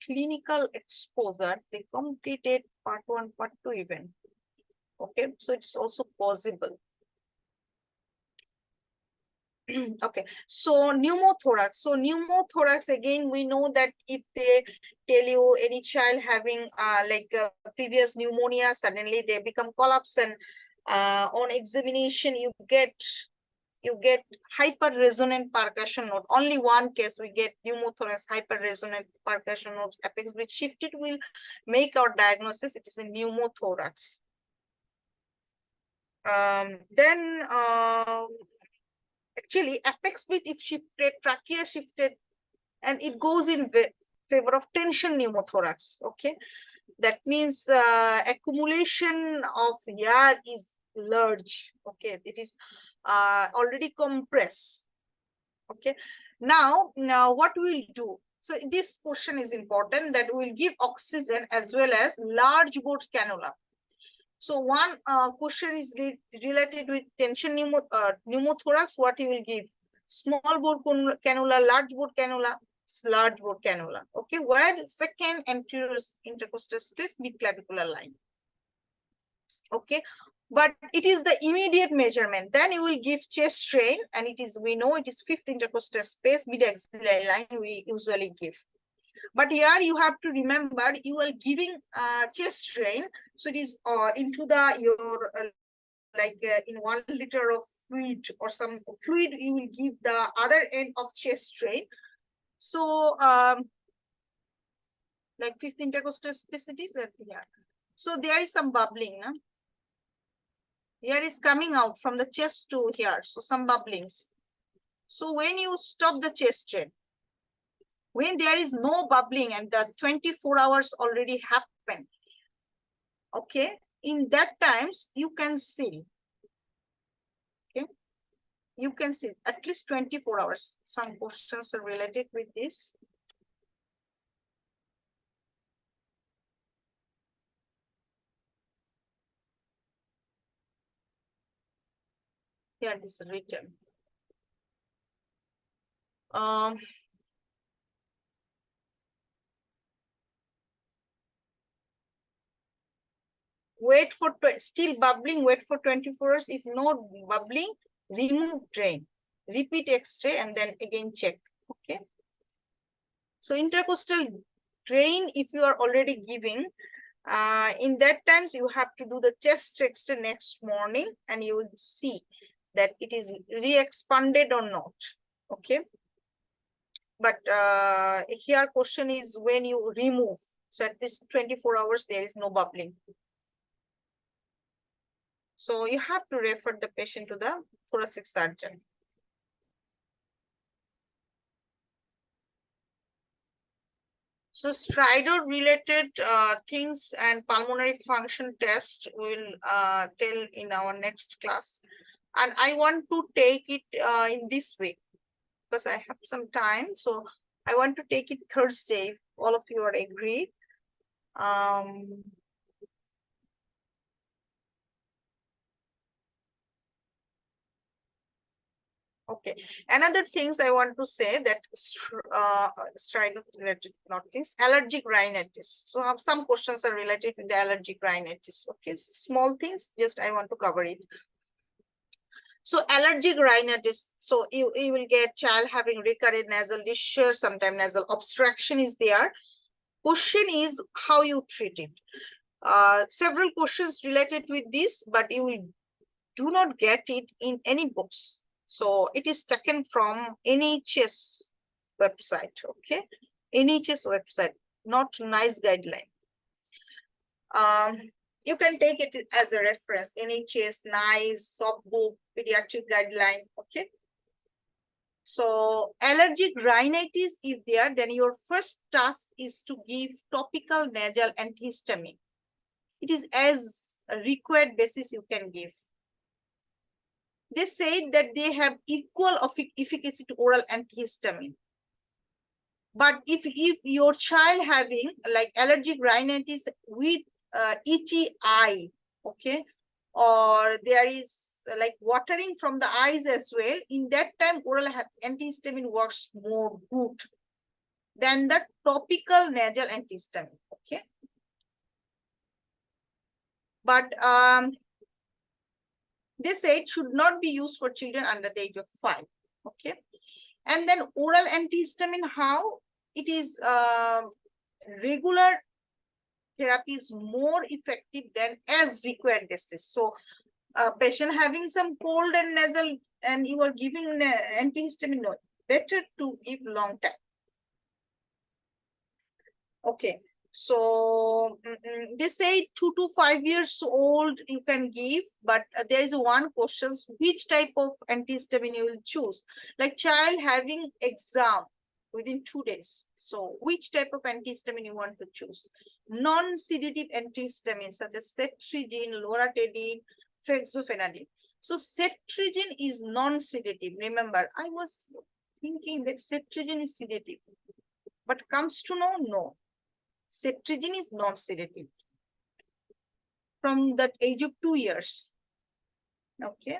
clinical exposure, they completed part 1, part 2 even. Okay, so it's also possible. Okay, so pneumothorax. So pneumothorax, again, we know that if they tell you any child having previous pneumonia, suddenly they become collapse, and on examination you get hyper-resonant percussion note. Only one case we get pneumothorax hyper-resonant percussion note. Apex bridge shifted will make our diagnosis. It is a pneumothorax. Then actually apex bit if shifted, trachea shifted, and it goes in favor of tension pneumothorax. Okay, that means accumulation of air is large. Okay, it is already compressed. Okay, now what we'll do, so this question is important, that we'll give oxygen as well as large bore cannula. So one question is related with tension pneumothorax. What you will give? Small bore cannula, large bore cannula, large bore cannula. Okay, while second anterior intercostal space mid clavicular line. Okay, but it is the immediate measurement. Then you will give chest strain, and it is, we know it is fifth intercostal space mid axillary line we usually give. But here you have to remember you are giving chest strain, so it is into the your in 1 liter of fluid or some fluid, you will give the other end of chest strain. So like fifth intercostal space it is here. So there is some bubbling. Huh? Here is coming out from the chest to here, so some bubblings. So when you stop the chest strain, when there is no bubbling and the 24 hours already happened, okay, in that times you can see, okay, you can see at least 24 hours. Some questions are related with this. Here it is written. wait for still bubbling, wait for 24 hours. If no bubbling, remove drain, repeat x-ray, and then again check. Okay. So intercostal drain, if you are already giving, in that times you have to do the chest x-ray next morning, and you will see that it is re-expanded or not. Okay. But here question is when you remove. So at this 24 hours, there is no bubbling. So you have to refer the patient to the thoracic surgeon. So stridor related things and pulmonary function test will tell in our next class. And I want to take it in this week because I have some time. So I want to take it Thursday, if all of you are agree. Okay. Another things I want to say that stridor related, not things, allergic rhinitis. So some questions are related with the allergic rhinitis. Okay, small things, just I want to cover it. So allergic rhinitis. So you will get child having recurrent nasal discharge, sometimes nasal obstruction is there. Question is how you treat it. Several questions related with this, but you will do not get it in any books. So it is taken from NHS website, okay? NHS website, not NICE guideline. You can take it as a reference, NHS, NICE, soft book, pediatric guideline, okay? So allergic rhinitis, if there, then your first task is to give topical nasal antihistamine. It is as a required basis you can give. They said that they have equal efficacy to oral antihistamine. But if your child having like allergic rhinitis with itchy eye, okay, or there is like watering from the eyes as well, in that time oral antihistamine works more good than the topical nasal antihistamine, okay. But they say it should not be used for children under the age of 5. Okay. And then oral antihistamine, how it is regular therapy is more effective than as required basis. So patient having some cold and nasal and you are giving antihistamine, no, better to give long time. Okay. So they say 2 to 5 years old you can give, but there is one question, which type of antihistamine you will choose? Like child having exam within 2 days. So which type of antihistamine you want to choose? Non-sedative antihistamine such as cetirizine, loratadine, fexofenadine. So cetirizine is non-sedative. Remember, I was thinking that cetirizine is sedative, but comes to know, no. Cetirizine is not sedative from the age of 2 years. Okay.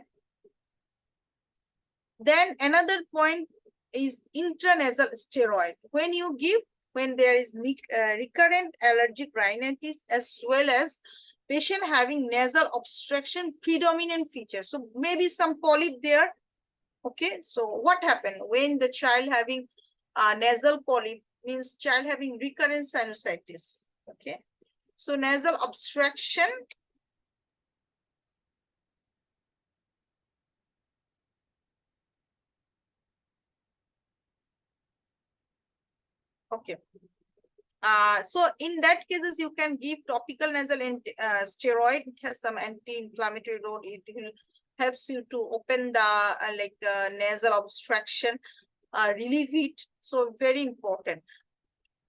Then another point is intranasal steroid. When you give, when there is recurrent allergic rhinitis as well as patient having nasal obstruction predominant feature. So maybe some polyp there. Okay. So what happened when the child having nasal polyp? Means child having recurrent sinusitis. Okay. So nasal obstruction. Okay. So in that cases, you can give topical nasal steroid. It has some anti-inflammatory role. It will helps you to open the nasal obstruction, relieve it. So very important.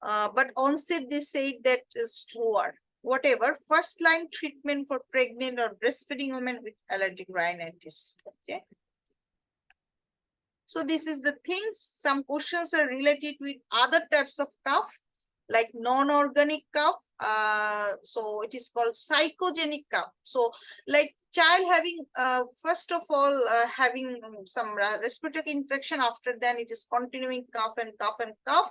But onset they say that slower. Whatever, first line treatment for pregnant or breastfeeding women with allergic rhinitis. Okay. So this is the things. Some questions are related with other types of cough, like non-organic cough. So it is called psychogenic cough. So like child having, first of all, having some respiratory infection, after then it is continuing cough and cough and cough,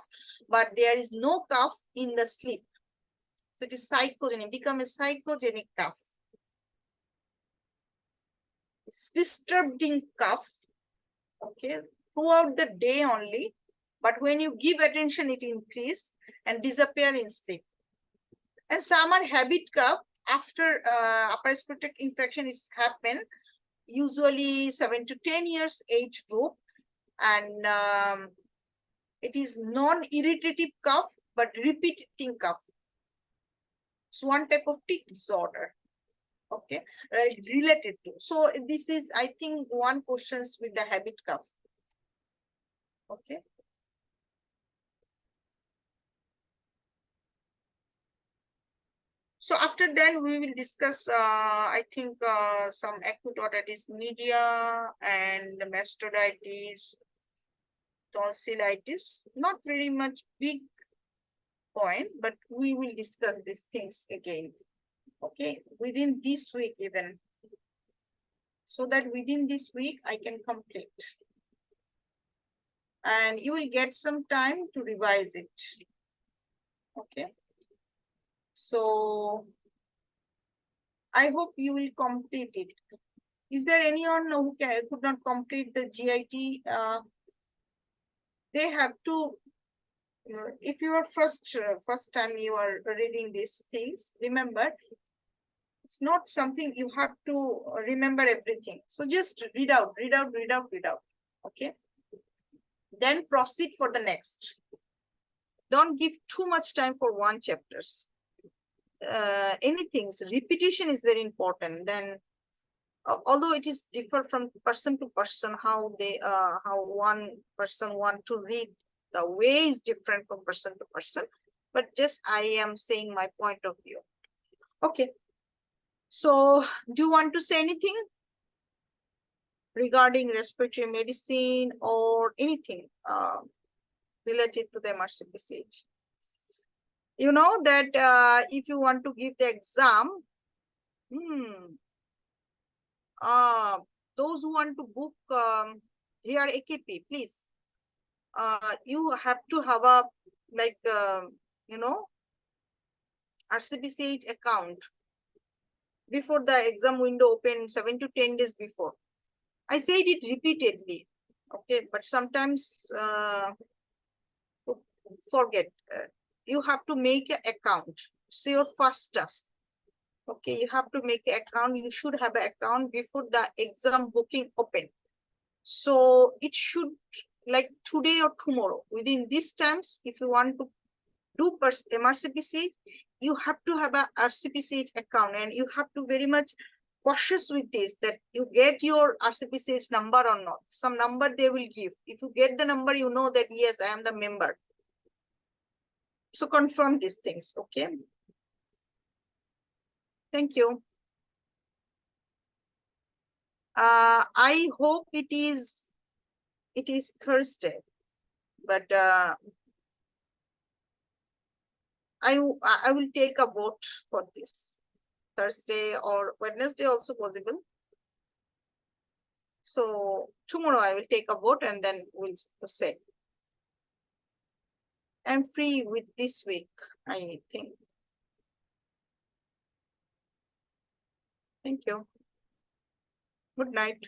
but there is no cough in the sleep. So it is psychogenic, become a psychogenic cough. It's disturbing cough, okay, throughout the day only, but when you give attention, it increase and disappear in sleep. And some are habit cough after upper respiratory infection is happen, usually 7 to 10 years age group, and it is non-irritative cough but repeating cough. It's one type of tick disorder, okay, related to. So this is, I think, one questions with the habit cough, okay. So after then we will discuss, I think, some acute otitis media and mastocytitis, tonsillitis. Not very much big point, but we will discuss these things again, okay, within this week even, so that within this week I can complete. And you will get some time to revise it, okay. So I hope you will complete it. Is there anyone who could not complete the GIT? They have to, if you are first time you are reading these things, remember, it's not something you have to remember everything. So just read out, okay? Then proceed for the next. Don't give too much time for one chapters. Anything, repetition is very important. Then although it is differ from person to person, how one person want to read, the way is different from person to person, but just I am saying my point of view, okay. So do you want to say anything regarding respiratory medicine or anything related to the MRCPCH? You know that if you want to give the exam, those who want to book here AKP, please, you have to have a like RCPCH account before the exam window open, 7 to 10 days before. I said it repeatedly, okay, but sometimes forget. You have to make an account. It's your first task. Okay, you have to make an account. You should have an account before the exam booking open. So it should, like today or tomorrow, within these times, if you want to do MRCPCH, you have to have a RCPCH account, and you have to very much cautious with this, that you get your RCPCH number or not. Some number they will give. If you get the number, you know that yes, I am the member. So confirm these things, okay? Thank you. I hope it is Thursday, but I will take a vote for this. Thursday or Wednesday also possible. So tomorrow I will take a vote and then we'll say. I'm free with this week, I think. Thank you. Good night.